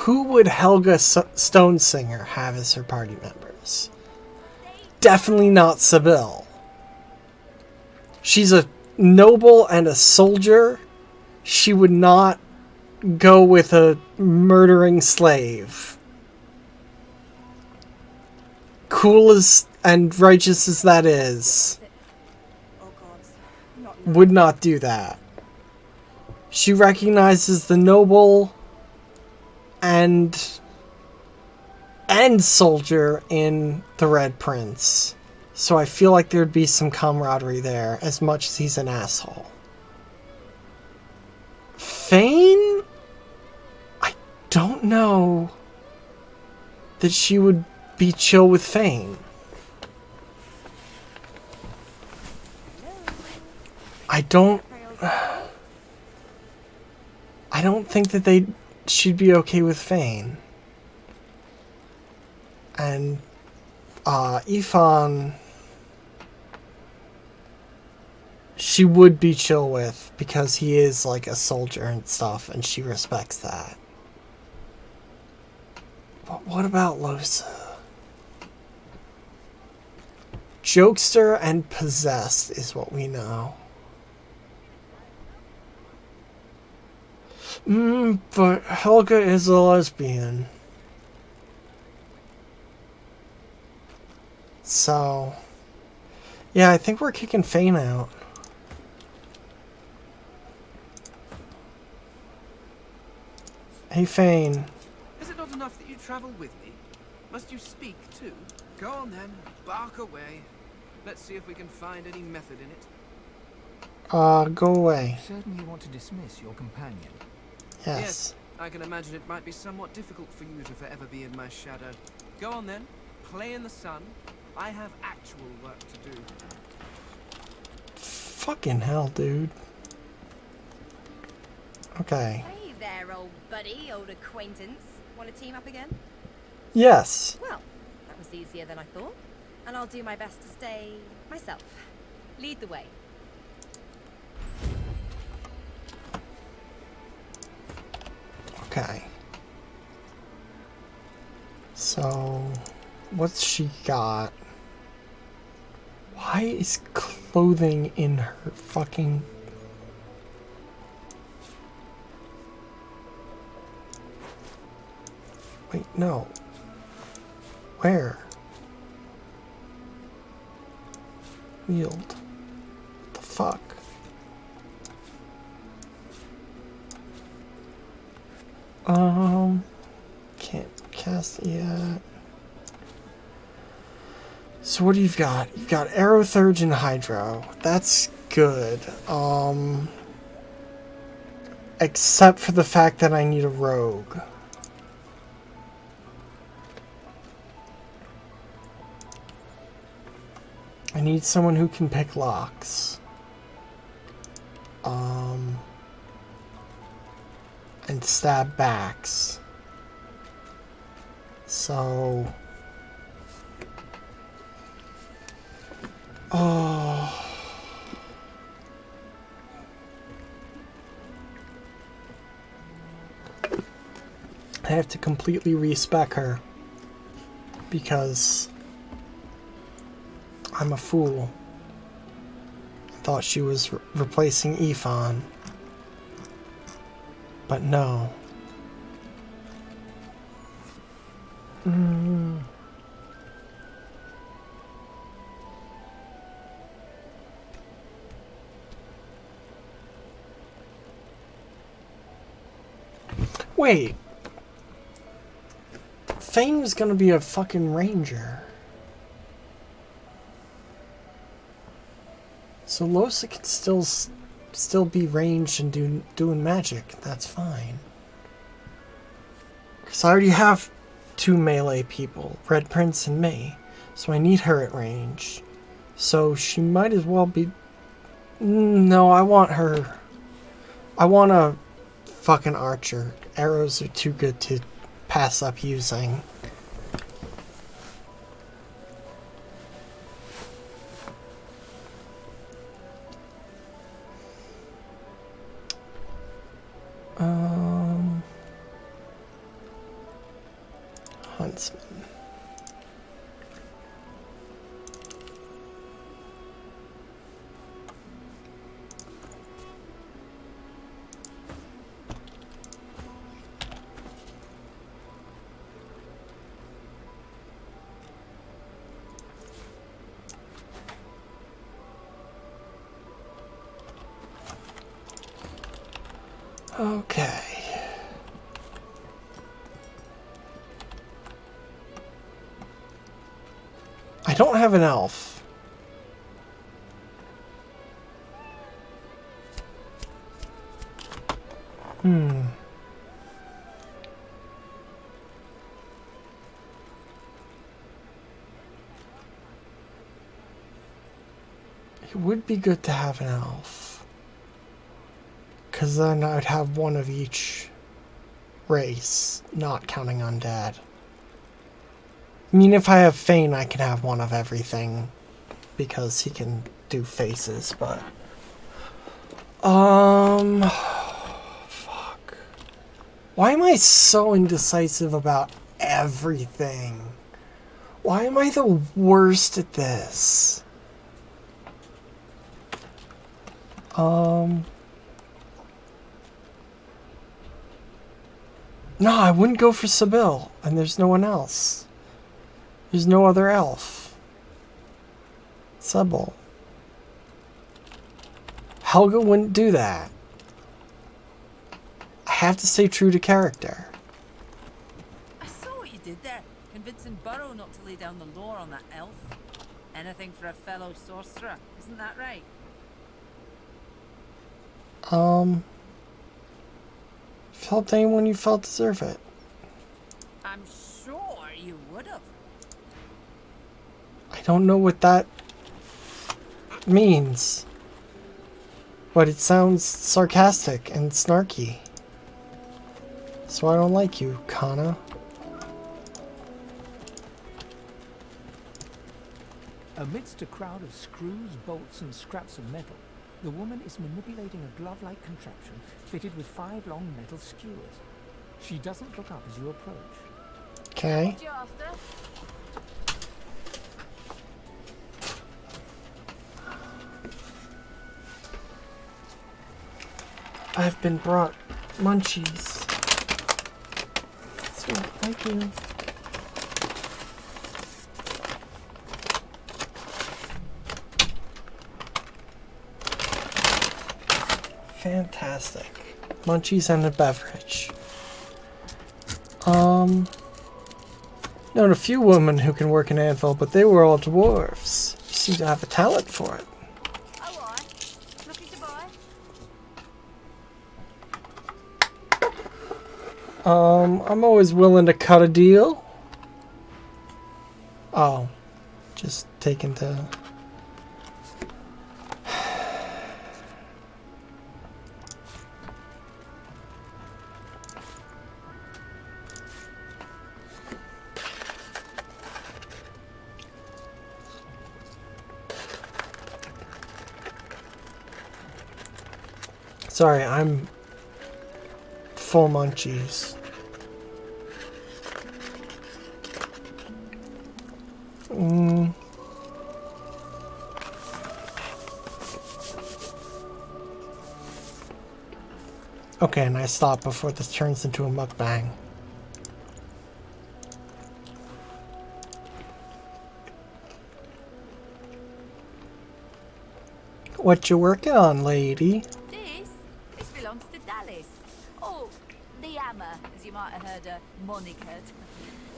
who would Helga Stonesinger have as her party members? Definitely not Sibyl. She's a noble and a soldier. She would not go with a murdering slave. Cool as and righteous as that is, would not do that. She recognizes the noble and soldier in the Red Prince. So I feel like there'd be some camaraderie there, as much as he's an asshole. Fane? I don't know that she would be chill with Fane. I don't think that she'd be okay with Fane. And Ifan, she would be chill with, because he is like a soldier and stuff, and she respects that. But what about Losa? Jokester and possessed is what we know. But Helga is a lesbian. So, yeah, I think we're kicking Fane out. Hey, Fane. Is it not enough that you travel with me? Must you speak too? Go on then, bark away. Let's see if we can find any method in it. Go away. Certainly you want to dismiss your companion. Yes. I can imagine it might be somewhat difficult for you to forever be in my shadow. Go on then, play in the sun. I have actual work to do. Fucking hell, dude. Okay. Hey there, old buddy, old acquaintance. Want to team up again? Yes. Well, that was easier than I thought. And I'll do my best to stay myself. Lead the way. Okay. So, what's she got? Why is clothing in her fucking... Wait, no. Where? Wield. What the fuck? Can't cast yet. So what do you've got? You've got Aerothurge and Hydro. That's good. Except for the fact that I need a rogue. I need someone who can pick locks. And stab backs. So... Oh... I have to completely respec her. Because... I'm a fool. I thought she was replacing Ifan. But no. Wait. Fane was gonna be a fucking ranger. So Losa can still be ranged and doing magic. That's fine. Because I already have 2 melee people, Red Prince and me. So I need her at range. So she might as well be... No, I want her... I want a fucking archer. Arrows are too good to pass up using. Huntsman. Okay. I don't have an elf. It would be good to have an elf. Because then I'd have one of each race, not counting undead. I mean, if I have Fane, I can have one of everything. Because he can do faces, but... Fuck. Why am I so indecisive about everything? Why am I the worst at this? No, I wouldn't go for Sybil, and there's no one else. There's no other elf. Sybil. Helga wouldn't do that. I have to stay true to character. I saw what you did there, convincing Burrow not to lay down the law on that elf. Anything for a fellow sorcerer, isn't that right? Felt anyone you felt deserve it. I'm sure you would have. I don't know what that means. But it sounds sarcastic and snarky. So I don't like you, Kana. Amidst a crowd of screws, bolts, and scraps of metal, the woman is manipulating a glove-like contraption fitted with 5 long metal skewers. She doesn't look up as you approach. Okay. I've been brought munchies. Sweet, thank you. Fantastic. Munchies and a beverage. Known a few women who can work an anvil, but they were all dwarves. You seem to have a talent for it. I'm always willing to cut a deal. Oh, just taken to... Sorry, I'm full munchies. Okay, and I stop before this turns into a mukbang. What you working on, lady? This belongs to Dallas. Oh, the hammer, as you might have heard her monikered.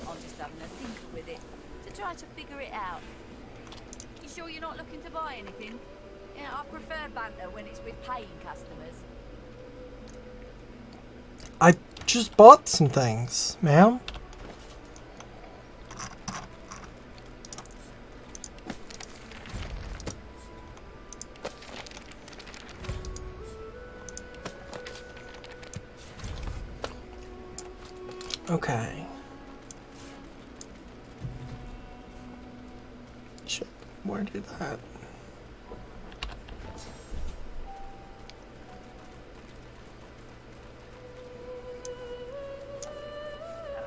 I'm just having a tinker with it to try to figure it out. You sure you're not looking to buy anything? Yeah, I prefer banter when it's with paying customers. I just bought some things, ma'am. Okay. Shit, where did that?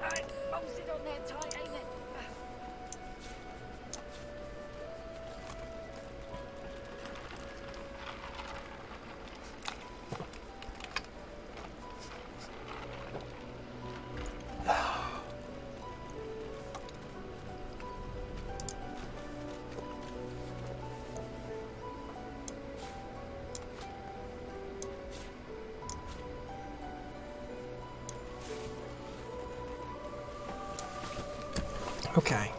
I posted on there tight, ain't Okay.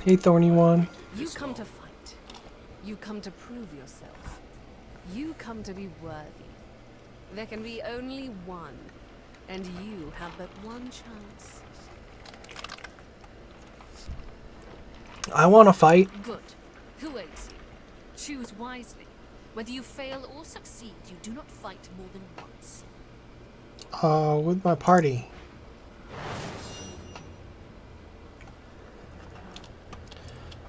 Hey, Thorny One. You come to fight. You come to prove yourself. You come to be worthy. There can be only one, and you have but one chance. I want to fight. Good. Who aids you? Choose wisely. Whether you fail or succeed, you do not fight more than once. With my party.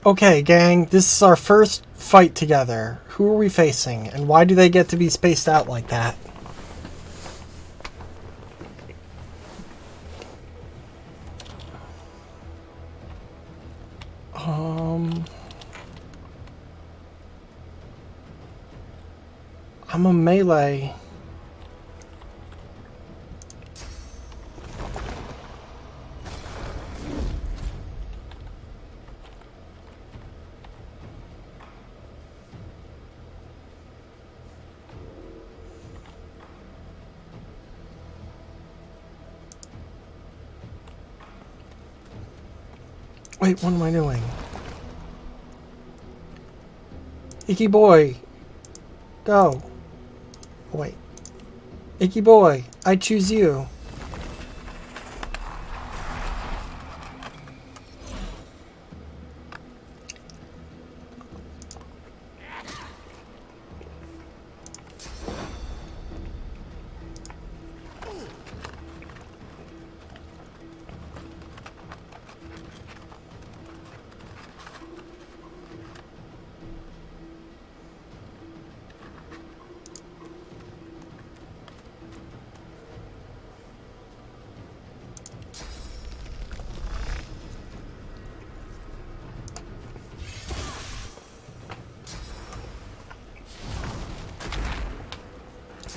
Okay, gang, this is our first fight together. Who are we facing, and why do they get to be spaced out like that? I'm a melee. Wait, what am I doing? Icky boy, go. Oh, wait. Icky boy, I choose you.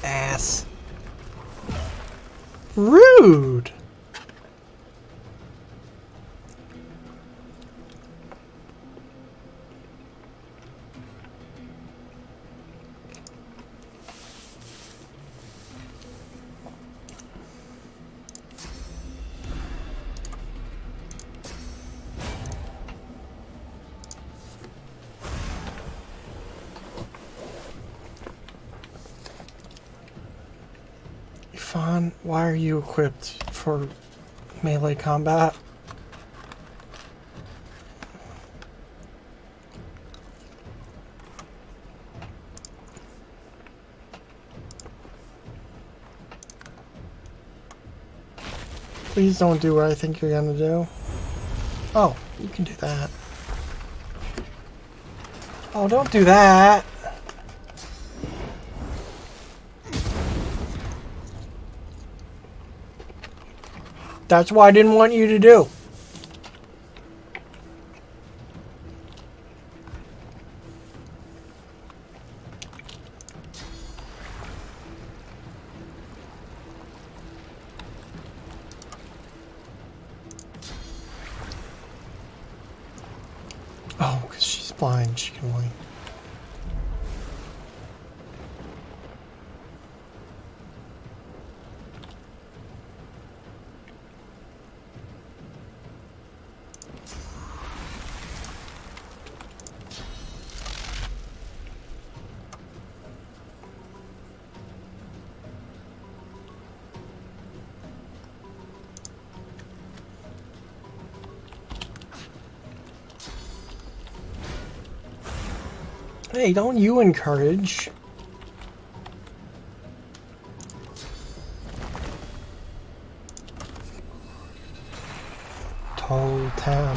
Ass. Rude. Fawn, why are you equipped for melee combat? Please don't do what I think you're gonna do. Oh, you can do that. Oh, don't do that. That's what I didn't want you to do. Oh, because she's blind, she can only... Hey, don't you encourage. Totem.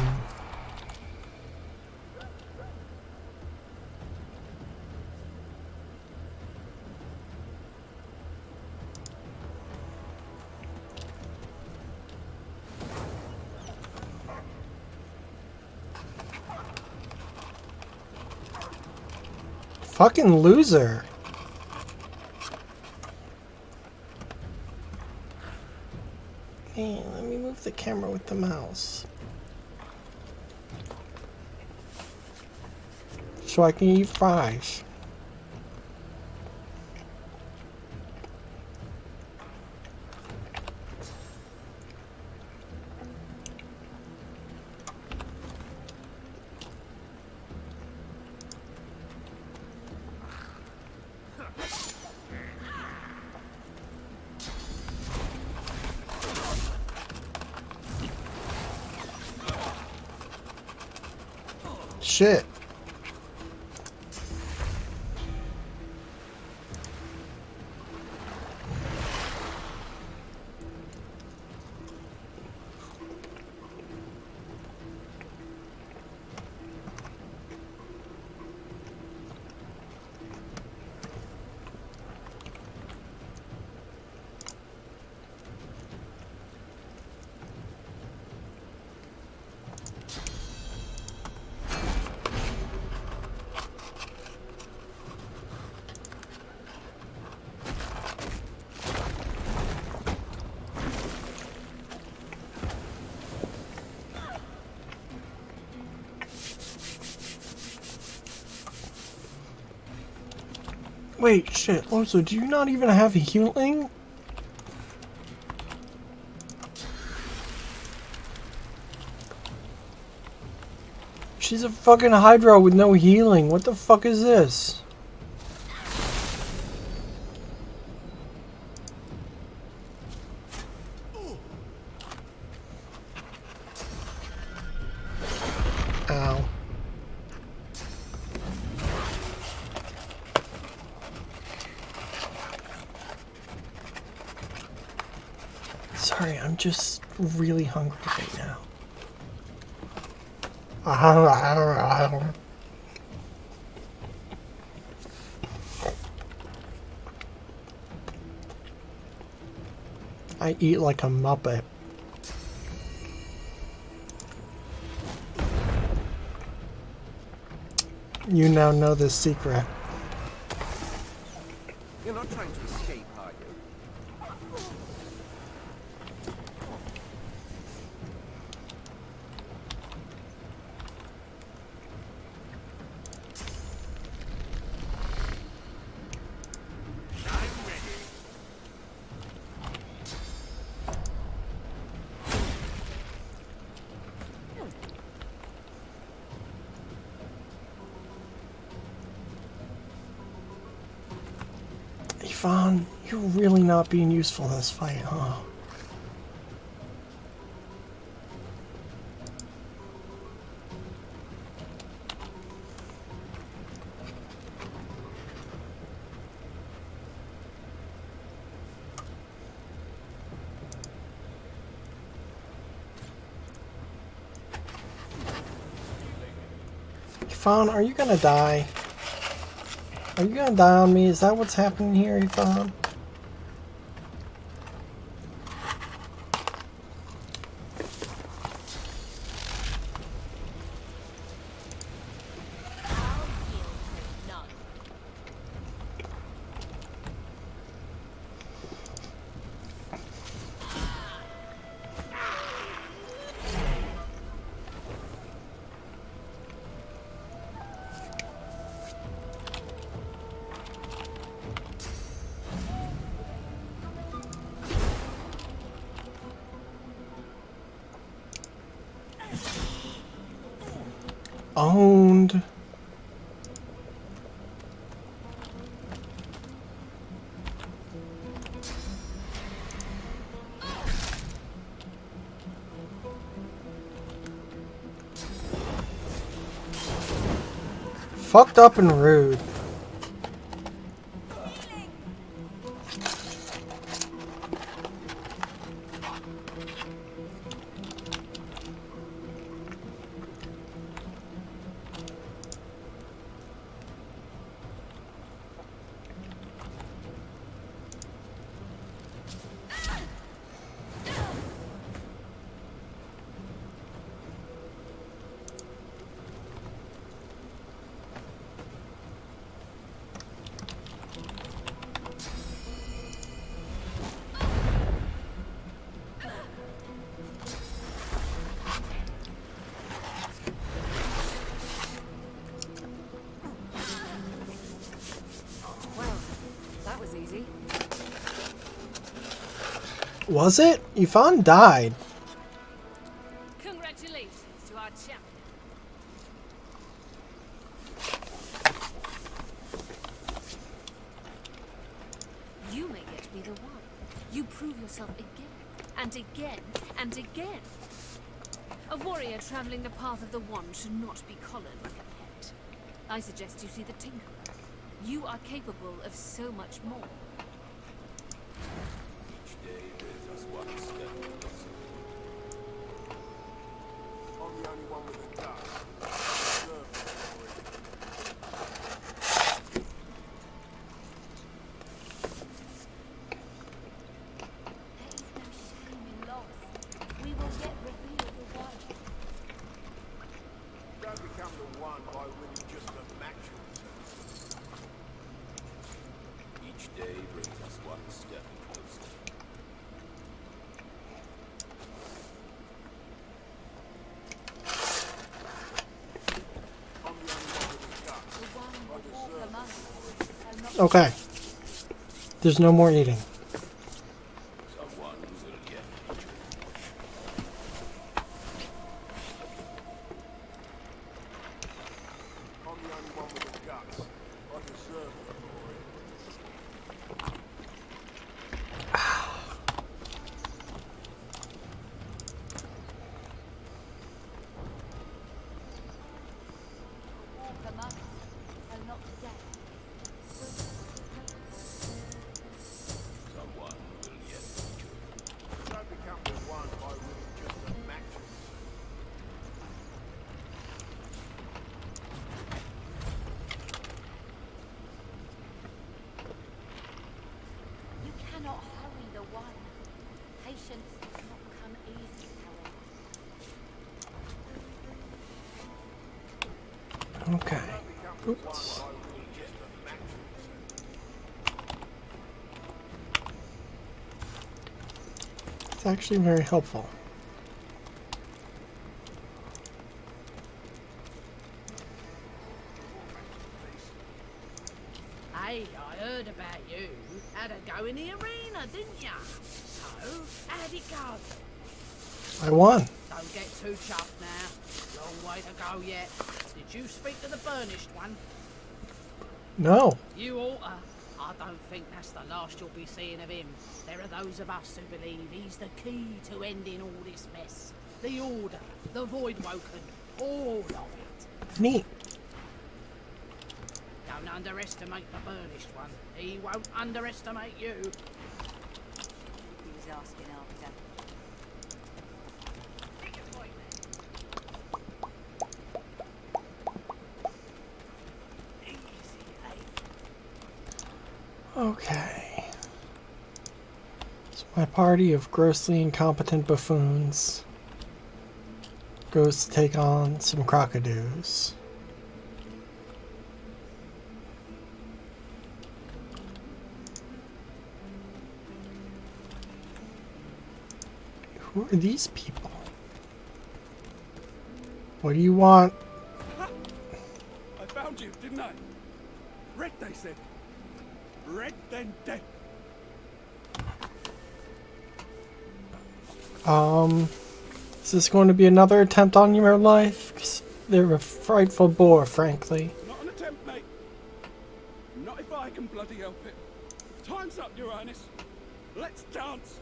Fucking loser. Hey, let me move the camera with the mouse. So I can eat fries. Shit. Wait, shit. Also, do you not even have healing? She's a fucking Hydra with no healing. What the fuck is this? Ow. Sorry, I'm just really hungry right now. I eat like a Muppet. You now know the secret. You're not trying to escape, are you? Yvonne, you're really not being useful in this fight, huh? Yvonne, are you gonna die? Are you gonna die on me? Is that what's happening here, Yvonne? Owned. Fucked up and rude. Was it? Yvonne died. Congratulations to our champion. You may yet be the one. You prove yourself again, and again, and again. A warrior traveling the path of the Wand should not be collared like a pet. I suggest you see the Tinkerer. You are capable of so much more. Each day brings us one step closer. I'm the only one with a gun. Okay. There's no more eating. Okay. Oops. It's actually very helpful. Hey, I heard about you. Had a go in the arena, didn't ya? So, how'd it go? I won. Don't get too chuffed now. Long way to go yet. Did you speak to the burnished one? No. You oughta. I don't think that's the last you'll be seeing of him. There are those of us who believe he's the key to ending all this mess. The Order, the Voidwoken, all of it. Neat. Don't underestimate the burnished one. He won't underestimate you. He was asking after. Okay. So my party of grossly incompetent buffoons goes to take on some crocodiles. Who are these people? What do you want? I found you, didn't I? Red, they said. Red, then dead. Is this going to be another attempt on your life? 'Cause they're a frightful bore, frankly. Not an attempt, mate. Not if I can bloody help it. Time's up, Your Highness. Let's dance.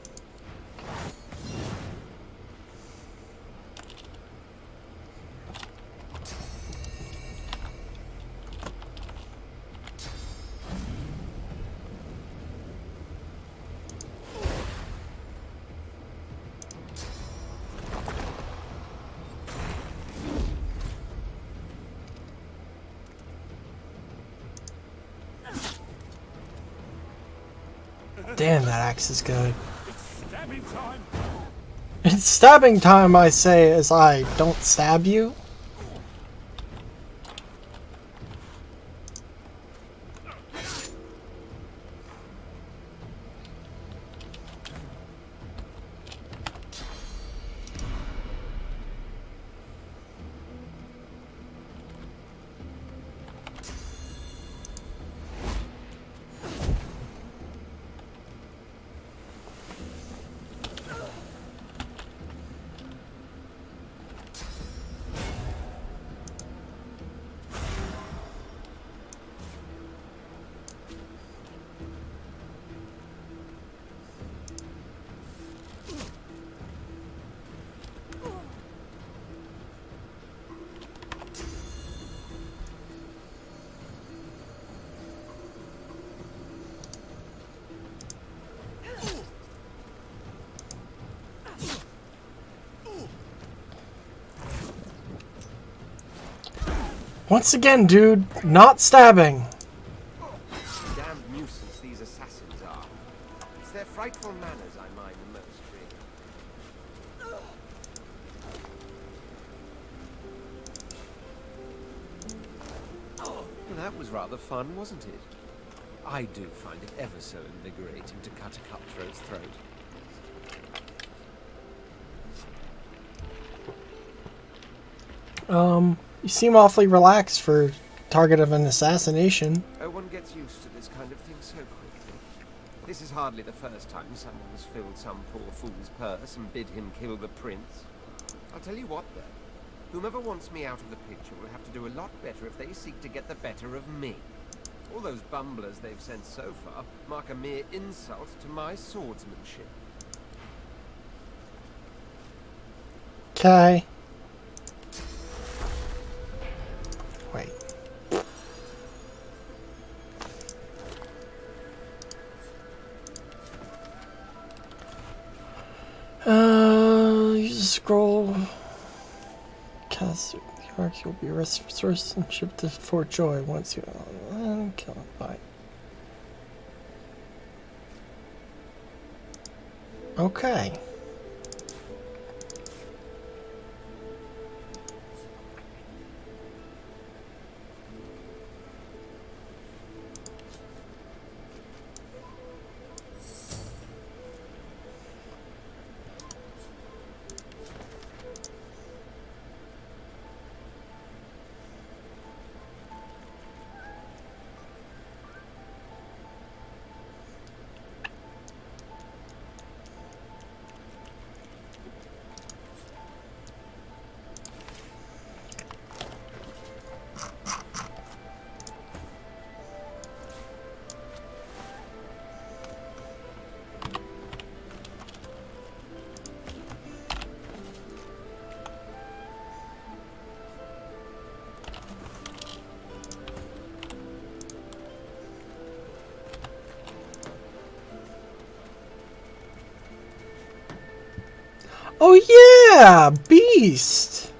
Damn, that axe is good. Stabbing time. It's stabbing time, I say, as I don't stab you. Once again, dude, not stabbing. Damned nuisance these assassins are. It's their frightful manners I mind the most, really. Well, that was rather fun, wasn't it? I do find it ever so invigorating to cut a cutthroat's throat. You seem awfully relaxed for target of an assassination. One gets used to this kind of thing so quickly. This is hardly the first time someone's filled some poor fool's purse and bid him kill the prince. I'll tell you what, though. Whomever wants me out of the picture will have to do a lot better if they seek to get the better of me. All those bumblers they've sent so far mark a mere insult to my swordsmanship. Okay. Wait. Use a scroll. Cast the arc, you'll be resourced and shipped to Fort Joy once you kill it. Bye. Okay. Oh yeah, beast.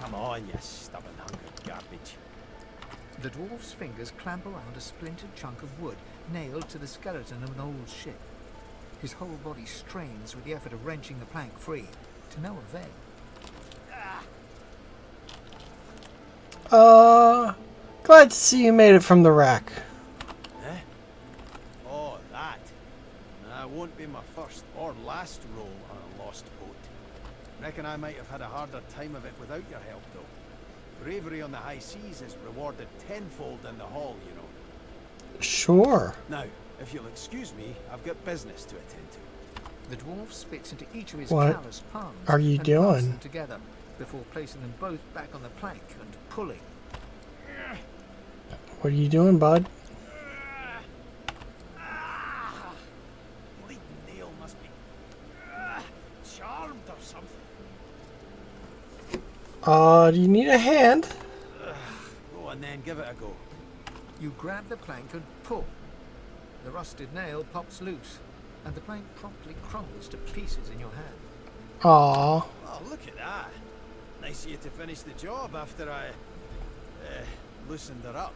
Come on, you stubborn hunk of garbage. The dwarf's fingers clamp around a splintered chunk of wood nailed to the skeleton of an old ship. His whole body strains with the effort of wrenching the plank free, to no avail. Glad to see you made it from the wreck. Eh? Oh, that. That won't be my first or last roll on a lost boat. Reckon I might have had a harder time of it without your help, though. Bravery on the high seas is rewarded tenfold in the hall, you know. Sure. Now, if you'll excuse me, I've got business to attend to. The dwarf spits into each of his What calloused palms are you and doing? clasps them together before placing them both back on the plank and pulling. What are you doing, bud? Bleeding nail must be charmed or something. Do you need a hand? Go on then, give it a go. You grab the plank and pull. The rusted nail pops loose, and the plank promptly crumbles to pieces in your hand. Aww. Oh, look at that. Nice of you to finish the job after I loosened her up.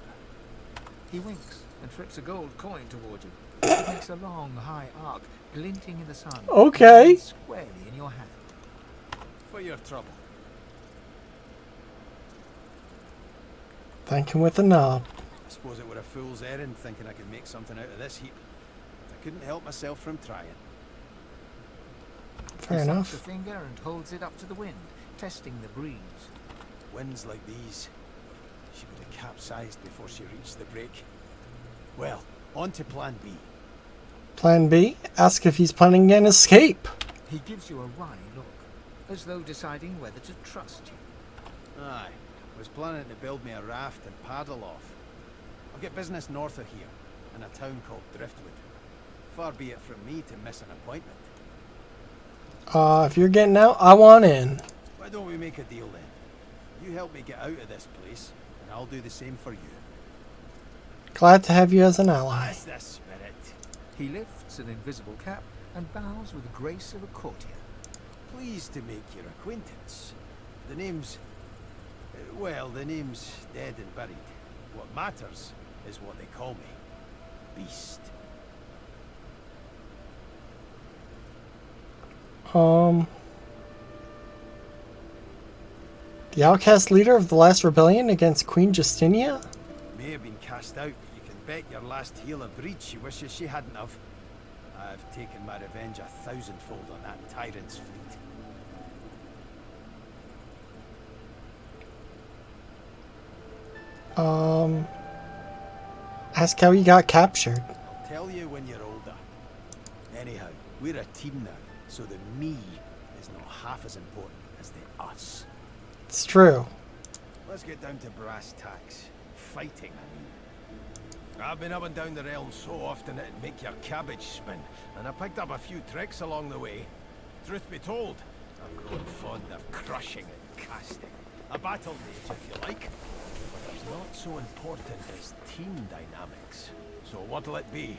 He winks and flips a gold coin toward you. It makes a long, high arc, glinting in the sun. Okay. Squarely in your hand. For your trouble. Thank him with a nod. I suppose it were a fool's errand thinking I could make something out of this heap. I couldn't help myself from trying. Fair He enough. snaps a finger and holds it up to the wind, testing the breeze. Winds like these, she would have capsized before she reached the break. Well, on to plan B. Plan B? Ask if he's planning an escape. He gives you a wry look, as though deciding whether to trust you. Aye, was planning to build me a raft and paddle off. I've got business north of here, in a town called Driftwood. Far be it from me to miss an appointment. If you're getting out, I want in. Why don't we make a deal then? You help me get out of this place, and I'll do the same for you. Glad to have you as an ally. That's the spirit. He lifts an invisible cap and bows with the grace of a courtier. Pleased to make your acquaintance. The name's Well, the name's dead and buried. What matters is what they call me. Beast. The outcast leader of the last rebellion against Queen Justinia? May have been cast out, but you can bet your last healer breed she wishes she hadn't have. I've taken my revenge 1,000-fold on that tyrant's fleet. Ask how he got captured. I'll tell you when you're older. Anyhow, we're a team now, so the me is not half as important as the us. It's true. Let's get down to brass tacks. Fighting, I mean. I've been up and down the realm so often it'd make your cabbage spin, and I picked up a few tricks along the way. Truth be told, I've grown fond of crushing and casting. A battle mage, if you like. But it's not so important as team dynamics. So what'll it be?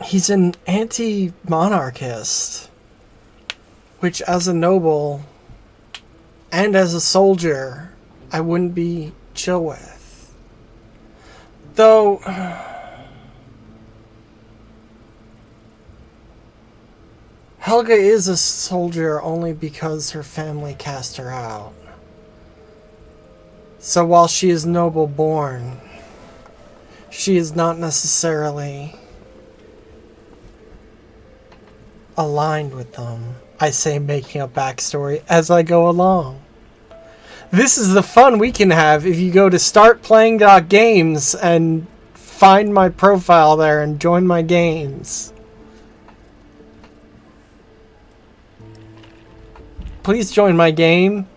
He's an anti-monarchist, which as a noble and as a soldier, I wouldn't be chill with. Though, Helga is a soldier only because her family cast her out. So while she is noble born, she is not necessarily aligned with them. I say making a backstory as I go along. This is the fun we can have if you go to startplaying.games and find my profile there and join my games. Please join my game.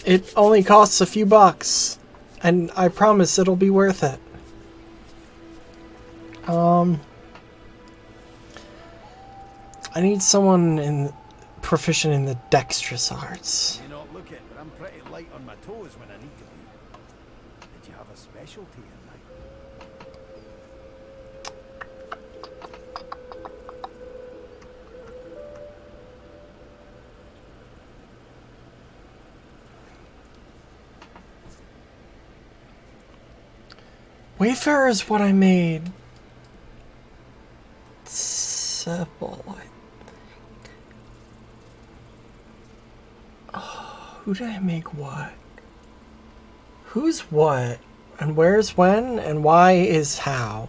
It only costs a few bucks, and I promise it'll be worth it. I need someone proficient in the dexterous arts. May not look it, but I'm pretty light on my toes when I need to be. Did you have a specialty in mind? Wayfarer is what I made. Sepal. Oh, who did I make what? Who's what? And where's when? And why is how?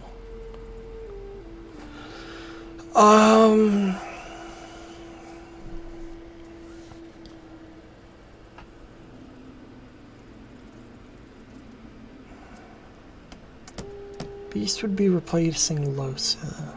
Beast would be replacing Losa.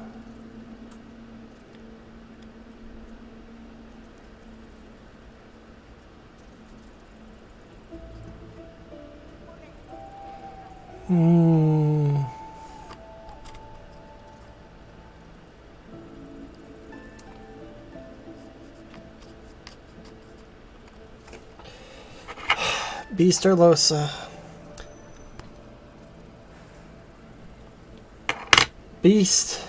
Beast or Losa? Beast.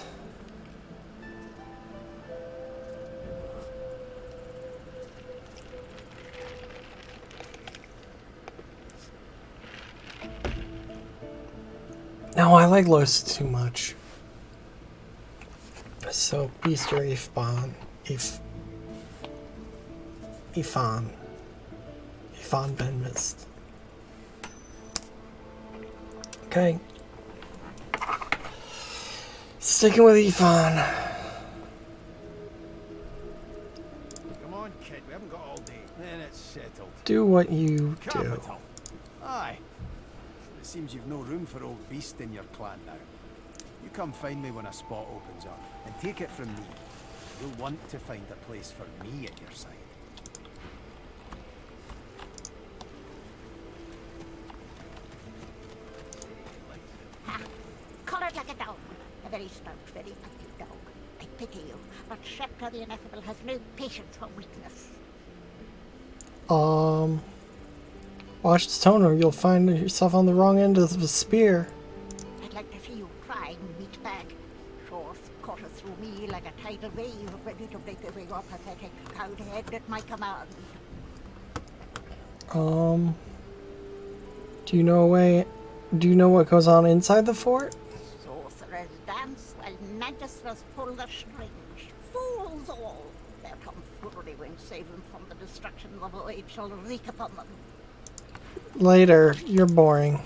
No, I like Losa too much. So, Beast or Ifan. Ifan Ben Mist. Okay. Sticking with Ifan. Come on, kid, we haven't got all day. Then it's settled. Do what you do. Capital. Aye. It seems you've no room for old Beast in your clan now. You come find me when a spot opens up, and take it from me. You'll want to find a place for me at your side. Collared like a dog. A very stout, very active dog. I pity you, but Scepter the Ineffable has no patience for weakness. Watch the tone or you'll find yourself on the wrong end of the spear. I'd like to see you crying, meatbag. Swords cutter through me like a tidal wave, ready to break away your pathetic cowed head at my command. Do you know what goes on inside the fort? Sorcerers dance while magistrates pull the strings. Fools all! Their tomfoolery won't save them from the destruction the void shall wreak upon them. Later, you're boring.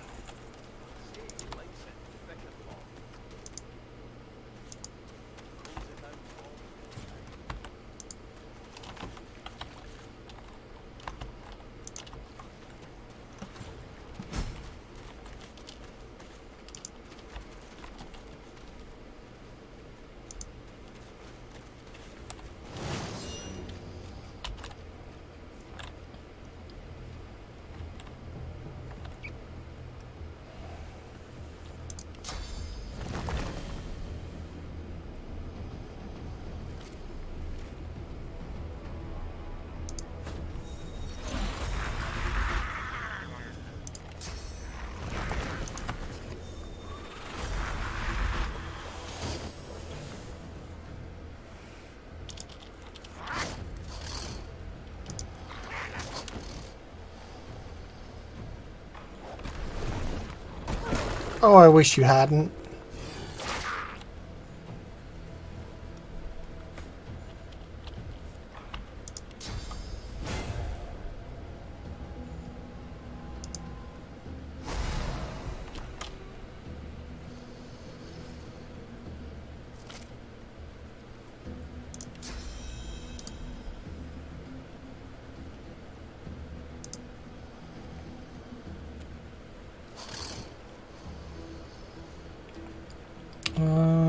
Oh, I wish you hadn't.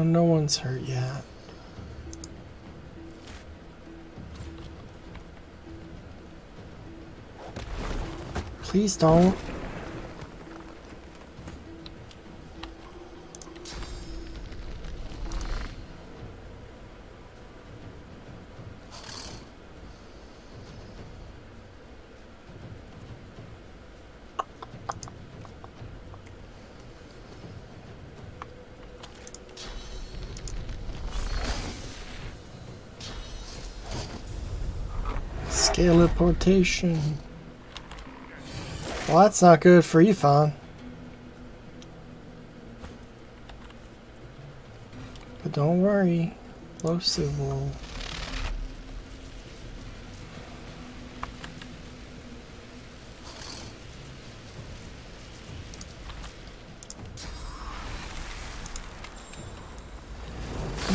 No one's hurt yet. Please don't. Teleportation. Well, that's not good for Yifan. But don't worry, Losa will.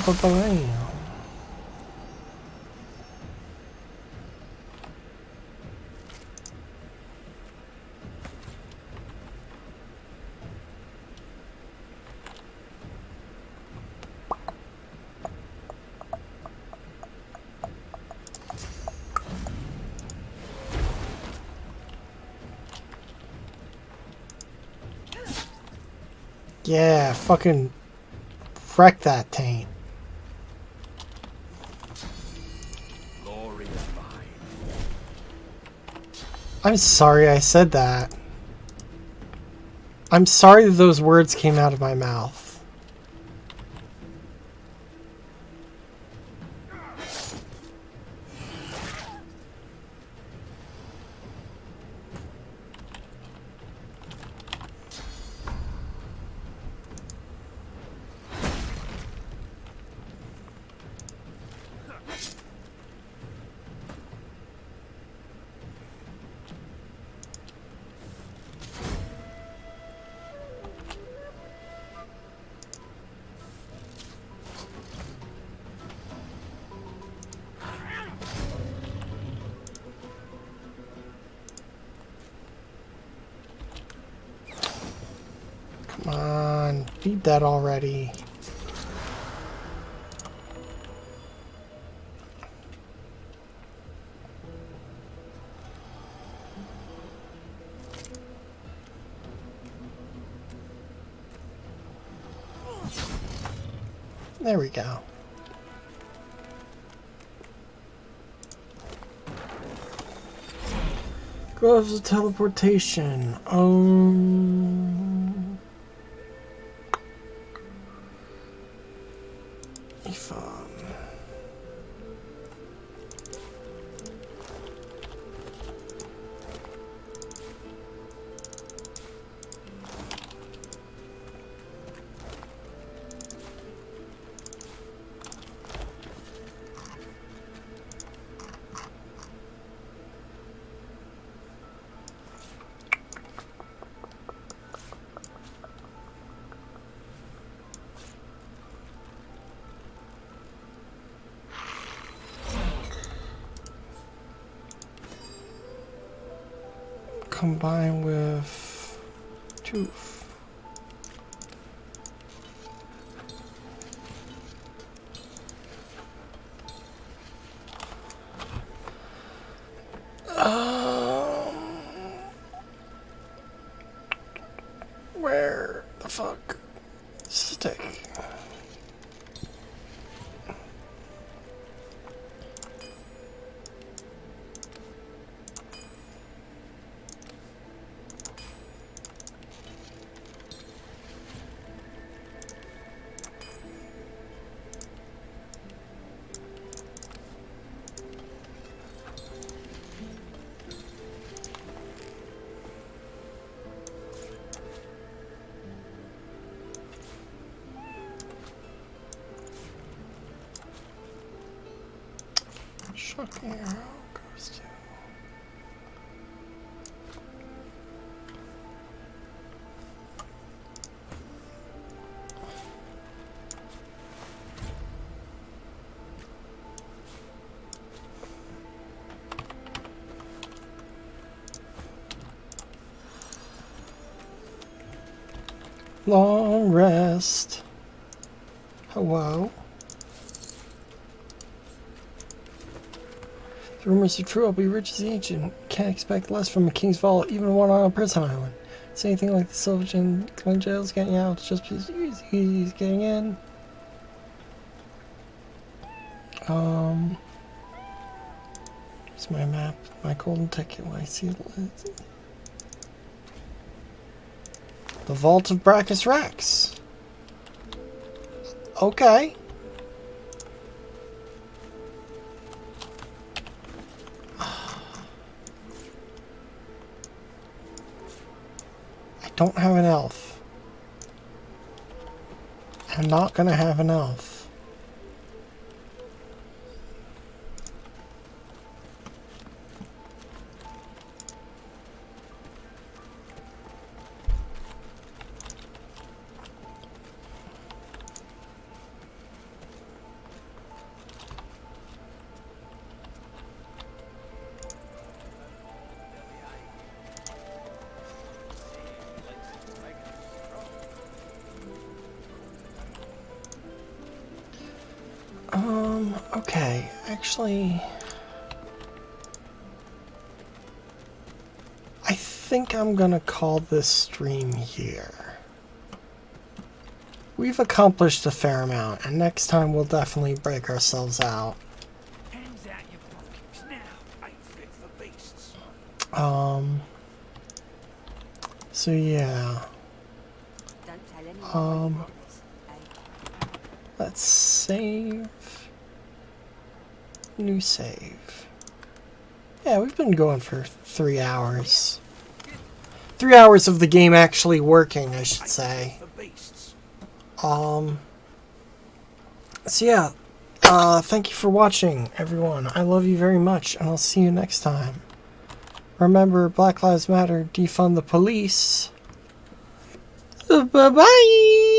Bye-bye. Yeah, fucking wreck that taint. I'm sorry I said that. I'm sorry that those words came out of my mouth. Come on, beat that already. There we go. Gloves of teleportation. Ifan. Combine with tooth. Where the fuck? Stick. Shocking arrow goes to. Long rest. Hello. The rumors are true. I'll be rich as the ancient. Can't expect less from a king's vault, even one on a prison island. It's anything like the Sylvan jails getting out. It's just as easy as getting in. It's my map, my golden ticket. When I see it, the Vault of Brachus Rex. Okay. Don't have an elf. I'm not gonna have an elf. Okay, actually, I think I'm gonna call this stream here. We've accomplished a fair amount, and next time we'll definitely break ourselves out. Hands out your pockets now. Ain't fit for beasts. So yeah. Let's save. New save. Yeah, we've been going for 3 hours. 3 hours of the game actually working, I should say. So yeah, thank you for watching, everyone. I love you very much, and I'll see you next time. Remember, Black Lives Matter, defund the police. Bye-bye!